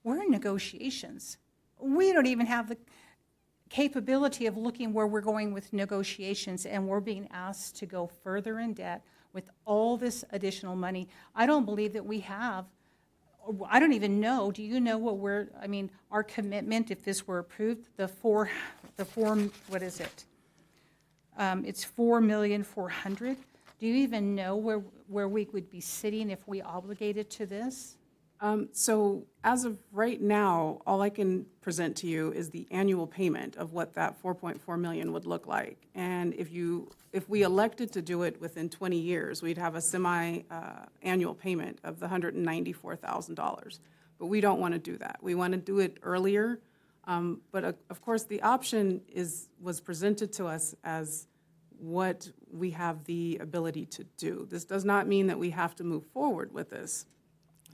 E: We're in negotiations. We don't even have the capability of looking where we're going with negotiations, and we're being asked to go further in debt with all this additional money. I don't believe that we have. I don't even know. Do you know what our commitment, if this were approved, what is it? It's 4,400,000. Do you even know where we would be sitting if we obligated to this?
P: So as of right now, all I can present to you is the annual payment of what that 4.4 million would look like. And if we elected to do it within 20 years, we'd have a semi-annual payment of the $194,000. But we don't want to do that. We want to do it earlier. But of course, the option was presented to us as what we have the ability to do. This does not mean that we have to move forward with this.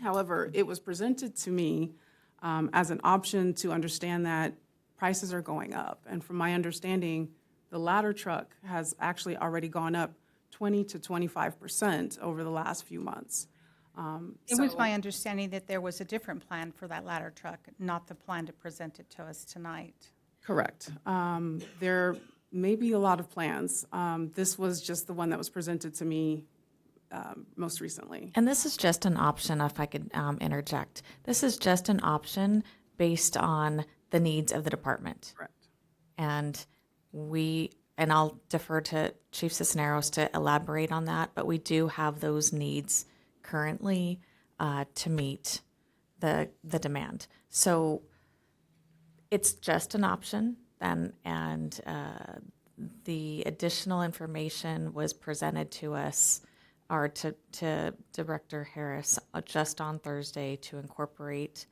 P: However, it was presented to me as an option to understand that prices are going up. And from my understanding, the ladder truck has actually already gone up 20 to 25% over the last few months.
E: It was my understanding that there was a different plan for that ladder truck, not the plan to present it to us tonight.
P: Correct. There may be a lot of plans. This was just the one that was presented to me most recently.
I: And this is just an option, if I could interject. This is just an option based on the needs of the department.
P: Correct.
I: And I'll defer to Chief Cisneros to elaborate on that, but we do have those needs currently to meet the demand. So it's just an option then, and the additional information was presented to us or to Director Harris just on Thursday to incorporate.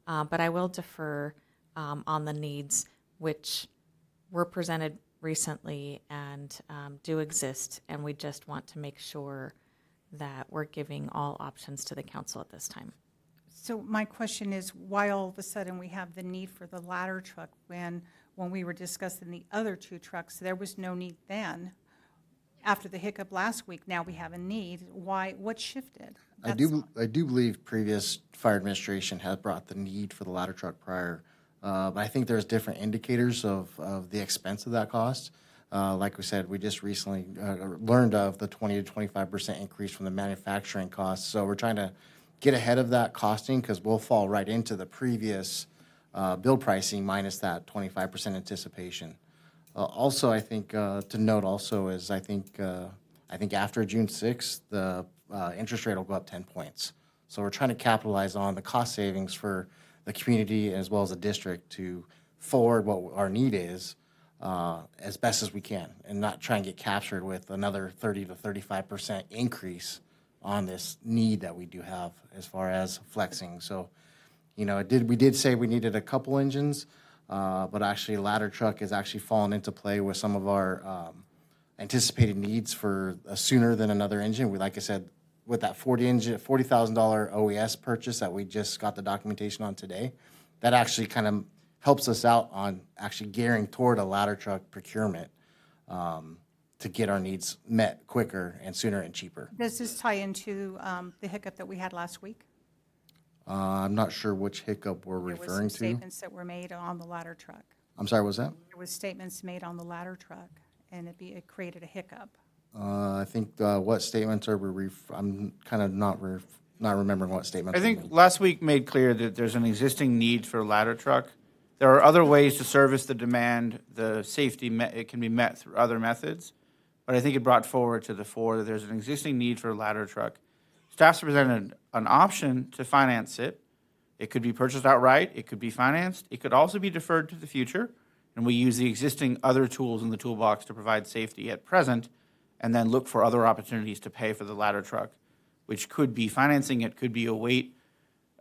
I: But I will defer on the needs which were presented recently and do exist, and we just want to make sure that we're giving all options to the council at this time.
E: So my question is, why all of a sudden we have the need for the ladder truck when we were discussing the other two trucks, there was no need then? After the hiccup last week, now we have a need. Why? What shifted?
Q: I do believe previous fire administration had brought the need for the ladder truck prior, but I think there's different indicators of the expense of that cost. Like we said, we just recently learned of the 20 to 25% increase from the manufacturing costs. So we're trying to get ahead of that costing because we'll fall right into the previous build pricing minus that 25% anticipation. Also, I think to note also is I think after June 6th, the interest rate will go up 10 points. So we're trying to capitalize on the cost savings for the community as well as the district to forward what our need is as best as we can and not try and get captured with another 30 to 35% increase on this need that we do have as far as flexing. So, we did say we needed a couple engines. But actually, ladder truck has actually fallen into play with some of our anticipated needs for sooner than another engine. Like I said, with that $40,000 OES purchase that we just got the documentation on today, that actually kind of helps us out on actually gearing toward a ladder truck procurement to get our needs met quicker and sooner and cheaper.
E: Does this tie into the hiccup that we had last week?
Q: I'm not sure which hiccup we're
E: There
Q: referring
E: was some
Q: to.
E: statements that were made on the ladder truck.
Q: I'm sorry, what was that?
E: There was statements made on the ladder truck, and it created a hiccup.
Q: I think what statements are we? I'm kind of not remembering what statements.
F: I think last week made clear that there's an existing need for a ladder truck. There are other ways to service the demand. The safety it can be met through other methods, but I think it brought forward to the fore that there's an existing need for a ladder truck. Staff's presented an option to finance it. It could be purchased outright. It could be financed. It could also be deferred to the future, and we use the existing other tools in the toolbox to provide safety at present, and then look for other opportunities to pay for the ladder truck, which could be financing. It could be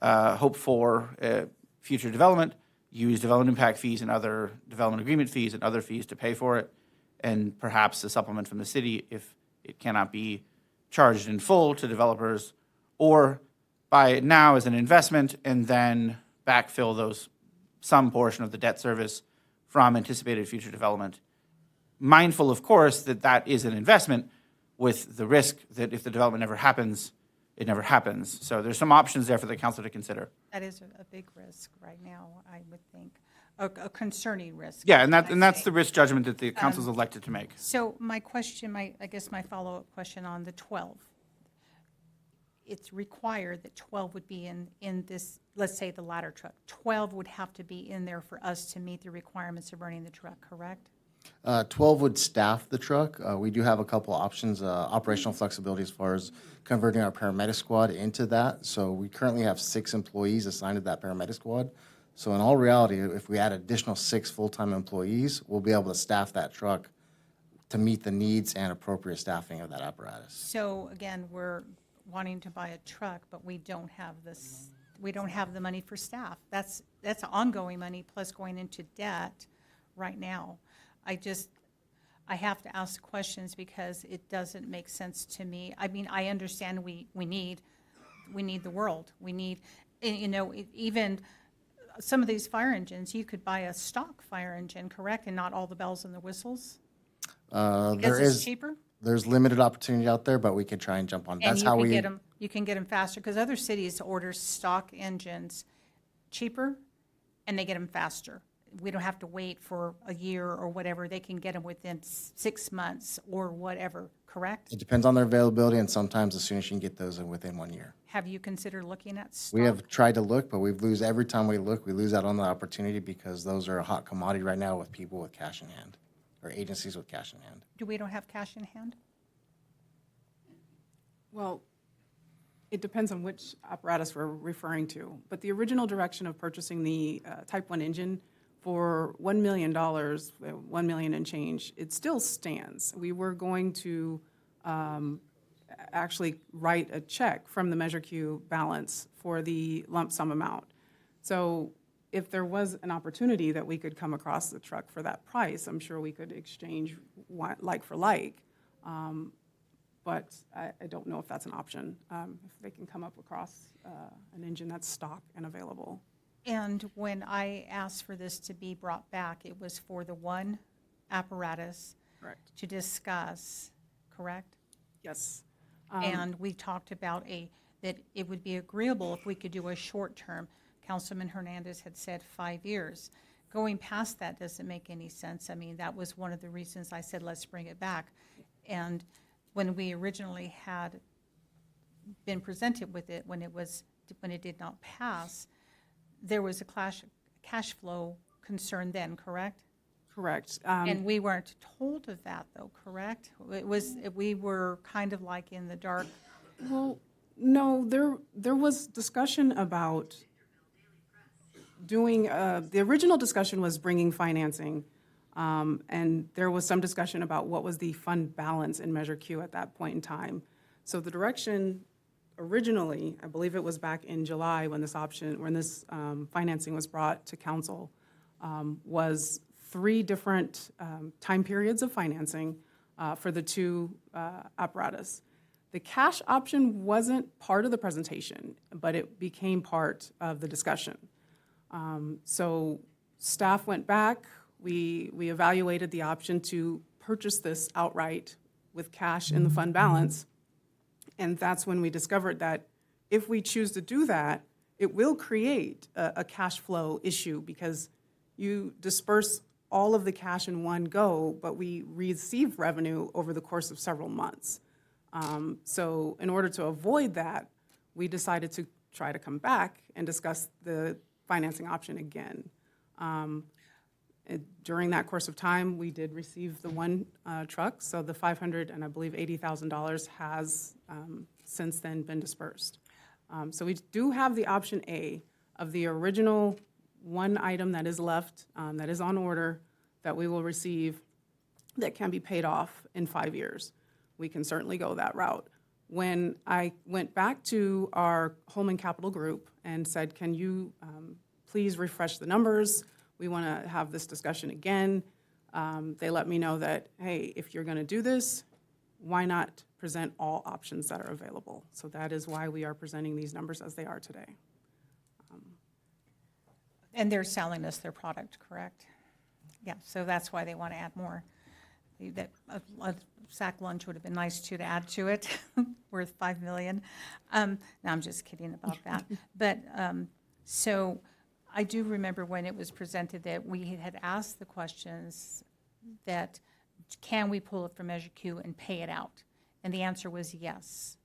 F: hope for future development, use development impact fees and other development agreement fees and other fees to pay for it, and perhaps a supplement from the city if it cannot be charged in full to developers, or buy it now as an investment and then backfill some portion of the debt service from anticipated future development. Mindful, of course, that is an investment with the risk that if the development never happens, it never happens. So there's some options there for the council to consider.
E: That is a big risk right now, I would think, a concerning risk.
F: Yeah, and that's the risk judgment that the council's elected to make.
E: So my question, I guess my follow-up question on the 12. It's required that 12 would be in this, let's say the ladder truck. 12 would have to be in there for us to meet the requirements of running the truck, correct?
Q: 12 would staff the truck. We do have a couple options, operational flexibility as far as converting our paramedic squad into that. So we currently have 6 employees assigned to that paramedic squad. So in all reality, if we add additional 6 full-time employees, we'll be able to staff that truck to meet the needs and appropriate staffing of that apparatus.
E: So again, we're wanting to buy a truck, but we don't have this, we don't have the money for staff. That's ongoing money plus going into debt right now. I have to ask questions because it doesn't make sense to me. I mean, I understand we need the world. We need, you know, even some of these fire engines, you could buy a stock fire engine, correct, and not all the bells and the whistles? Because it's cheaper?
Q: There's limited opportunity out there, but we could try and jump on. That's how we
E: You can get them faster, because other cities order stock engines cheaper, and they get them faster. We don't have to wait for a year or whatever. They can get them within 6 months or whatever, correct?
Q: It depends on their availability, and sometimes as soon as you can get those in within 1 year.
E: Have you considered looking at stock?
Q: We have tried to look, but every time we look, we lose out on the opportunity because those are a hot commodity right now with people with cash in hand, or agencies with cash in hand.
E: We don't have cash in hand?
P: Well, it depends on which apparatus we're referring to. But the original direction of purchasing the Type 1 engine for $1 million, $1 million and change, it still stands. We were going to actually write a check from the Measure Q balance for the lump sum amount. So if there was an opportunity that we could come across the truck for that price, I'm sure we could exchange like for like. But I don't know if that's an option, if they can come up across an engine that's stock and available.
E: And when I asked for this to be brought back, it was for the one apparatus
P: Correct.
E: to discuss, correct?
P: Yes.
E: And we talked about that it would be agreeable if we could do a short term. Councilman Hernandez had said 5 years. Going past that doesn't make any sense. I mean, that was one of the reasons I said, let's bring it back. And when we originally had been presented with it, when it did not pass, there was a cash flow concern then, correct?
P: Correct.
E: And we weren't told of that, though, correct? We were kind of like in the dark.
P: Well, no, there was discussion about doing, the original discussion was bringing financing, and there was some discussion about what was the fund balance in Measure Q at that point in time. So the direction originally, I believe it was back in July when this financing was brought to council, was 3 different time periods of financing for the 2 apparatus. The cash option wasn't part of the presentation, but it became part of the discussion. So staff went back, we evaluated the option to purchase this outright with cash in the fund balance, and that's when we discovered that if we choose to do that, it will create a cash flow issue because you disperse all of the cash in one go, but we receive revenue over the course of several months. So in order to avoid that, we decided to try to come back and discuss the financing option again. During that course of time, we did receive the 1 truck, so the $500,000 and I believe $80,000 has since then been dispersed. So we do have the option A of the original 1 item that is left, that is on order, that we will receive, that can be paid off in 5 years. We can certainly go that route. When I went back to our Holman Capital Group and said, can you please refresh the numbers? We want to have this discussion again. They let me know that, hey, if you're going to do this, why not present all options that are available? So that is why we are presenting these numbers as they are today.
E: And they're selling us their product, correct? Yeah, so that's why they want to add more. A sack lunch would have been nice too to add to it, worth $5 million. No, I'm just kidding about that. But so I do remember when it was presented that we had asked the questions that can we pull it from Measure Q and pay it out? And the answer was yes.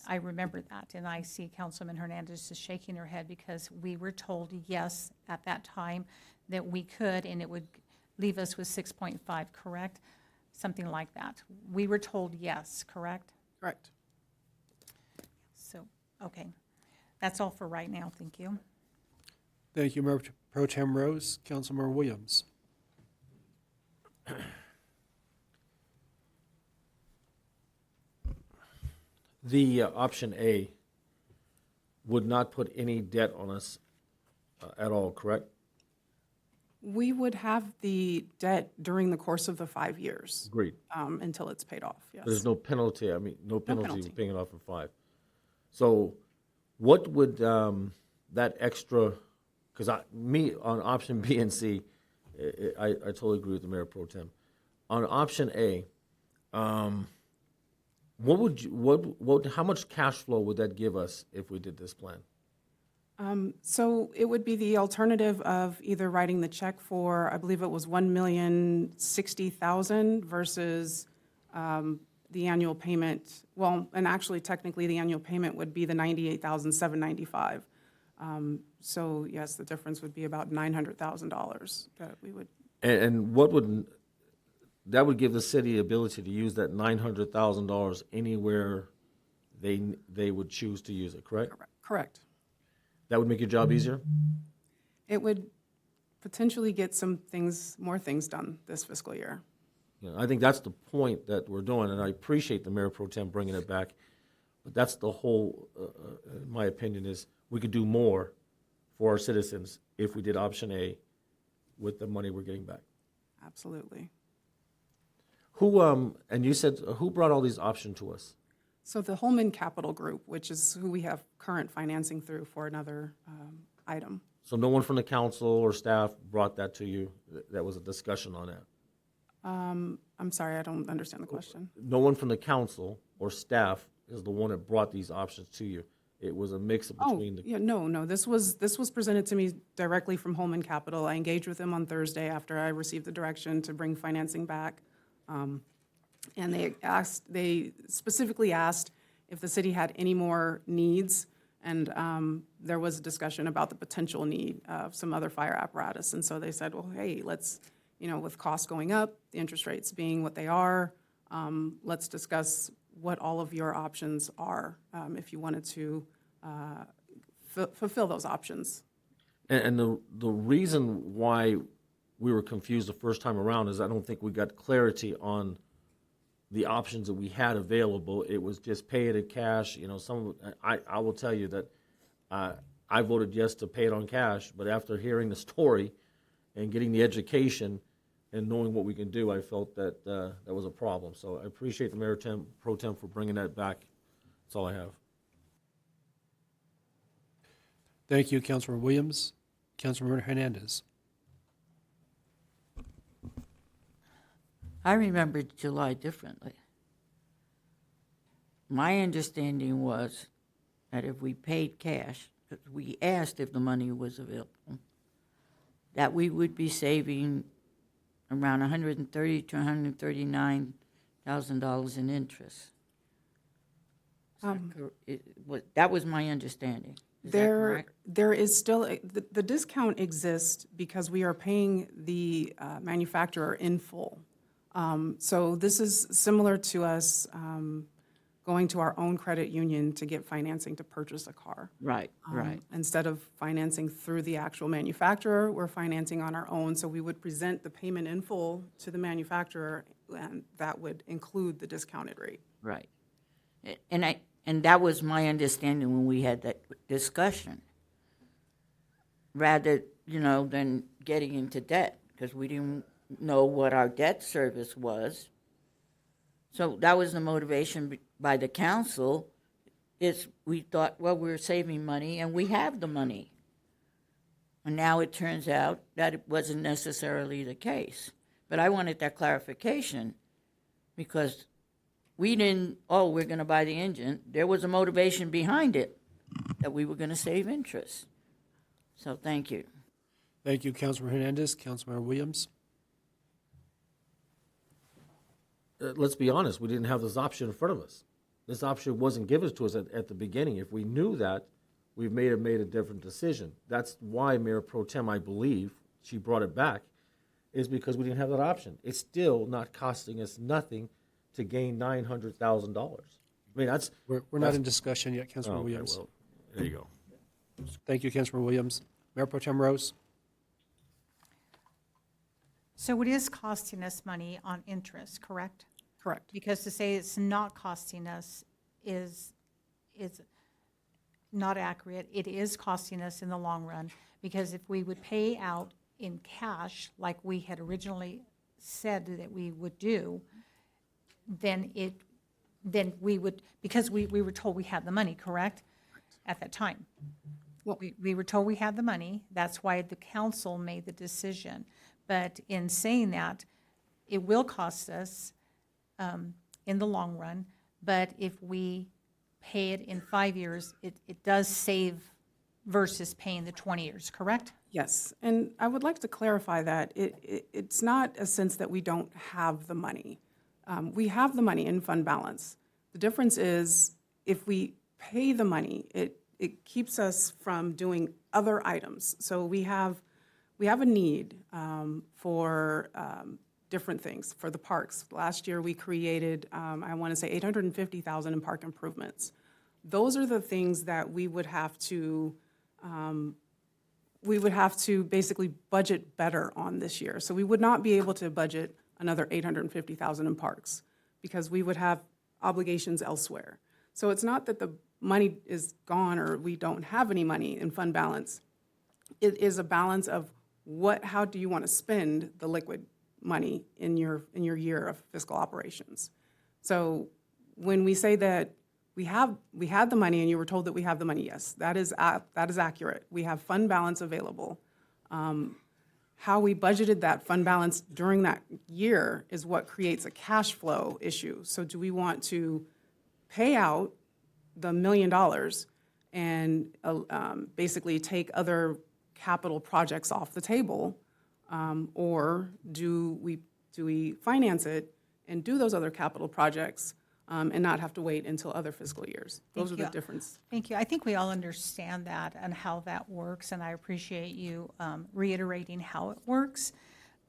E: I remember that, and I see Councilman Hernandez is shaking her head because we were told yes at that time that we could, and it would leave us with 6.5, correct? Something like that. We were told yes, correct?
P: Correct.
E: So, okay. That's all for right now. Thank you.
A: Thank you, Mayor Pro Tem Rose. Councilmember Williams.
U: The option A would not put any debt on us at all, correct?
P: We would have the debt during the course of the 5 years.
U: Agreed.
P: Until it's paid off, yes.
U: There's no penalty, no penalty
P: penalty.
U: with paying it off in 5. So what would that extra, because on option B and C, I totally agree with the Mayor Pro Tem. On option A, how much cash flow would that give us if we did this plan?
P: So it would be the alternative of either writing the check for, I believe it was $1,060,000 versus the annual payment. Well, and actually technically the annual payment would be the $98,795. So yes, the difference would be about $900,000 that we would.
U: And that would give the city the ability to use that $900,000 anywhere they would choose to use it, correct?
P: Correct.
U: That would make your job easier?
P: It would potentially get more things done this fiscal year.
U: You know, I think that's the point that we're doing, and I appreciate the Mayor Pro Tem bringing it back. But that's the whole, in my opinion, is we could do more for our citizens if we did option A with the money we're getting back.
P: Absolutely.
U: And you said, who brought all these options to us?
P: So the Holman Capital Group, which is who we have current financing through for another item.
U: So no one from the council or staff brought that to you? That was a discussion on that?
P: I'm sorry, I don't understand the question.
U: No one from the council or staff is the one that brought these options to you? It was a mix between
P: No. This was presented to me directly from Holman Capital. I engaged with them on Thursday after I received the direction to bring financing back. And they specifically asked if the city had any more needs, and there was a discussion about the potential need of some other fire apparatus. And so they said, well, hey, let's, with costs going up, the interest rates being what they are, let's discuss what all of your options are if you wanted to fulfill those options.
U: And the reason why we were confused the first time around is I don't think we got clarity on the options that we had available. It was just pay it in cash. I will tell you that I voted yes to pay it on cash, but after hearing the story and getting the education and knowing what we can do, I felt that that was a problem. So I appreciate the Mayor Pro Tem for bringing that back. That's all I have.
A: Thank you, Councilmember Williams. Councilmember Hernandez.
B: I remember July differently. My understanding was that if we paid cash, because we asked if the money was available, that we would be saving around $130,000 to $139,000 in interest. That was my understanding. Is that correct?
P: There is still, the discount exists because we are paying the manufacturer in full. So this is similar to us going to our own credit union to get financing to purchase a car.
B: Right.
P: Instead of financing through the actual manufacturer, we're financing on our own. So we would present the payment in full to the manufacturer, and that would include the discounted rate.
B: Right. And that was my understanding when we had that discussion. Rather, than getting into debt, because we didn't know what our debt service was. So that was the motivation by the council, is we thought, well, we're saving money, and we have the money. And now it turns out that it wasn't necessarily the case. But I wanted that clarification, because we didn't, we're going to buy the engine. There was a motivation behind it, that we were going to save interest. So thank you.
A: Thank you, Councilmember Hernandez. Councilmember Williams.
U: Let's be honest, we didn't have this option in front of us. This option wasn't given to us at the beginning. If we knew that, we made a different decision. That's why Mayor Pro Tem, I believe, she brought it back, is because we didn't have that option. It's still not costing us nothing to gain $900,000. I mean, that's
A: We're not in discussion yet, Councilman
U: okay,
A: Williams.
U: well, there you go.
A: Thank you, Councilman Williams. Mayor Pro Tem Rose?
E: So it is costing us money on interest, correct?
P: Correct.
E: Because to say it's not costing us is not accurate. It is costing us in the long run, because if we would pay out in cash like we had originally said that we would do, then we would, because we were told we had the money, correct? At that time. We were told we had the money. That's why the council made the decision. But in saying that, it will cost us in the long run. But if we pay it in 5 years, it does save versus paying the 20 years, correct?
P: Yes, and I would like to clarify that it's not a sense that we don't have the money. We have the money in fund balance. The difference is if we pay the money, it keeps us from doing other items. So we have a need for different things for the parks. Last year we created, I want to say $850,000 in park improvements. Those are the things that we would have to basically budget better on this year. So we would not be able to budget another $850,000 in parks because we would have obligations elsewhere. So it's not that the money is gone or we don't have any money in fund balance. It is a balance of how do you want to spend the liquid money in your year of fiscal operations. So when we say that we had the money and you were told that we have the money, yes, that is accurate. We have fund balance available. How we budgeted that fund balance during that year is what creates a cash flow issue. So do we want to pay out the $1 million and basically take other capital projects off the table, or do we finance it and do those other capital projects and not have to wait until other fiscal years? Those are the difference.
E: Thank you. I think we all understand that and how that works, and I appreciate you reiterating how it works.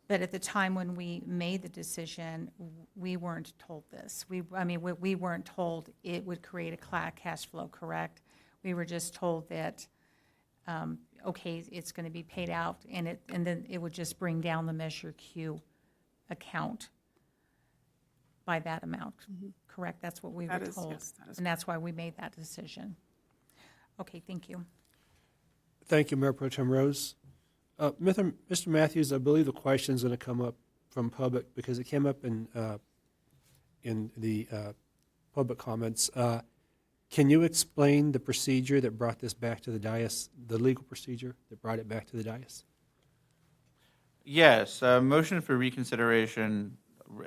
E: But at the time when we made the decision, we weren't told this. We weren't told it would create a cash flow, correct? We were just told that, okay, it's going to be paid out, and then it would just bring down the Measure Q account by that amount, correct? That's what we were told.
P: Yes, that is
E: and that's why we made that decision. Okay, thank you.
A: Thank you, Mayor Pro Tem Rose. Mr. Matthews, I believe the question is going to come up from public because it came up in the public comments. Can you explain the procedure that brought this back to the dais, the legal procedure that brought it back to the dais?
F: Yes, a motion for reconsideration,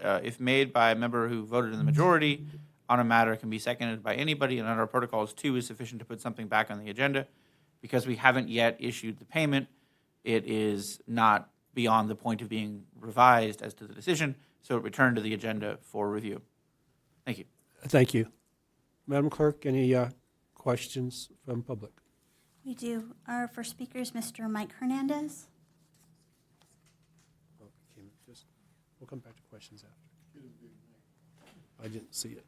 F: if made by a member who voted in the majority on a matter, can be seconded by anybody, and under our protocols, 2 is sufficient to put something back on the agenda. Because we haven't yet issued the payment, it is not beyond the point of being revised as to the decision, so it returned to the agenda for review. Thank you.
A: Thank you. Madam Clerk, any questions from public?
C: We do. Our first speaker is Mr. Mike Hernandez.
A: We'll come back to questions after. I didn't see it.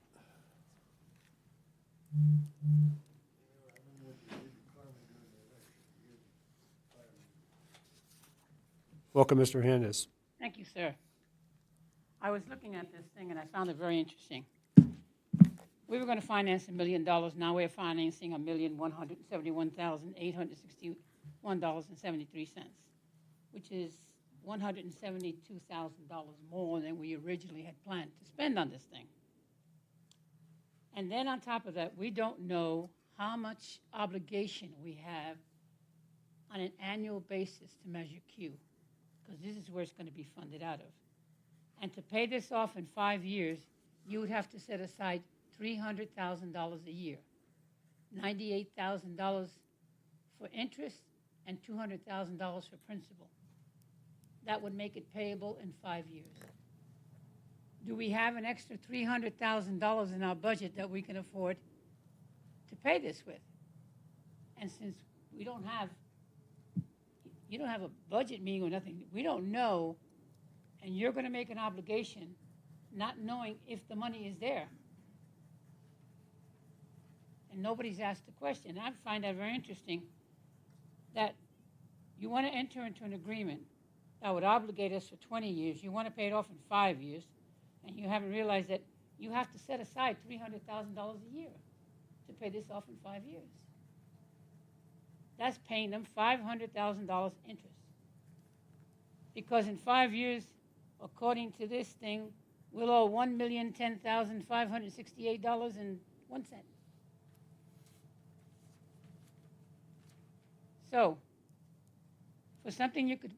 A: Welcome, Mr. Hernandez.
H: Thank you, sir. I was looking at this thing and I found it very interesting. We were going to finance $1 million. Now we're financing $1,171,861.73, which is $172,000 more than we originally had planned to spend on this thing. And then on top of that, we don't know how much obligation we have on an annual basis to Measure Q, because this is where it's going to be funded out of. And to pay this off in 5 years, you would have to set aside $300,000 a year, $98,000 for interest and $200,000 for principal. That would make it payable in 5 years. Do we have an extra $300,000 in our budget that we can afford to pay this with? And since you don't have a budget meeting or nothing, we don't know and you're going to make an obligation not knowing if the money is there. And nobody's asked the question. I find that very interesting, that you want to enter into an agreement that would obligate us for 20 years. You want to pay it off in 5 years, and you haven't realized that you have to set aside $300,000 a year to pay this off in 5 years. That's paying them $500,000 interest. Because in 5 years, according to this thing, we'll owe $1,010,568.01. So, for something you could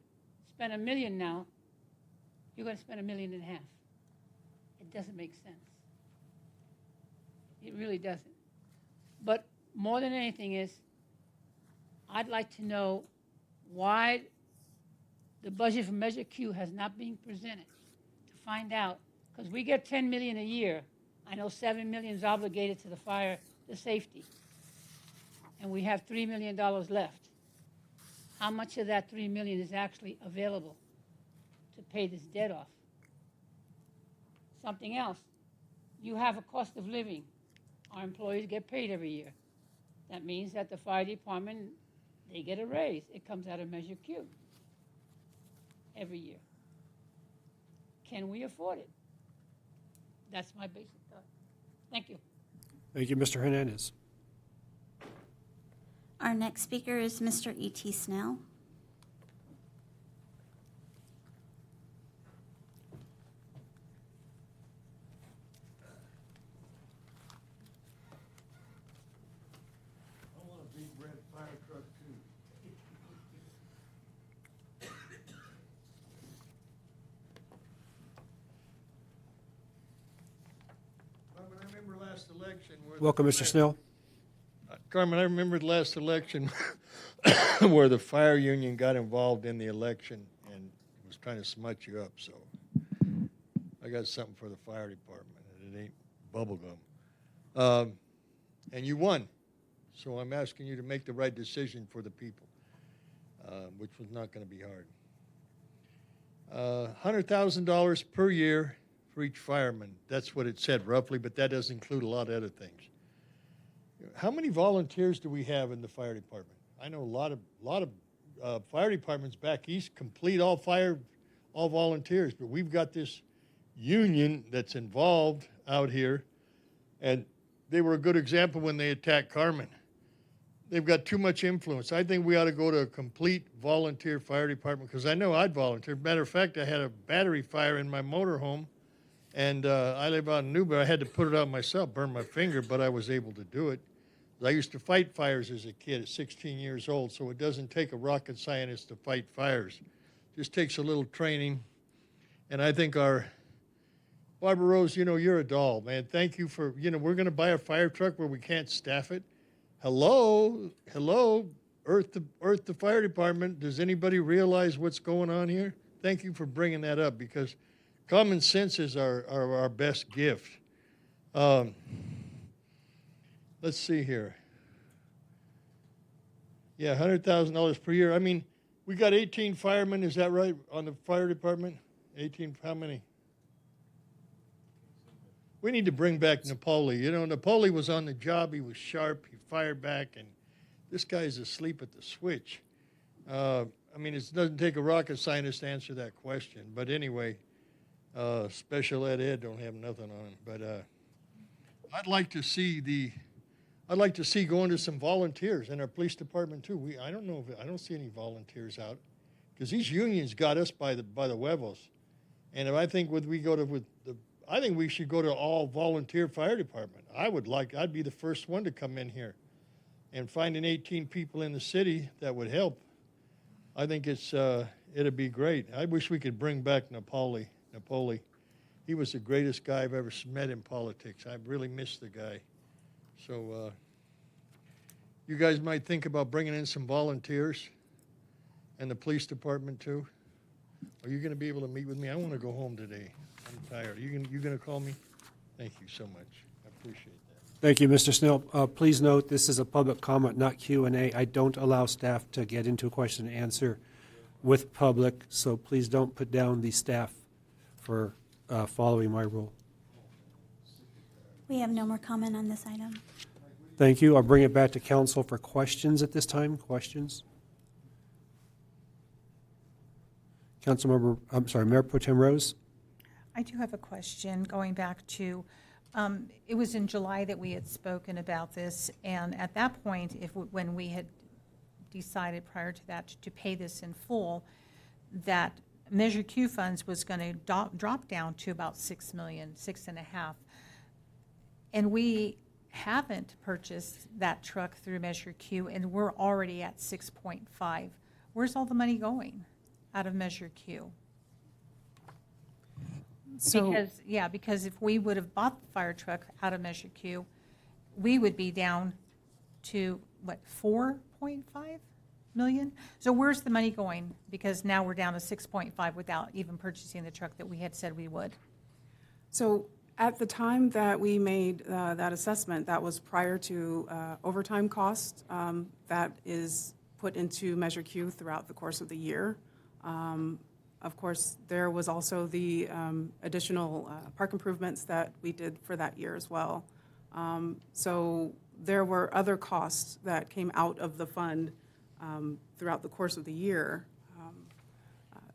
H: spend $1 million now, you're going to spend $1.5 million. It doesn't make sense. It really doesn't. But more than anything is, I'd like to know why the budget for Measure Q has not been presented, to find out, because we get $10 million a year. I know $7 million is obligated to the fire, the safety, and we have $3 million left. How much of that $3 million is actually available to pay this debt off? Something else, you have a cost of living. Our employees get paid every year. That means that the fire department, they get a raise. It comes out of Measure Q every year. Can we afford it? That's my basic thought. Thank you.
A: Thank you, Mr. Hernandez.
C: Our next speaker is Mr. E.T. Snell.
N: I want a big red fire truck too. Carmen, I remember last election where
A: Welcome, Mr. Snell.
N: Carmen, I remember the last election where the fire union got involved in the election and was trying to smut you up, so I got something for the fire department, and it ain't bubble gum. And you won, so I'm asking you to make the right decision for the people, which was not going to be hard. $100,000 per year for each fireman. That's what it said roughly, but that doesn't include a lot of other things. How many volunteers do we have in the fire department? I know a lot of fire departments back east complete all volunteers, but we've got this union that's involved out here, and they were a good example when they attacked Carmen. They've got too much influence. I think we ought to go to a complete volunteer fire department, because I know I'd volunteer. Matter of fact, I had a battery fire in my motorhome, and I live out in Newberry. I had to put it out myself, burn my finger, but I was able to do it. I used to fight fires as a kid at 16 years old, so it doesn't take a rocket scientist to fight fires. It just takes a little training. And I think our Barbara Rose, you're a doll, man. Thank you for, we're going to buy a fire truck where we can't staff it. Hello, Earth the fire department. Does anybody realize what's going on here? Thank you for bringing that up, because common sense is our best gift. Let's see here. Yeah, $100,000 per year. I mean, we got 18 firemen, is that right, on the fire department? 18, how many? We need to bring back Napoli. Napoli was on the job. He was sharp. He fired back, and this guy's asleep at the switch. I mean, it doesn't take a rocket scientist to answer that question. But anyway, special ed don't have nothing on it. But I'd like to see going to some volunteers in our police department too. I don't see any volunteers out, because these unions got us by the huevos. And I think I think we should go to all volunteer fire department. I'd be the first one to come in here, and finding 18 people in the city that would help. I think it'd be great. I wish we could bring back Napoli. He was the greatest guy I've ever met in politics. I really miss the guy. So you guys might think about bringing in some volunteers, and the police department too. Are you going to be able to meet with me? I want to go home today. I'm tired. Are you going to call me? Thank you so much. I appreciate that.
A: Thank you, Mr. Snell. Please note, this is a public comment, not Q&A. I don't allow staff to get into a question and answer with public, so please don't put down the staff for following my rule.
C: We have no more comment on this item.
A: Thank you. I'll bring it back to council for questions at this time. Questions? Councilmember, I'm sorry, Mayor Pro Tem Rose?
E: I do have a question going back to, it was in July that we had spoken about this, and at that point, when we had decided prior to that to pay this in full, that Measure Q funds was going to drop down to about 6 million, 6.5. And we haven't purchased that truck through Measure Q, and we're already at 6.5. Where's all the money going out of Measure Q? Because if we would have bought the fire truck out of Measure Q, we would be down to, what, 4.5 million? So where's the money going? Because now we're down to 6.5 without even purchasing the truck that we had said we would.
P: So at the time that we made that assessment, that was prior to overtime cost that is put into Measure Q throughout the course of the year. Of course, there was also the additional park improvements that we did for that year as well. So there were other costs that came out of the fund throughout the course of the year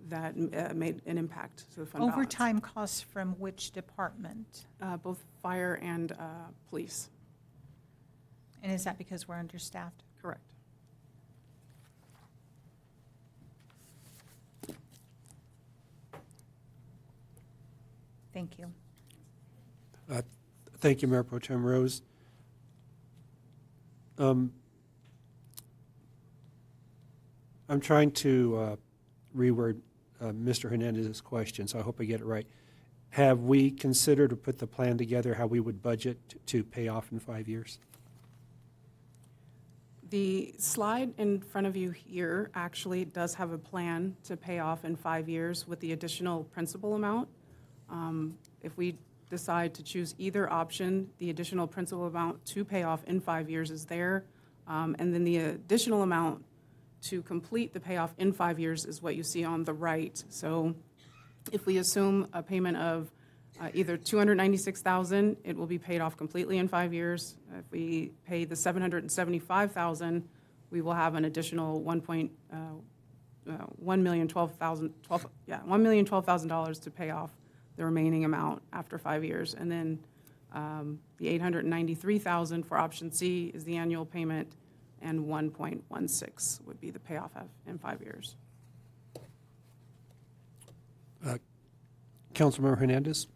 P: that made an impact to the fund balance.
E: Overtime costs from which department?
P: Both fire and police.
E: And is that because we're understaffed?
P: Correct.
E: Thank you.
A: Thank you, Mayor Pro Tem Rose. I'm trying to reword Mr. Hernandez's question, so I hope I get it right. Have we considered or put the plan together how we would budget to pay off in 5 years?
P: The slide in front of you here actually does have a plan to pay off in 5 years with the additional principal amount. If we decide to choose either option, the additional principal amount to pay off in 5 years is there. And then the additional amount to complete the payoff in 5 years is what you see on the right. So if we assume a payment of either $296,000, it will be paid off completely in 5 years. If we pay the $775,000, we will have an additional $1,012,000 to pay off the remaining amount after 5 years. And then the $893,000 for option C is the annual payment, and 1.16 would be the payoff in 5 years.
A: Councilmember Hernandez?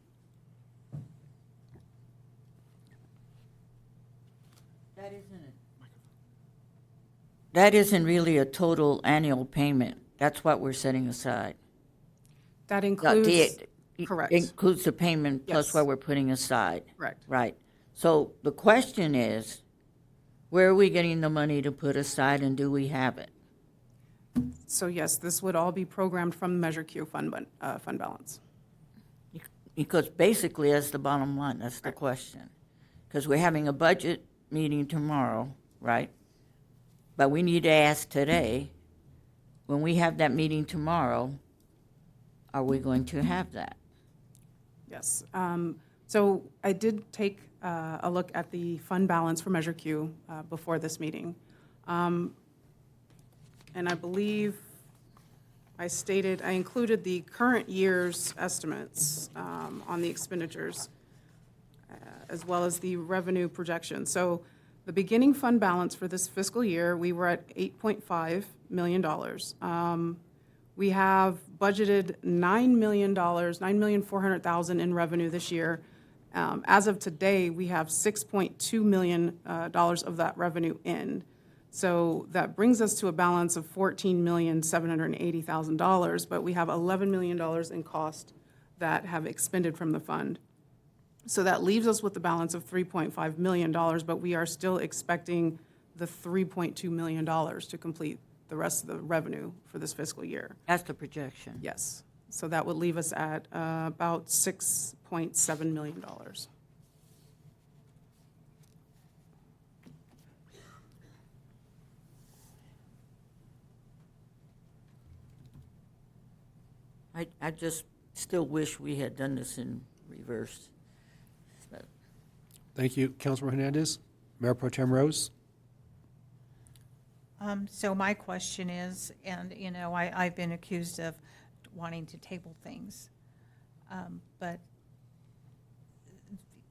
B: That isn't really a total annual payment. That's what we're setting aside.
P: That includes, correct.
B: Includes the payment plus
P: Yes.
B: what we're putting aside.
P: Correct.
B: Right. So the question is, where are we getting the money to put aside, and do we have it?
P: So yes, this would all be programmed from the Measure Q fund balance.
B: Because basically, that's the bottom line. That's the question. Because we're having a budget meeting tomorrow, right? But we need to ask today, when we have that meeting tomorrow, are we going to have that?
P: Yes. So I did take a look at the fund balance for Measure Q before this meeting. And I believe I included the current year's estimates on the expenditures, as well as the revenue projection. So the beginning fund balance for this fiscal year, we were at $8.5 million. We have budgeted $9,400,000 in revenue this year. As of today, we have $6.2 million of that revenue in. So that brings us to a balance of $14,780,000, but we have $11 million in cost that have expended from the fund. So that leaves us with the balance of $3.5 million, but we are still expecting the $3.2 million to complete the rest of the revenue for this fiscal year.
B: That's the projection.
P: Yes. So that would leave us at about $6.7 million.
B: I just still wish we had done this in reverse. But
A: Thank you, Councilmember Hernandez. Mayor Pro Tem Rose?
E: So my question is, and, you know, I've been accused of wanting to table things, but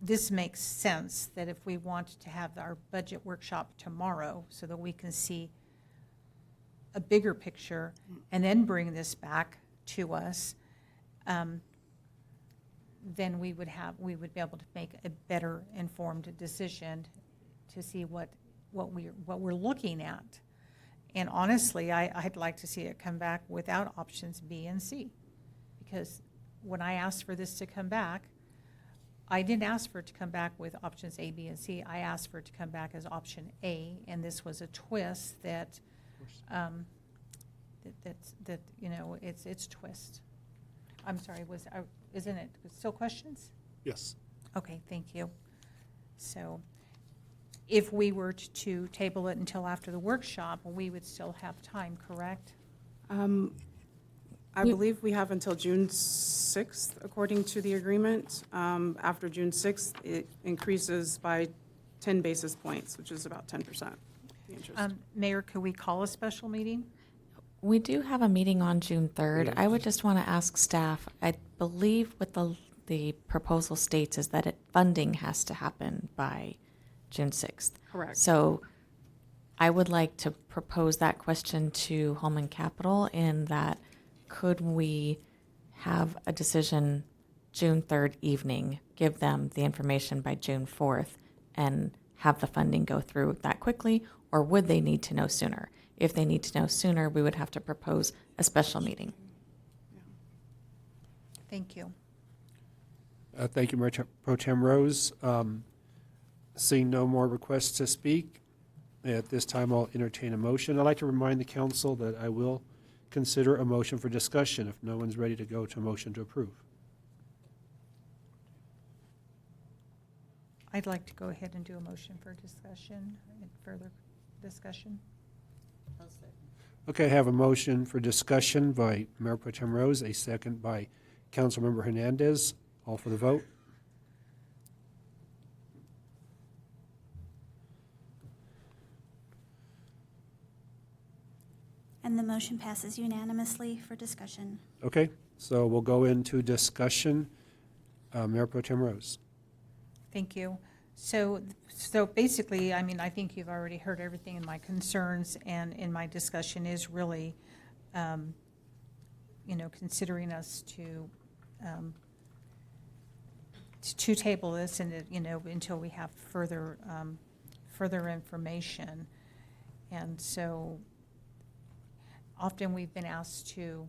E: this makes sense that if we want to have our budget workshop tomorrow so that we can see a bigger picture and then bring this back to us, then we would be able to make a better informed decision to see what we're looking at. And honestly, I'd like to see it come back without options B and C. Because when I asked for this to come back, I didn't ask for it to come back with options A, B, and C. I asked for it to come back as option A, and this was a twist that, you know, it's twist. I'm sorry, isn't it still questions?
A: Yes.
E: Okay, thank you. So if we were to table it until after the workshop, we would still have time, correct?
P: I believe we have until June 6th, according to the agreement. After June 6th, it increases by 10 basis points, which is about 10%. The interest.
E: Mayor, could we call a special meeting?
I: We do have a meeting on June 3rd. I would just want to ask staff, I believe what the proposal states is that funding has to happen by June 6th.
P: Correct.
I: So I would like to propose that question to Holman Capital in that could we have a decision June 3rd evening, give them the information by June 4th, and have the funding go through that quickly, or would they need to know sooner? If they need to know sooner, we would have to propose a special meeting.
E: Thank you.
A: Thank you, Mayor Pro Tem Rose. Seeing no more requests to speak, at this time I'll entertain a motion. I'd like to remind the council that I will consider a motion for discussion if no one's ready to go to a motion to approve.
E: I'd like to go ahead and do a motion for discussion and further discussion.
A: Okay, I have a motion for discussion by Mayor Pro Tem Rose, a second by Councilmember Hernandez. All for the vote.
C: And the motion passes unanimously for discussion.
A: Okay, so we'll go into discussion. Mayor Pro Tem Rose.
E: Thank you. So basically, I mean, I think you've already heard everything in my concerns, and in my discussion is really, you know, considering us to table this and, you know, until we have further information. And so often we've been asked to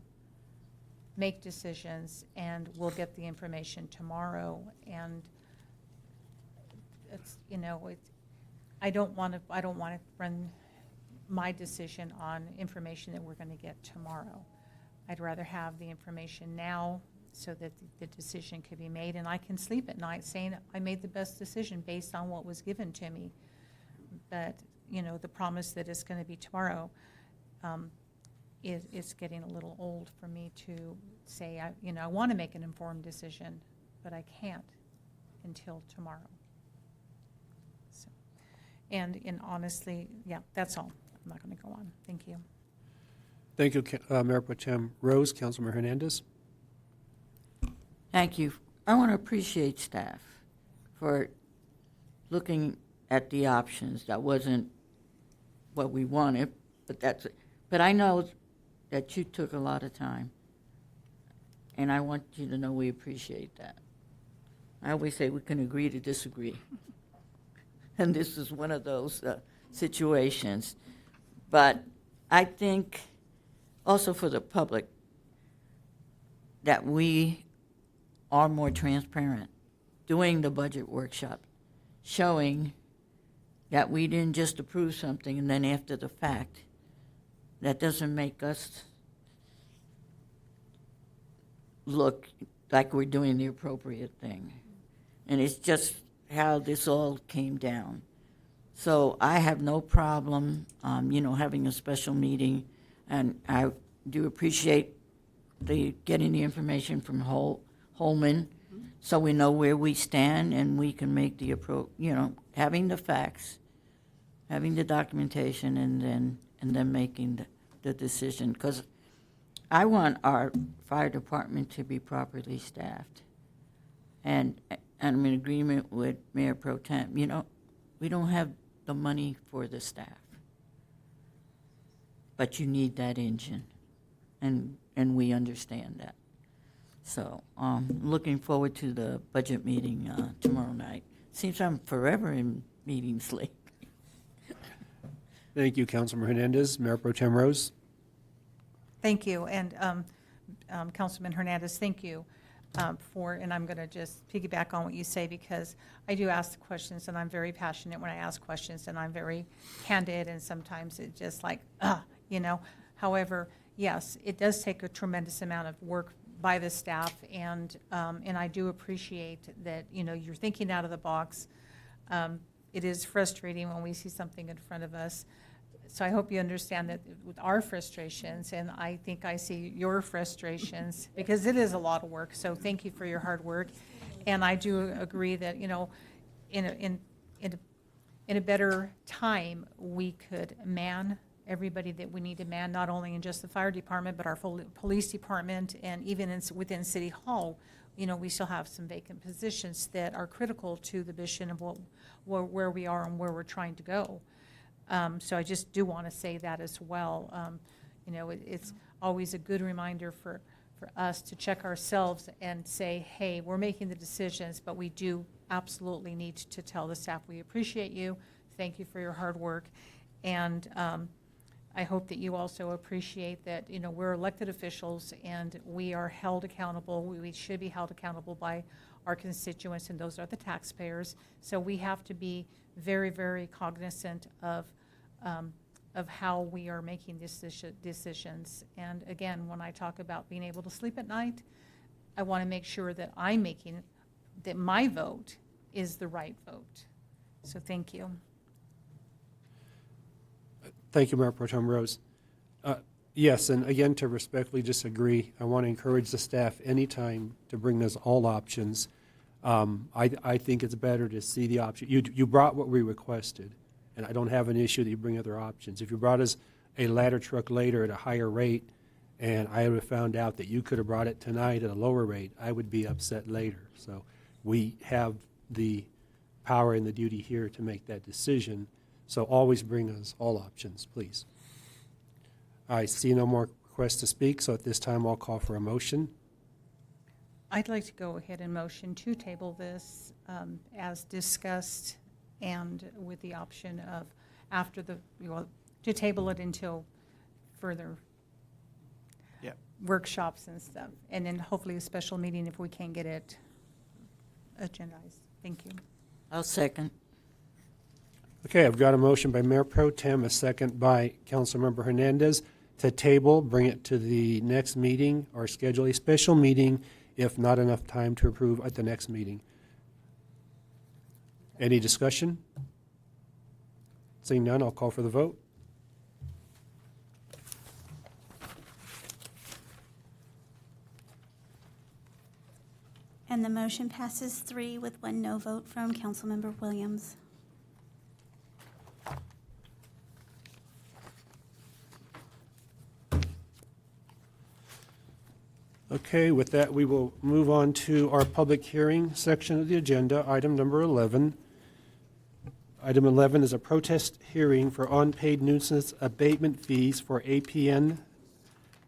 E: make decisions, and we'll get the information tomorrow. And it's, you know, I don't want to run my decision on information that we're going to get tomorrow. I'd rather have the information now so that the decision can be made, and I can sleep at night saying I made the best decision based on what was given to me. But, you know, the promise that it's going to be tomorrow is getting a little old for me to say, I want to make an informed decision, but I can't until tomorrow. So, and honestly, yeah, that's all. I'm not going to go on. Thank you.
A: Thank you, Mayor Pro Tem Rose. Councilmember Hernandez.
B: thank you. I want to appreciate staff for looking at the options. That wasn't what we wanted, but that's it. But I know that you took a lot of time, and I want you to know we appreciate that. I always say we can agree to disagree, and this is one of those situations. But I think also for the public that we are more transparent doing the budget workshop, showing that we didn't just approve something and then after the fact. That doesn't make us look like we're doing the appropriate thing. And it's just how this all came down. So I have no problem, having a special meeting, and I do appreciate getting the information from Holman, so we know where we stand and we can make the having the facts, having the documentation, and then making the decision. Because I want our fire department to be properly staffed. And I'm in agreement with Mayor Pro Tem. We don't have the money for the staff. But you need that engine, and we understand that. So looking forward to the budget meeting tomorrow night. Seems I'm forever in meetings lately.
A: Thank you, Councilman Hernandez. Mayor Pro Tem Rose.
E: Thank you, and Councilman Hernandez, thank you and I'm going to just piggyback on what you say, because I do ask the questions, and I'm very passionate when I ask questions, and I'm very candid, and sometimes it's just like, However, yes, it does take a tremendous amount of work by the staff, and I do appreciate that, you're thinking out of the box. It is frustrating when we see something in front of us. So I hope you understand that with our frustrations, and I think I see your frustrations, because it is a lot of work. So thank you for your hard work. And I do agree that, in a better time, we could man everybody that we need to man, not only in just the fire department, but our police department, and even within City Hall. We still have some vacant positions that are critical to the mission of where we are and where we're trying to go. So I just do want to say that as well. It's always a good reminder for us to check ourselves and say, hey, we're making the decisions, but we do absolutely need to tell the staff we appreciate you. Thank you for your hard work. And I hope that you also appreciate that, we're elected officials and we are held accountable. We should be held accountable by our constituents, and those are the taxpayers. So we have to be very, very cognizant of how we are making decisions. And again, when I talk about being able to sleep at night, I want to make sure that that my vote is the right vote. So thank you.
A: Thank you, Mayor Pro Tem Rose. Yes, and again, to respectfully disagree, I want to encourage the staff anytime to bring us all options. I think it's better to see the option. You brought what we requested, and I don't have an issue that you bring other options. If you brought us a ladder truck later at a higher rate, and I would have found out that you could have brought it tonight at a lower rate, I would be upset later. So we have the power and the duty here to make that decision. So always bring us all options, please. I see no more requests to speak, so at this time I'll call for a motion.
E: I'd like to go ahead and motion to table this as discussed, and with the option of to table it until further workshops and stuff, and then hopefully a special meeting if we can get it agendized. Thank you.
B: I'll second.
A: Okay, I've got a motion by Mayor Pro Tem, a second by Councilmember Hernandez to table, bring it to the next meeting, or schedule a special meeting if not enough time to approve at the next meeting. Any discussion? Seeing none, I'll call for the vote.
C: And the motion passes 3 with 1 no vote from Councilmember Williams.
A: Okay, with that, we will move on to our public hearing section of the agenda, item number 11. Item 11 is a protest hearing for unpaid nuisance abatement fees for APN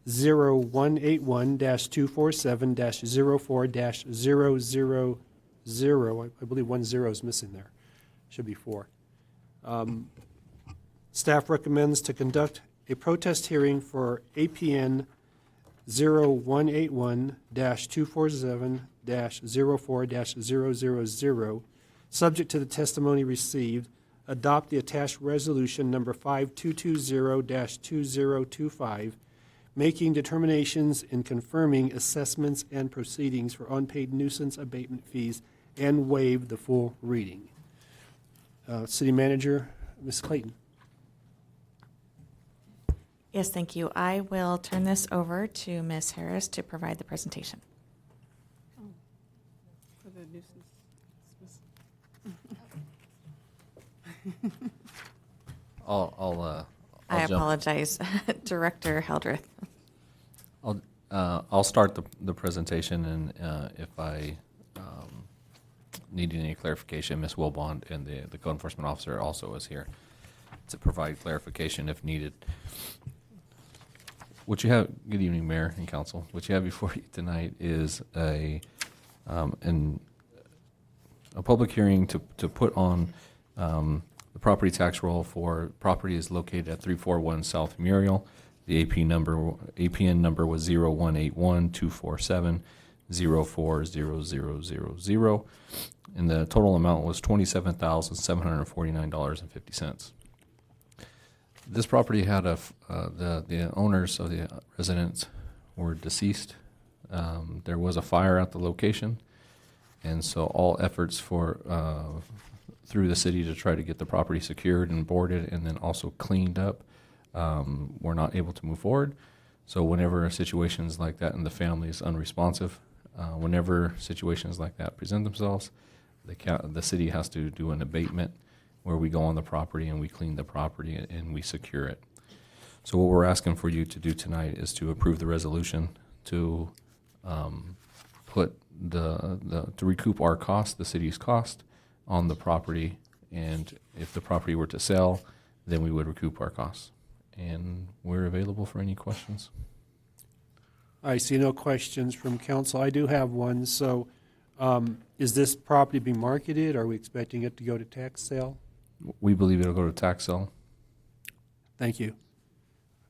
A: 0181-247-04-000. I believe 1 0 is missing there. Should be 4. Staff recommends to conduct a protest hearing for APN 0181-247-04-000, subject to the testimony received, adopt the attached resolution number 5220-2025, making determinations and confirming assessments and proceedings for unpaid nuisance abatement fees, and waive the full reading. City Manager, Ms. Clayton.
I: Yes, thank you. I will turn this over to Ms. Harris to provide the presentation.
P: For the nuisance.
I: I
D: jump.
I: apologize, Director Hildreth.
D: I'll start the presentation, and if I need any clarification, Ms. Wilbond and the code enforcement officer also is here to provide clarification if needed. What you have, good evening, Mayor and Council. What you have before you tonight is a public hearing to put on the property tax roll for properties located at 341 South Muriel. The APN number was 0181-247-040000, and the total amount was $27,749.50. This property had the owners of the residents were deceased. There was a fire at the location, and so all efforts through the city to try to get the property secured and boarded and then also cleaned up were not able to move forward. So whenever situations like that and the family is unresponsive, whenever situations like that present themselves, the city has to do an abatement where we go on the property and we clean the property and we secure it. So what we're asking for you to do tonight is to approve the resolution to put to recoup our cost, the city's cost, on the property, and if the property were to sell, then we would recoup our costs. And we're available for any questions.
A: I see no questions from council. I do have one. So is this property being marketed? Are we expecting it to go to tax sale?
D: We believe it'll go to tax sale.
A: Thank you.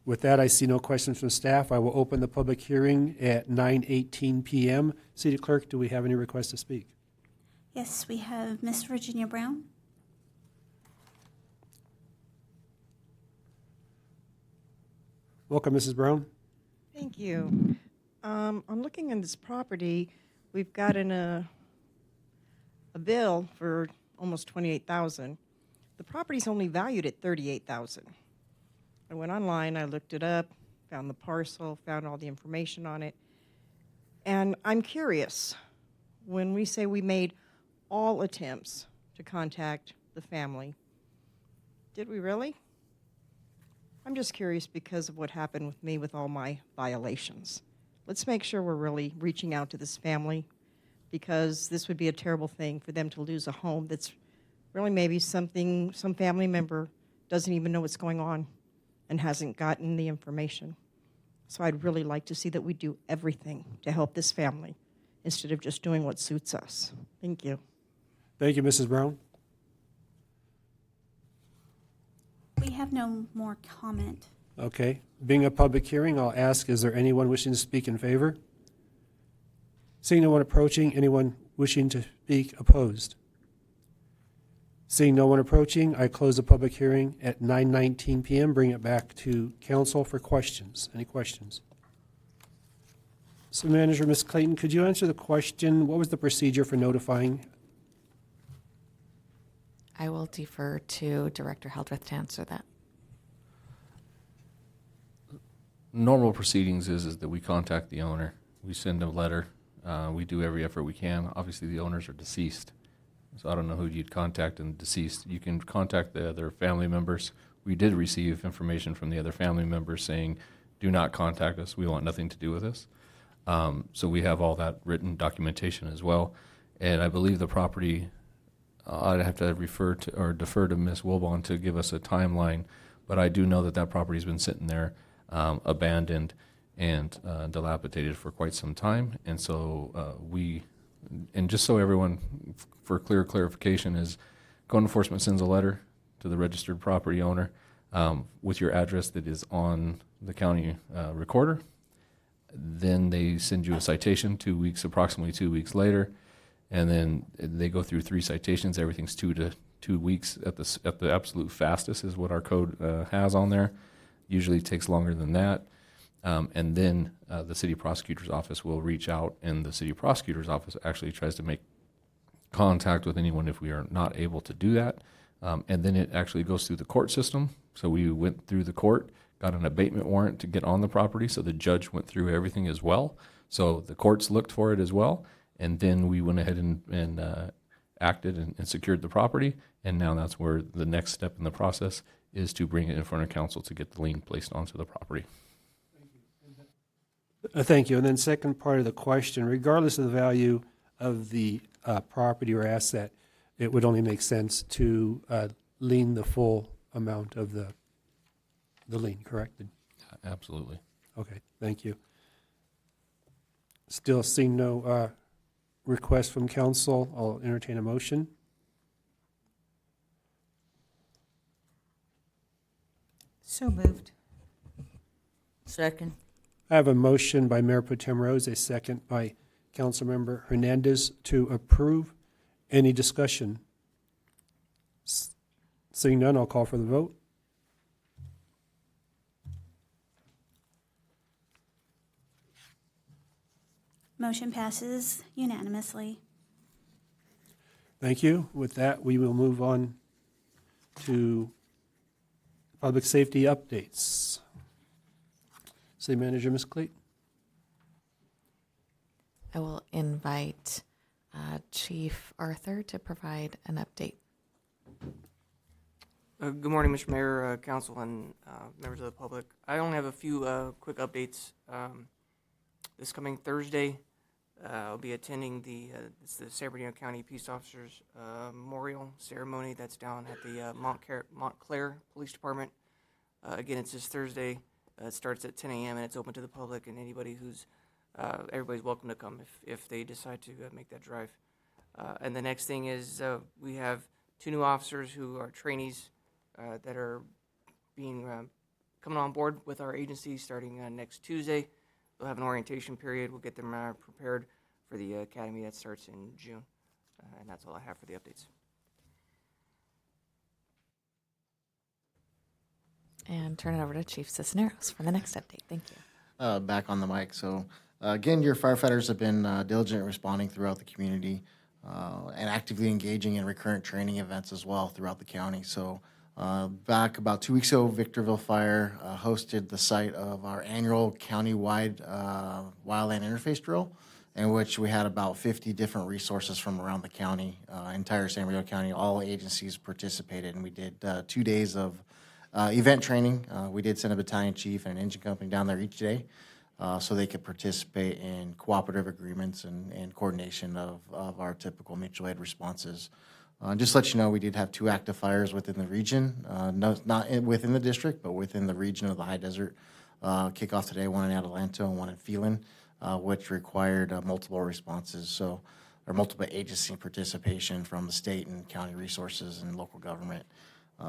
A: With that, I see no questions from staff. I will open the public hearing at 9:18 p.m. City Clerk, do we have any requests to speak?
C: Yes, we have Miss Virginia Brown.
A: Welcome, Mrs. Brown.
O: Thank you. I'm looking at this property. We've gotten a bill for almost $28,000. The property's only valued at $38,000. I went online, I looked it up, found the parcel, found all the information on it. And I'm curious, when we say we made all attempts to contact the family, did we really? I'm just curious because of what happened with me with all my violations. Let's make sure we're really reaching out to this family, because this would be a terrible thing for them to lose a home that's really maybe something some family member doesn't even know what's going on and hasn't gotten the information. So I'd really like to see that we do everything to help this family instead of just doing what suits us. Thank you.
A: Thank you, Mrs. Brown.
C: We have no more comment.
A: Okay. Being a public hearing, I'll ask, is there anyone wishing to speak in favor? Seeing no one approaching, anyone wishing to speak opposed? Seeing no one approaching, I close the public hearing at 9:19 p.m. Bring it back to council for questions. Any questions? So Manager, Ms. Clayton, could you answer the question, what was the procedure for notifying?
I: I will defer to Director Hildreth to answer that.
D: Normal proceedings is that we contact the owner. We send a letter. We do every effort we can. Obviously, the owners are deceased, so I don't know who you'd contact and deceased. You can contact the other family members. We did receive information from the other family members saying, do not contact us. We want nothing to do with this. So we have all that written documentation as well. And I believe the property, I'd have to defer to Ms. Wilbon to give us a timeline, but I do know that property's been sitting there abandoned and dilapidated for quite some time. And so and just so everyone, for clear clarification, is code enforcement sends a letter to the registered property owner with your address that is on the county recorder. Then they send you a citation approximately 2 weeks later, and then they go through 3 citations. Everything's 2 to 2 weeks at the absolute fastest is what our code has on there. Usually takes longer than that. And then the city prosecutor's office will reach out, and the city prosecutor's office actually tries to make contact with anyone if we are not able to do that. And then it actually goes through the court system. So we went through the court, got an abatement warrant to get on the property, so the judge went through everything as well. So the courts looked for it as well, and then we went ahead and acted and secured the property, and now that's where the next step in the process is to bring it in front of council to get the lien placed onto the property.
A: Thank you. And then second part of the question, regardless of the value of the property or asset, it would only make sense to lien the full amount of the lien, correct?
D: Absolutely.
A: Okay, thank you. Still seeing no request from council, I'll entertain a motion.
E: So moved.
B: Second.
A: I have a motion by Mayor Pro Tem Rose, a second by Councilmember Hernandez to approve. Any discussion? Seeing none, I'll call for the vote.
C: Motion passes unanimously.
A: Thank you. With that, we will move on to public safety updates. City Manager, Ms. Clayton.
I: I will invite Chief Arthur to provide an update.
L: Good morning, Mr. Mayor, Council, and members of the public. I only have a few quick updates. This coming Thursday, I'll be attending the San Bernardino County Peace Officers Memorial Ceremony that's down at the Montclair Police Department. Again, it's this Thursday. It starts at 10 a.m. and it's open to the public, and anybody who's everybody's welcome to come if they decide to make that drive. And the next thing is we have 2 new officers who are trainees that are being coming on board with our agency starting next Tuesday. They'll have an orientation period. We'll get them prepared for the academy that starts in June. And that's all I have for the updates.
I: And turn it over to Chief Cisneros for the next update. Thank you.
Q: Back on the mic. So, again, your firefighters have been diligent in responding throughout the community and actively engaging in recurrent training events as well throughout the county. So, back about 2 weeks ago, Victorville Fire hosted the site of our annual countywide wildland interface drill, in which we had about 50 different resources from around the county, entire San Bernardino County. All agencies participated, and we did 2 days of event training. We did send a battalion chief and an engine company down there each day so they could participate in cooperative agreements and coordination of our typical mutual aid responses. Just to let you know, we did have 2 active fires within the region, not within the district, but within the region of the high desert. Kickoff today, one in Adelanto and one in Phelan, which required multiple responses, or multiple agency participation from the state and county resources and local government.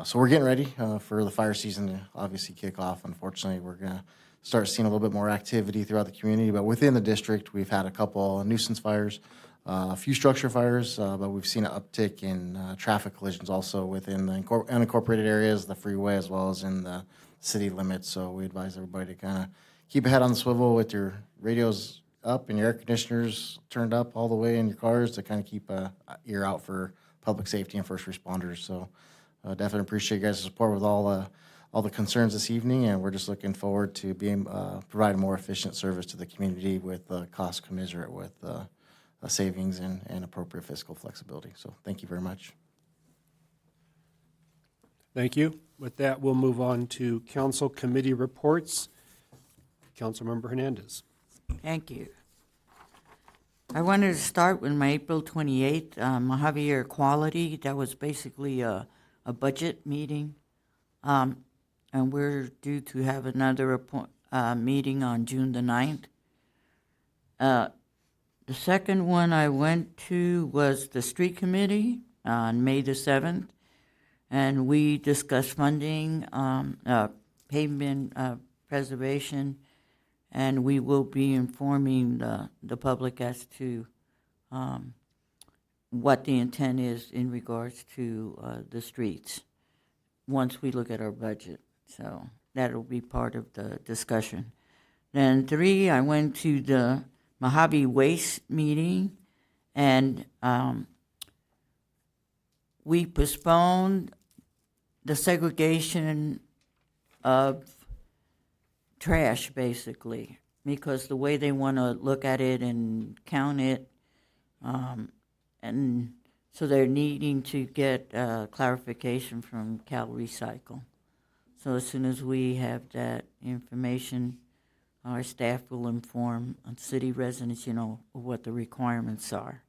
Q: So we're getting ready for the fire season to obviously kick off. Unfortunately, we're going to start seeing a little bit more activity throughout the community, but within the district, we've had a couple nuisance fires, a few structure fires, but we've seen an uptick in traffic collisions also within the unincorporated areas, the freeway, as well as in the city limits. So we advise everybody to kind of keep a head on the swivel with your radios up and your air conditioners turned up all the way in your cars to kind of keep an ear out for public safety and first responders. So definitely appreciate you guys' support with all the concerns this evening, and we're just looking forward to being providing more efficient service to the community with cost commensurate with savings and appropriate fiscal flexibility. So thank you very much.
A: Thank you. With that, we'll move on to council committee reports. Councilmember Hernandez.
B: Thank you. I wanted to start with my April 28th Mojave Air Quality. That was basically a budget meeting. And we're due to have another meeting on June the 9th. The second one I went to was the street committee on May the 7th. And we discussed funding, pavement preservation, and we will be informing the public as to what the intent is in regards to the streets once we look at our budget. So that'll be part of the discussion. Then 3, I went to the Mojave Waste meeting, and we postponed the segregation of trash, basically, because the way they want to look at it and count it, and so they're needing to get clarification from Cal Recycle. So as soon as we have that information, our staff will inform city residents, of what the requirements are.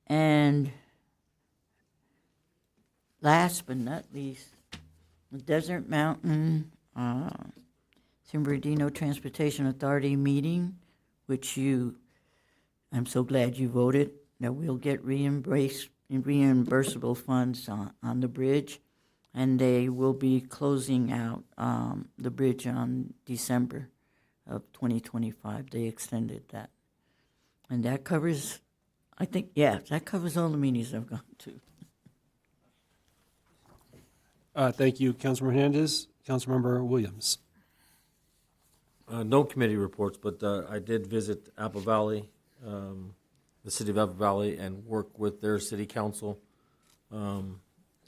B: And last but not least, the Desert Mountain San Bernardino Transportation Authority meeting, which I'm so glad you voted that we'll get reimbursable funds on the bridge, and they will be closing out the bridge on December of 2025. They extended that. And that covers, that covers all the meetings I've gone to.
A: Thank you, Councilmember Hernandez. Councilmember Williams.
U: No committee reports, but I did visit Apple Valley, the city of Apple Valley, and work with their city council and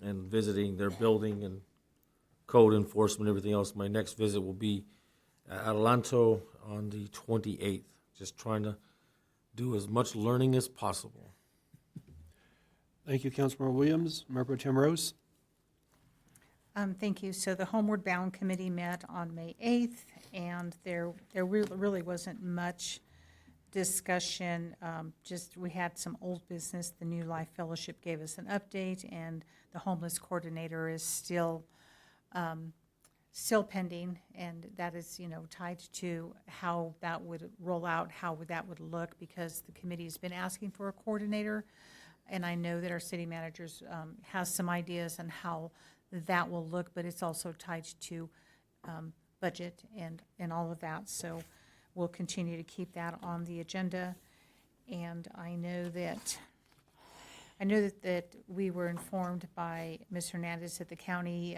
U: visiting their building and code enforcement, everything else. My next visit will be at Adelanto on the 28th, just trying to do as much learning as possible.
A: Thank you, Councilmember Williams. Mayor Pro Tem Rose.
E: Thank you. So the Homeward Bound Committee met on May 8th, and there really wasn't much discussion. Just we had some old business. The New Life Fellowship gave us an update, and the homeless coordinator is still pending, and that is tied to how that would roll out, how that would look, because the committee has been asking for a coordinator, and I know that our city managers has some ideas on how that will look, but it's also tied to budget and all of that. So we'll continue to keep that on the agenda. And I know that we were informed by Ms. Hernandez that the county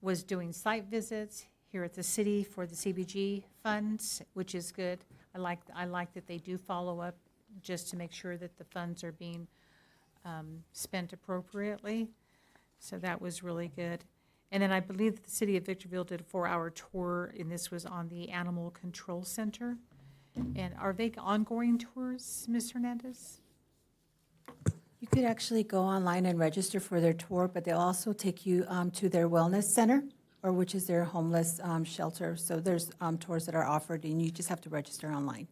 E: was doing site visits here at the city for the CBG funds, which is good. I like that they do follow up just to make sure that the funds are being spent appropriately. So that was really good. And then I believe that the city of Victorville did a 4-hour tour, and this was on the Animal Control Center. And are they ongoing tours, Ms. Hernandez?
K: You could actually go online and register for their tour, but they'll also take you to their wellness center, or which is their homeless shelter. So there's tours that are offered, and you just have to register online.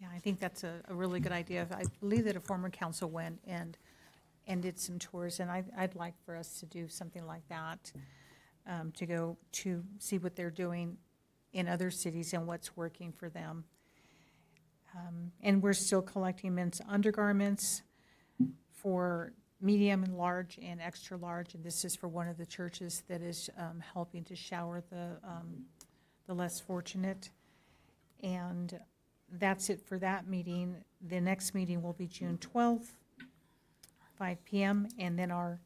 E: Yeah, I think that's a really good idea. I believe that a former council went and did some tours, and I'd like for us to do something like that, to go to see what they're doing in other cities and what's working for them. And we're still collecting men's undergarments for medium and large and extra large, and this is for one of the churches that is helping to shower the less fortunate. And that's it for that meeting. The next meeting will be June 12th. 5 p.m. And then our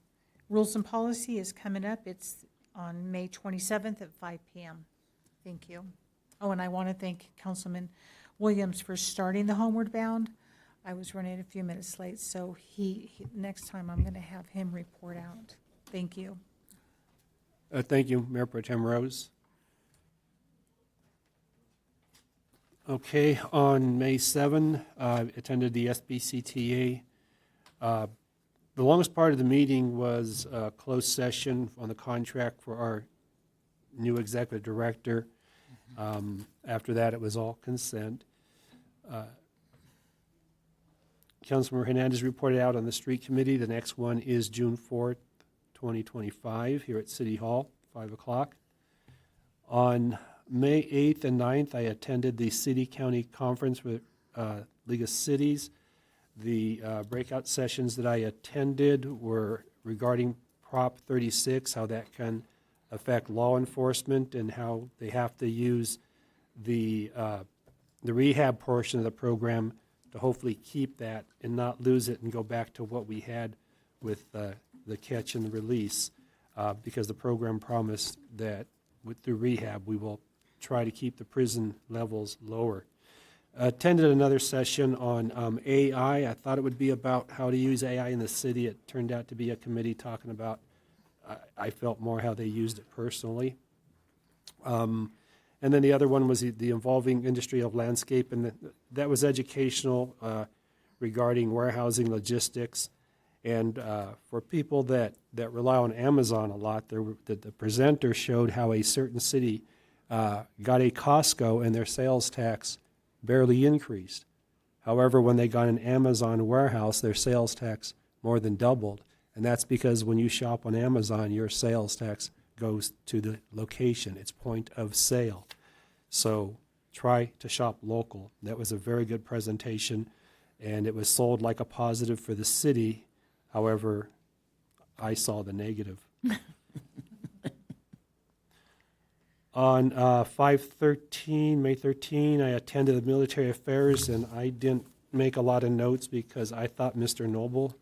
E: rules and policy is coming up. It's on May 27th at 5 p.m. Thank you. Oh, and I want to thank Councilman Williams for starting the Homeward Bound. I was running a few minutes late, so he next time I'm going to have him report out. Thank you.
A: Thank you, Mayor Pro Tem Rose. Okay, on May 7, attended the SBCTA. The longest part of the meeting was a closed session on the contract for our new executive director. After that, it was all consent. Councilmember Hernandez reported out on the street committee. The next one is June 4th, 2025, here at City Hall, 5 o'clock. On May 8th and 9th, I attended the city-county conference with League of Cities. The breakout sessions that I attended were regarding Prop 36, how that can affect law enforcement and how they have to use the rehab portion of the program to hopefully keep that and not lose it and go back to what we had with the catch and the release, because the program promised that through rehab we will try to keep the prison levels lower. Attended another session on AI. I thought it would be about how to use AI in the city. It turned out to be a committee talking about I felt more how they used it personally. And then the other one was the involving industry of landscape, and that was educational regarding warehousing logistics. And for people that rely on Amazon a lot, the presenter showed how a certain city got a Costco and their sales tax barely increased. However, when they got an Amazon warehouse, their sales tax more than doubled. And that's because when you shop on Amazon, your sales tax goes to the location. It's point of sale. So try to shop local. That was a very good presentation, and it was sold like a positive for the city. However, I saw the negative. On 5/13, May 13, I attended the military affairs, and I didn't make a lot of notes because I thought Mr. Noble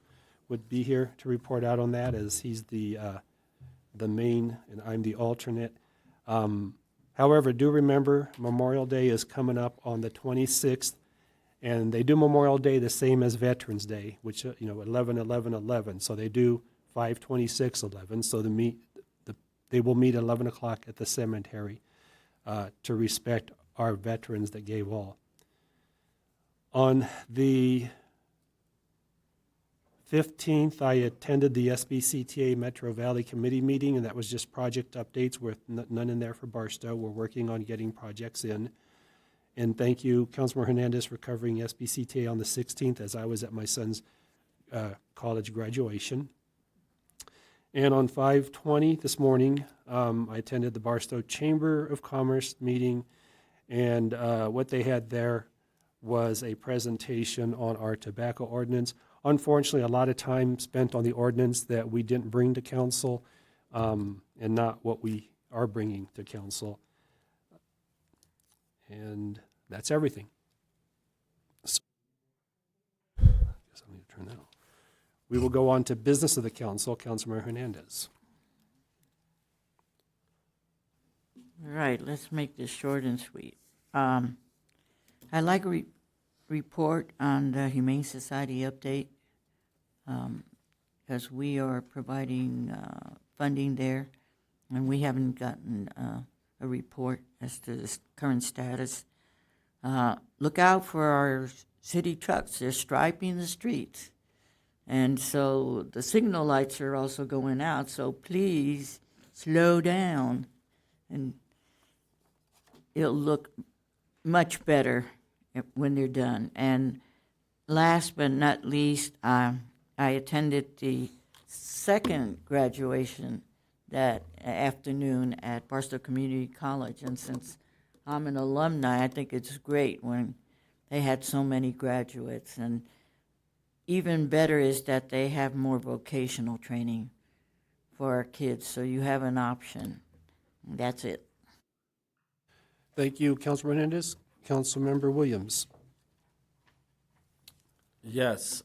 A: would be here to report out on that, as he's the main and I'm the alternate. However, do remember Memorial Day is coming up on the 26th, and they do Memorial Day the same as Veterans Day, which 11/11/11. So they do 5/26/11. So they will meet 11 o'clock at the cemetery to respect our veterans that gave all. On the 15th, I attended the SBCTA Metro Valley Committee meeting, and that was just project updates with none in there for Barstow. We're working on getting projects in. And thank you, Councilman Hernandez, for covering SBCTA on the 16th, as I was at my son's college graduation. And on 5/20 this morning, I attended the Barstow Chamber of Commerce meeting, and what they had there was a presentation on our tobacco ordinance. Unfortunately, a lot of time spent on the ordinance that we didn't bring to council, and not what we are bringing to council. And that's everything. So, I guess I need to turn that off. We will go on to business of the council. Councilman Hernandez.
B: All right, let's make this short and sweet. I'd like a report on the Humane Society update, because we are providing funding there, and we haven't gotten a report as to the current status. Look out for our city trucks. They're striping the streets. And so the signal lights are also going out, so please slow down, and it'll look much better when they're done. And last but not least, I attended the second graduation that afternoon at Barstow Community College, and since I'm an alumni, I think it's great when they had so many graduates. And even better is that they have more vocational training for our kids, so you have an option. That's it.
A: Thank you, Councilman Hernandez. Councilmember Williams.
U: Yes.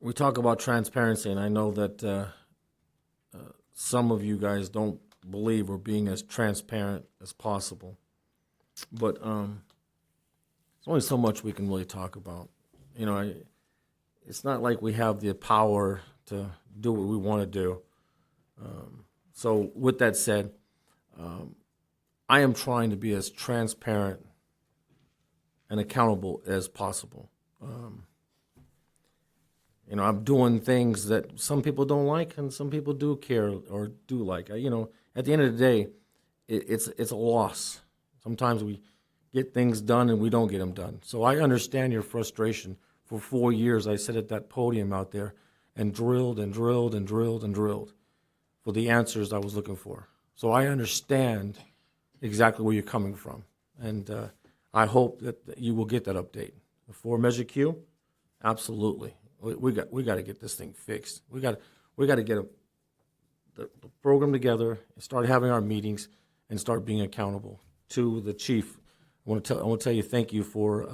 U: We talk about transparency, and I know that some of you guys don't believe we're being as transparent as possible. But there's only so much we can really talk about. You know, it's not like we have the power to do what we want to do. So with that said, I am trying to be as transparent and accountable as possible. You know, I'm doing things that some people don't like and some people do care or do like. You know, at the end of the day, it's a loss. Sometimes we get things done and we don't get them done. So I understand your frustration. For 4 years, I sat at that podium out there and drilled and drilled and drilled and drilled for the answers I was looking for. So I understand exactly where you're coming from. And I hope that you will get that update. For Measure Q, absolutely. We got to get this thing fixed. We got to get the program together and start having our meetings and start being accountable. To the chief, I want to tell you thank you for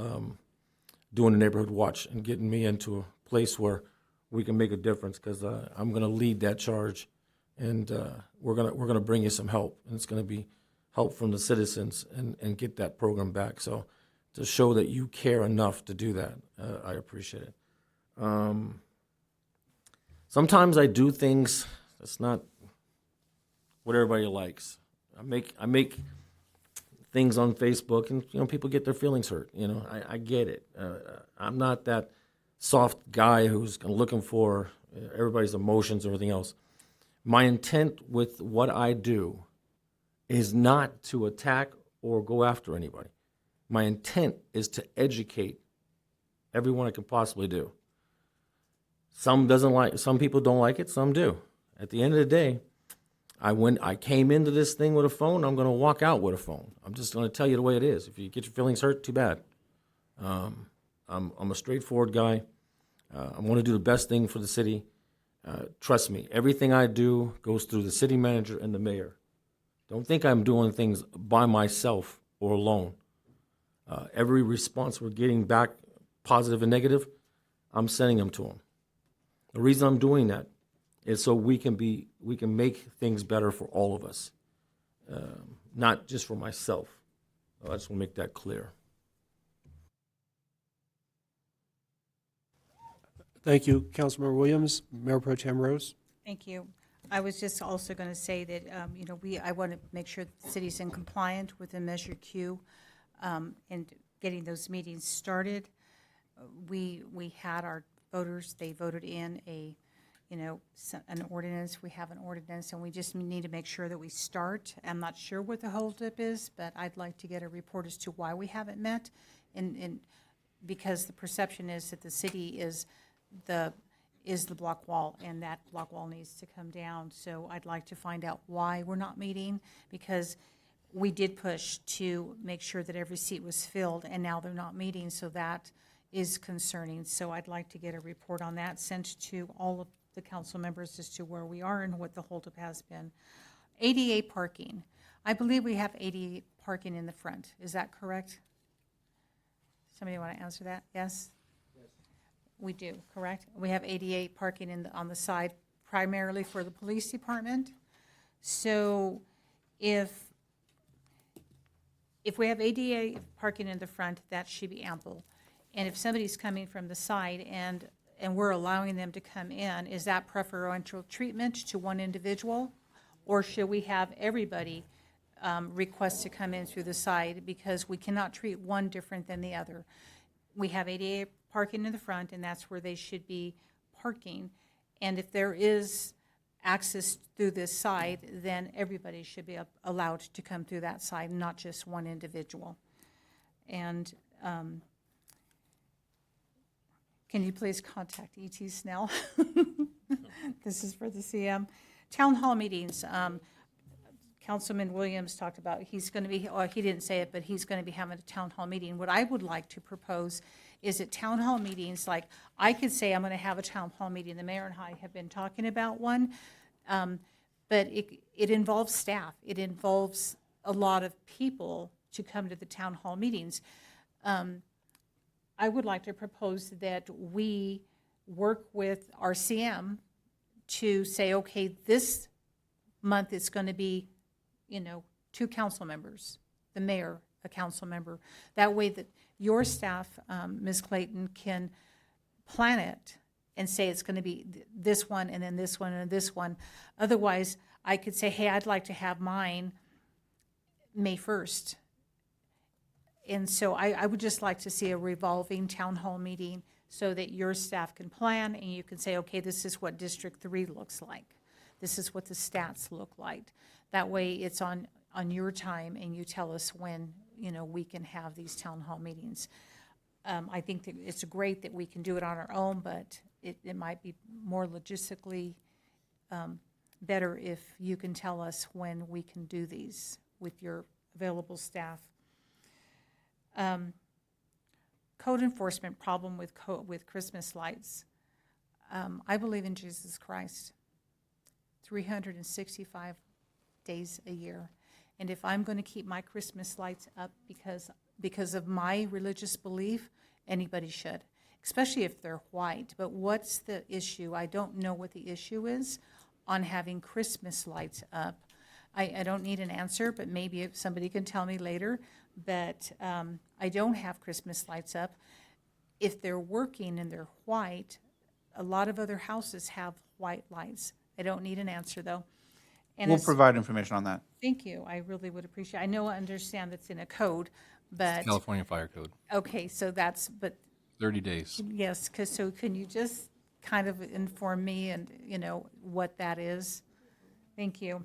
U: doing the neighborhood watch and getting me into a place where we can make a difference, because I'm going to lead that charge, and we're gonna bring you some help, and it's going to be help from the citizens and get that program back. So to show that you care enough to do that, I appreciate it. sometimes I do things that's not what everybody likes. I make things on Facebook, and people get their feelings hurt. I get it. I'm not that soft guy who's looking for everybody's emotions and everything else. My intent with what I do is not to attack or go after anybody. My intent is to educate everyone I can possibly do. Some people don't like it, some do. At the end of the day, I came into this thing with a phone, I'm going to walk out with a phone. I'm just going to tell you the way it is. If you get your feelings hurt, too bad. I'm a straightforward guy. I want to do the best thing for the city. Trust me, everything I do goes through the city manager and the mayor. Don't think I'm doing things by myself or alone. Every response we're getting back, positive and negative, I'm sending them to them. The reason I'm doing that is so we can make things better for all of us, not just for myself. I just want to make that clear.
A: Thank you, Councilmember Williams. Mayor Pro Tem Rose.
E: Thank you. I was just also going to say that, I want to make sure that the city's in compliant with the Measure Q and getting those meetings started. We had our voters, they voted in an ordinance. We have an ordinance, and we just need to make sure that we start. I'm not sure what the holdup is, but I'd like to get a report as to why we haven't met, and because the perception is that the city is the block wall, and that block wall needs to come down. So I'd like to find out why we're not meeting, because we did push to make sure that every seat was filled, and now they're not meeting, so that is concerning. So I'd like to get a report on that sent to all of the council members as to where we are and what the holdup has been. ADA parking. I believe we have ADA parking in the front. Is that correct? Somebody want to answer that? Yes? We do, correct? We have ADA parking on the side, primarily for the police department. So if we have ADA parking in the front, that should be ample. And if somebody's coming from the side and we're allowing them to come in, is that preferential treatment to one individual? Or should we have everybody request to come in through the side, because we cannot treat one different than the other? We have ADA parking in the front, and that's where they should be parking. And if there is access through this side, then everybody should be allowed to come through that side, not just one individual. And can you please contact E.T. Snell? This is for the CM. Town hall meetings. Councilman Williams talked about he's going to be, or he didn't say it, but he's going to be having a town hall meeting. What I would like to propose is at town hall meetings, like I could say I'm going to have a town hall meeting. The mayor and I have been talking about one, but it involves staff. It involves a lot of people to come to the town hall meetings. I would like to propose that we work with RCM to say, okay, this month it's going to be, 2 council members, the mayor, a council member. That way that your staff, Ms. Clayton, can plan it and say it's going to be this one and then this one and this one. Otherwise, I could say, hey, I'd like to have mine May 1st. And so I would just like to see a revolving town hall meeting so that your staff can plan and you can say, okay, this is what District 3 looks like. This is what the stats look like. That way it's on your time and you tell us when, we can have these town hall meetings. I think that it's great that we can do it on our own, but it might be more logistically better if you can tell us when we can do these with your available staff. Code enforcement problem with Christmas lights. I believe in Jesus Christ. 365 days a year. And if I'm going to keep my Christmas lights up because of my religious belief, anybody should, especially if they're white. But what's the issue? I don't know what the issue is on having Christmas lights up. I don't need an answer, but maybe if somebody can tell me later. But I don't have Christmas lights up. If they're working and they're white, a lot of other houses have white lights. I don't need an answer, though. And
F: We'll
E: as-
F: provide information on that.
E: Thank you. I really would appreciate, I know, I understand that's in a code, but.
D: California Fire Code,
E: Okay, so that's, but
D: 30 days.
E: yes, because, so can you just kind of inform me and, what that is? Thank you.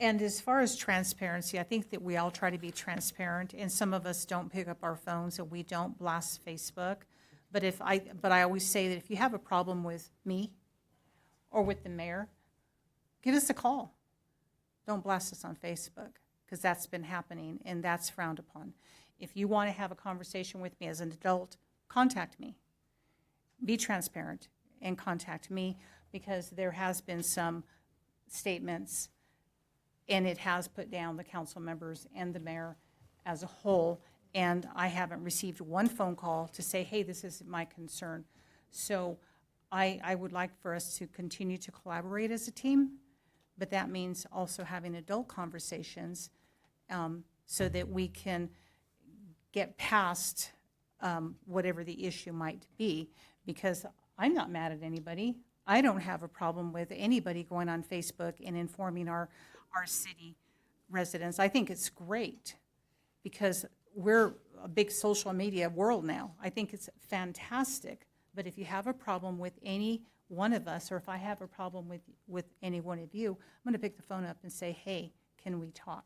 E: And as far as transparency, I think that we all try to be transparent, and some of us don't pick up our phones and we don't blast Facebook. But I always say that if you have a problem with me or with the mayor, give us a call. Don't blast us on Facebook, because that's been happening and that's frowned upon. If you want to have a conversation with me as an adult, contact me. Be transparent and contact me, because there has been some statements, and it has put down the council members and the mayor as a whole, and I haven't received one phone call to say, hey, this is my concern. So I would like for us to continue to collaborate as a team, but that means also having adult conversations so that we can get past whatever the issue might be, because I'm not mad at anybody. I don't have a problem with anybody going on Facebook and informing our city residents. I think it's great, because we're a big social media world now. I think it's fantastic. But if you have a problem with any one of us, or if I have a problem with any one of you, I'm going to pick the phone up and say, hey, can we talk?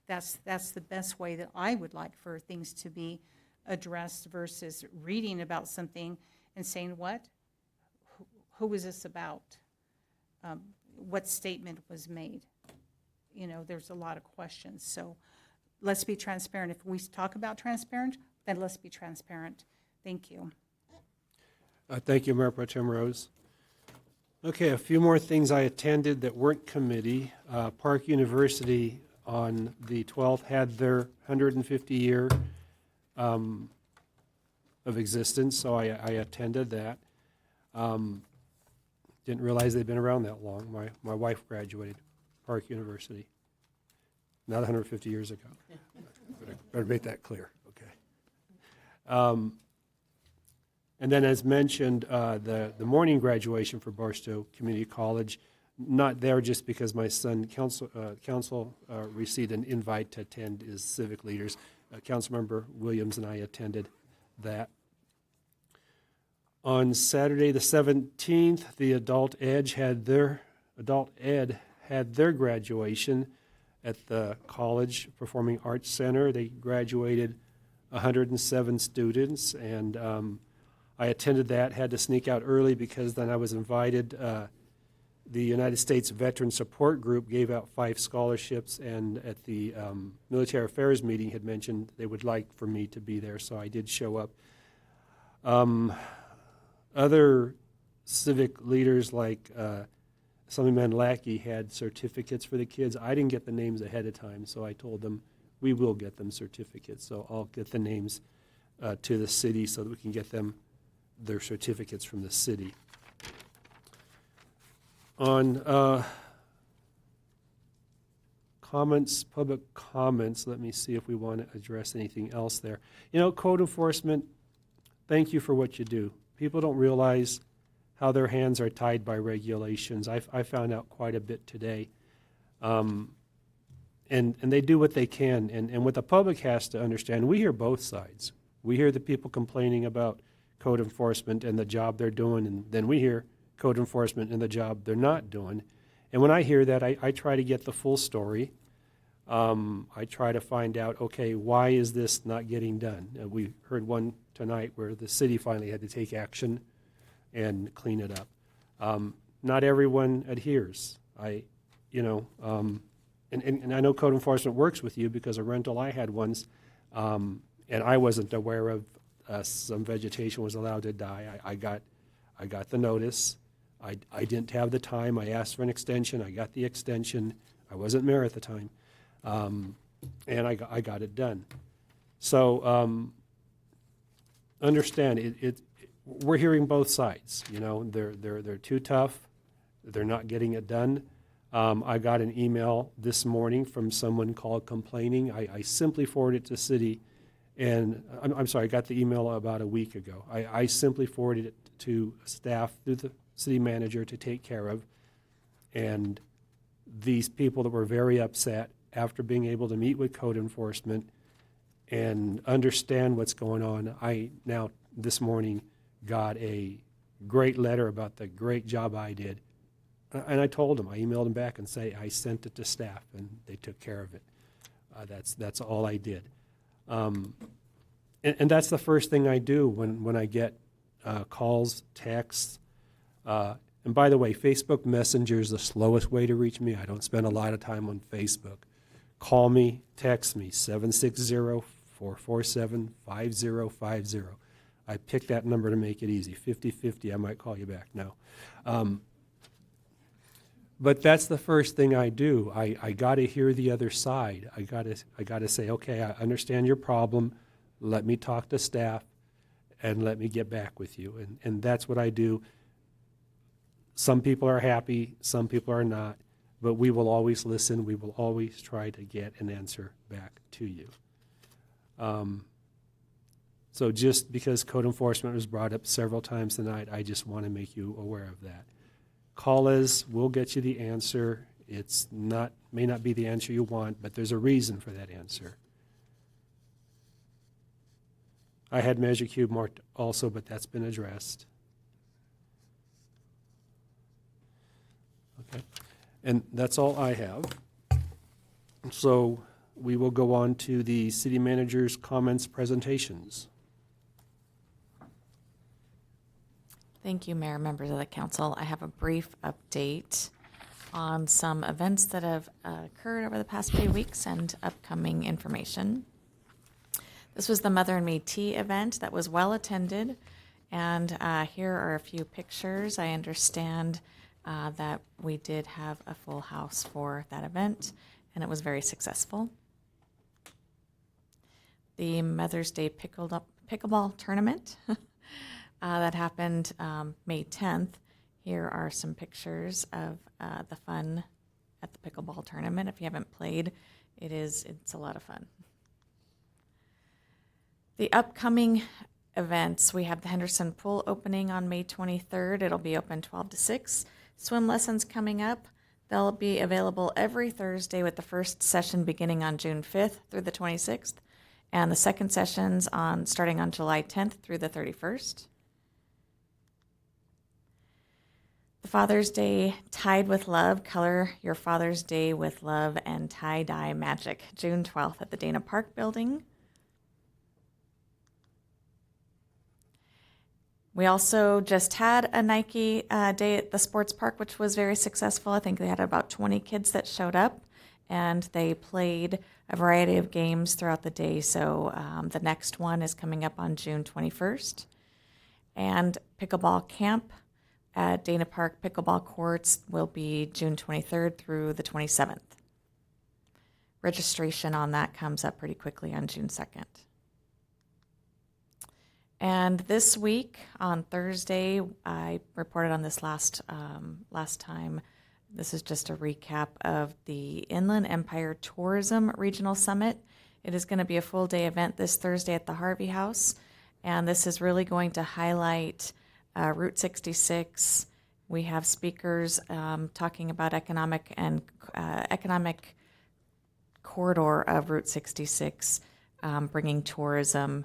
E: That's the best way that I would like for things to be addressed, versus reading about something and saying, what? Who is this about? What statement was made? There's a lot of questions. So let's be transparent. If we talk about transparent, then let's be transparent. Thank you.
A: Thank you, Mayor Pro Tem Rose. Okay, a few more things I attended that weren't committee. Park University on the 12th had their 150-year of existence, so I attended that. Didn't realize they'd been around that long. My wife graduated Park University, not 150 years ago. Better make that clear, okay. And then, as mentioned, the morning graduation for Barstow Community College, not there just because my son, council received an invite to attend as civic leaders. Councilmember Williams and I attended that. On Saturday, the 17th, the Adult Ed had their graduation at the College Performing Arts Center. They graduated 107 students, and I attended that, had to sneak out early because then I was invited. The United States Veteran Support Group gave out 5 scholarships, and at the Military Affairs meeting had mentioned they would like for me to be there, so I did show up. Other civic leaders like Assemblyman Lackey had certificates for the kids. I didn't get the names ahead of time, so I told them we will get them certificates. So I'll get the names to the city so that we can get them their certificates from the city. On comments, public comments, let me see if we want to address anything else there. Code enforcement, thank you for what you do. People don't realize how their hands are tied by regulations. I found out quite a bit today. And they do what they can. And what the public has to understand, we hear both sides. We hear the people complaining about code enforcement and the job they're doing, and then we hear code enforcement and the job they're not doing. And when I hear that, I try to get the full story. I try to find out, okay, why is this not getting done? We heard one tonight where the city finally had to take action and clean it up. Not everyone adheres. And I know code enforcement works with you because a rental I had once, and I wasn't aware of some vegetation was allowed to die. I got the notice. I didn't have the time. I asked for an extension. I got the extension. I wasn't mayor at the time, and I got it done. So understand we're hearing both sides. They're too tough. They're not getting it done. I got an email this morning from someone called complaining. I simply forwarded it to city And I'm sorry, I got the email about a week ago. I simply forwarded it to staff through the city manager to take care of. And these people that were very upset after being able to meet with code enforcement and understand what's going on, I now this morning got a great letter about the great job I did. And I told them, I emailed them back and say I sent it to staff and they took care of it. That's all I did. And that's the first thing I do when I get calls, texts. And by the way, Facebook Messenger is the slowest way to reach me. I don't spend a lot of time on Facebook. Call me, text me, 760-447-5050. I picked that number to make it easy. 50-50, I might call you back now. But that's the first thing I do. I got to hear the other side. I got to say, okay, I understand your problem. Let me talk to staff, and let me get back with you. And that's what I do. Some people are happy, some people are not, but we will always listen. We will always try to get an answer back to you. So just because code enforcement was brought up several times tonight, I just want to make you aware of that. Call us, we'll get you the answer. It's not, may not be the answer you want, but there's a reason for that answer. I had Measure Q marked also, but that's been addressed. Okay, and that's all I have. So we will go on to the city manager's comments presentations.
I: Thank you, Mayor, members of the council. I have a brief update on some events that have occurred over the past few weeks and upcoming information. This was the Mother and Me Tea event that was well attended, and here are a few pictures. I understand that we did have a full house for that event, and it was very successful. The Mother's Day pickleball tournament that happened May 10th. Here are some pictures of the fun at the pickleball tournament. If you haven't played, it's a lot of fun. The upcoming events, we have the Henderson Pool opening on May 23rd. It'll be open 12 to 6. Swim lessons coming up. They'll be available every Thursday, with the first session beginning on June 5th through the 26th, and the second sessions starting on July 10th through the 31st. The Father's Day Tied with Love, color your Father's Day with love and tie-dye magic, June 12th at the Dana Park building. We also just had a Nike day at the sports park, which was very successful. I think they had about 20 kids that showed up, and they played a variety of games throughout the day. So the next one is coming up on June 21st. And pickleball camp at Dana Park Pickleball Courts will be June 23rd through the 27th. Registration on that comes up pretty quickly on June 2nd. And this week, on Thursday, I reported on this last time. This is just a recap of the Inland Empire Tourism Regional Summit. It is going to be a full-day event this Thursday at the Harvey House, and this is really going to highlight Route 66. We have speakers talking about economic corridor of Route 66, bringing tourism,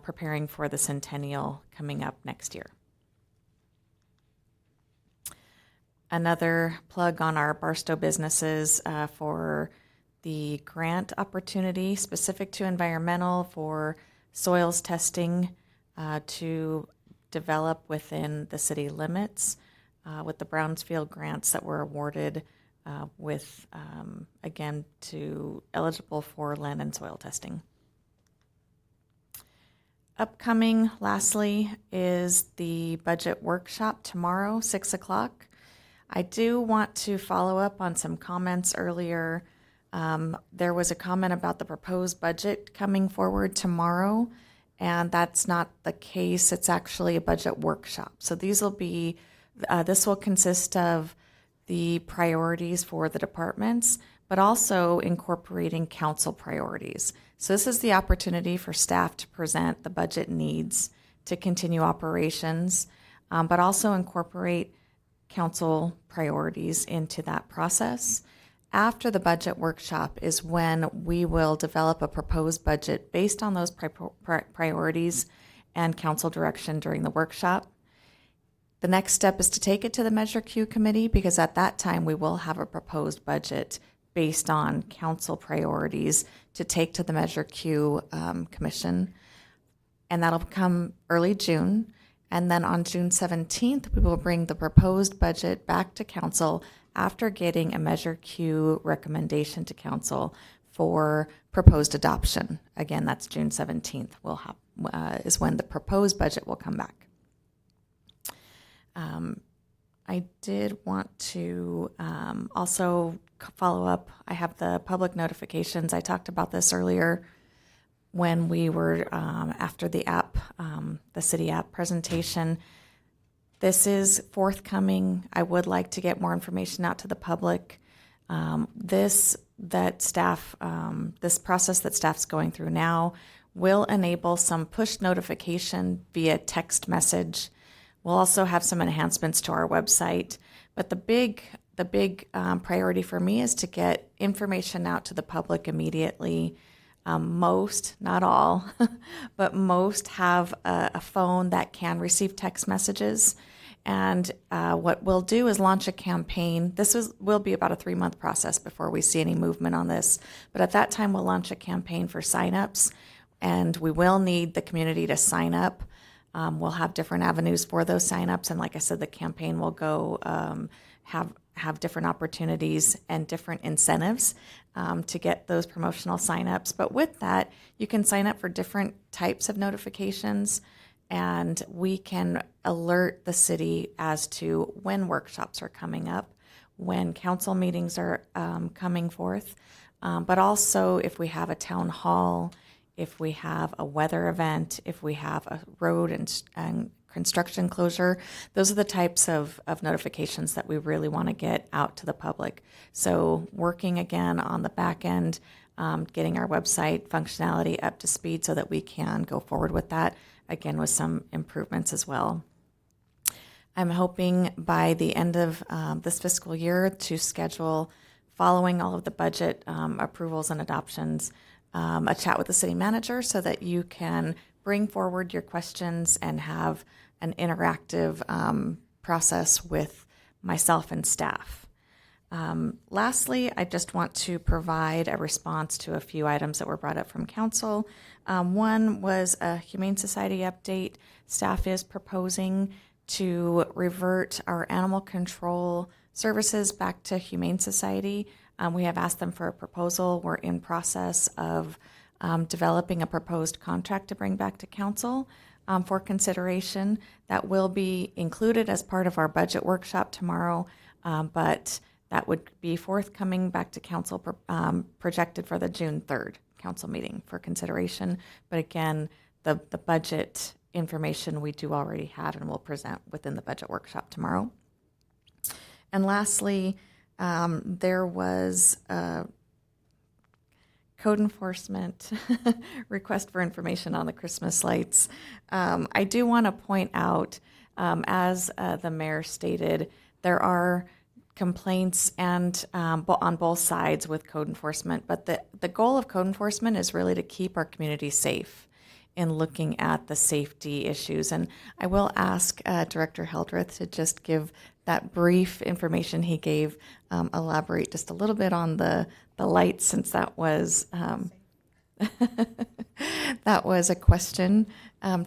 I: preparing for the centennial coming up next year. Another plug on our Barstow businesses for the grant opportunity specific to environmental for soils testing to develop within the city limits with the Brownsfield grants that were awarded again, to eligible for land and soil testing. Upcoming, lastly, is the budget workshop tomorrow, 6 o'clock. I do want to follow up on some comments earlier. There was a comment about the proposed budget coming forward tomorrow, and that's not the case. It's actually a budget workshop. So this will consist of the priorities for the departments, but also incorporating council priorities. So this is the opportunity for staff to present the budget needs to continue operations, but also incorporate council priorities into that process. After the budget workshop is when we will develop a proposed budget based on those priorities and council direction during the workshop. The next step is to take it to the Measure Q committee, because at that time we will have a proposed budget based on council priorities to take to the Measure Q commission. And that'll come early June. And then on June 17th, we will bring the proposed budget back to council after getting a Measure Q recommendation to council for proposed adoption. Again, that's June 17th is when the proposed budget will come back. I did want to also follow up. I have the public notifications. I talked about this earlier when we were after the app, the city app presentation. This is forthcoming. I would like to get more information out to the public. This process that staff's going through now will enable some push notification via text message. We'll also have some enhancements to our website, but the big priority for me is to get information out to the public immediately. Most, not all, but most have a phone that can receive text messages. And what we'll do is launch a campaign. Will be about a 3-month process before we see any movement on this. But at that time, we'll launch a campaign for signups, and we will need the community to sign up. We'll have different avenues for those signups, and like I said, the campaign will go have different opportunities and different incentives to get those promotional signups. But with that, you can sign up for different types of notifications, and we can alert the city as to when workshops are coming up, when council meetings are coming forth, but also if we have a town hall, if we have a weather event, if we have a road and construction closure. Those are the types of notifications that we really want to get out to the public. So working again on the back end, getting our website functionality up to speed so that we can go forward with that, again with some improvements as well. I'm hoping by the end of this fiscal year to schedule, following all of the budget approvals and adoptions, a chat with the city manager so that you can bring forward your questions and have an interactive process with myself and staff. Lastly, I just want to provide a response to a few items that were brought up from council. One was a Humane Society update. Staff is proposing to revert our animal control services back to Humane Society. We have asked them for a proposal. We're in process of developing a proposed contract to bring back to council for consideration. That will be included as part of our budget workshop tomorrow, but that would be forthcoming back to council, projected for the June 3rd council meeting for consideration. But again, the budget information we do already have and will present within the budget workshop tomorrow. And lastly, there was a code enforcement request for information on the Christmas lights. I do want to point out, as the mayor stated, there are complaints and on both sides with code enforcement, but the goal of code enforcement is really to keep our community safe in looking at the safety issues. And I will ask Director Hildreth to just give that brief information he gave, elaborate just a little bit on the lights, since that was that was a question,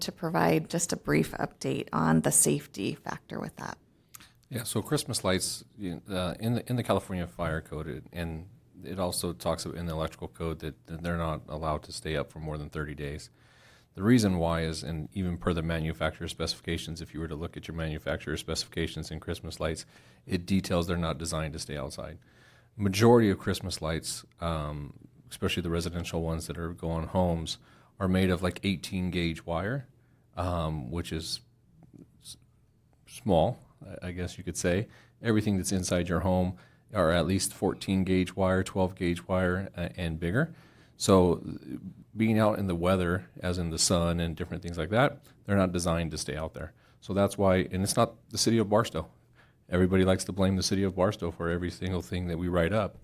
I: to provide just a brief update on the safety factor with that.
D: Yeah, so Christmas lights in the California Fire Code, and it also talks about in the electrical code that they're not allowed to stay up for more than 30 days. The reason why is, and even per the manufacturer specifications, if you were to look at your manufacturer specifications in Christmas lights, it details they're not designed to stay outside. Majority of Christmas lights, especially the residential ones that go on homes, are made of like 18 gauge wire, which is small, I guess you could say. Everything that's inside your home are at least 14 gauge wire, 12 gauge wire, and bigger. So being out in the weather, as in the sun and different things like that, they're not designed to stay out there. So that's why, and it's not the city of Barstow. Everybody likes to blame the city of Barstow for every single thing that we write up.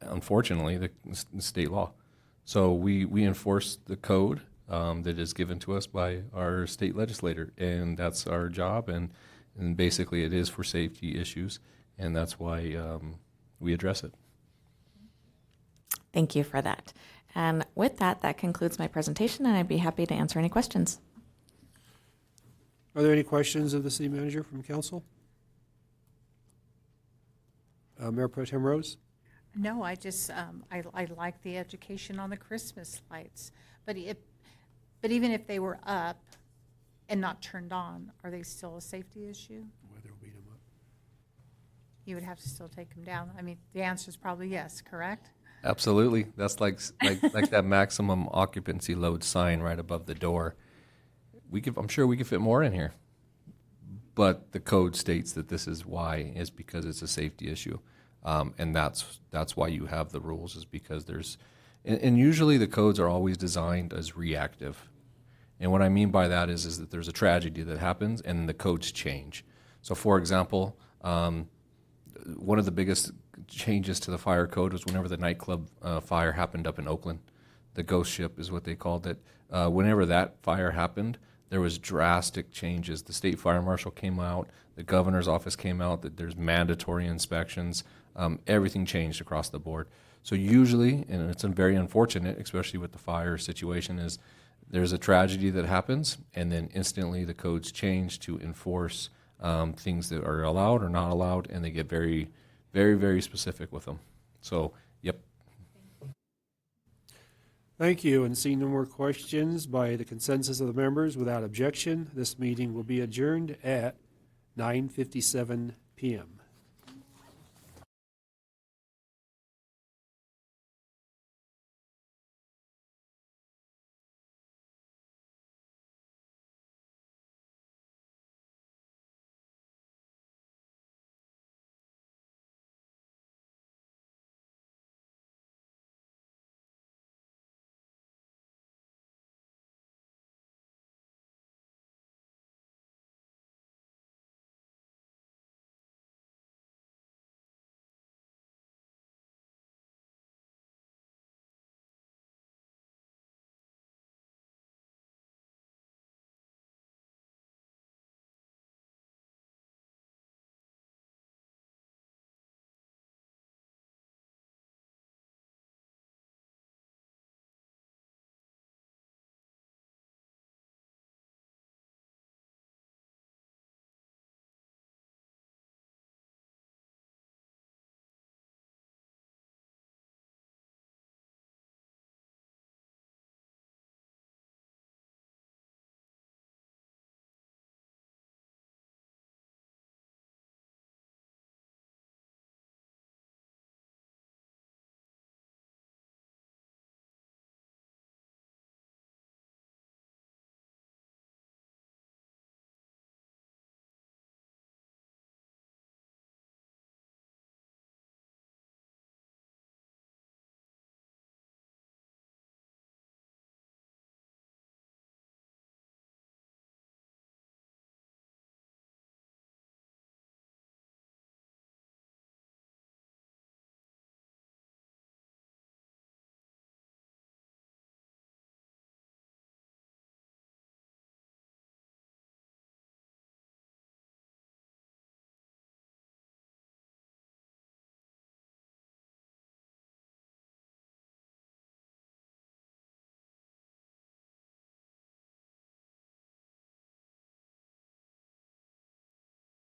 D: Unfortunately, the state law. So we enforce the code that is given to us by our state legislator, and that's our job, and basically it is for safety issues, and that's why we address it.
I: Thank you for that. And with that, that concludes my presentation, and I'd be happy to answer any questions.
A: Are there any questions of the city manager from council? Mayor Pro Tem Rose?
E: No, I just, I like the education on the Christmas lights. But even if they were up and not turned on, are they still a safety issue?
A: Weather will beat them up.
E: You would have to still take them down. I mean, the answer is probably yes, correct?
D: Absolutely. That's like that maximum occupancy load sign right above the door. I'm sure we could fit more in here. But the code states that this is why, is because it's a safety issue. And that's why you have the rules, is because and usually the codes are always designed as reactive. And what I mean by that is that there's a tragedy that happens and the codes change. So for example, one of the biggest changes to the fire code was whenever the nightclub fire happened up in Oakland. The ghost ship is what they called it. Whenever that fire happened, there was drastic changes. The state fire marshal came out, the governor's office came out, that there's mandatory inspections. Everything changed across the board. So usually, and it's very unfortunate, especially with the fire situation, is there's a tragedy that happens, and then instantly the codes change to enforce things that are allowed or not allowed, and they get very, very, very specific with them. So, yep.
A: Thank you, and seeing no more questions, by the consensus of the members, without objection, this meeting will be adjourned at 9:57 p.m.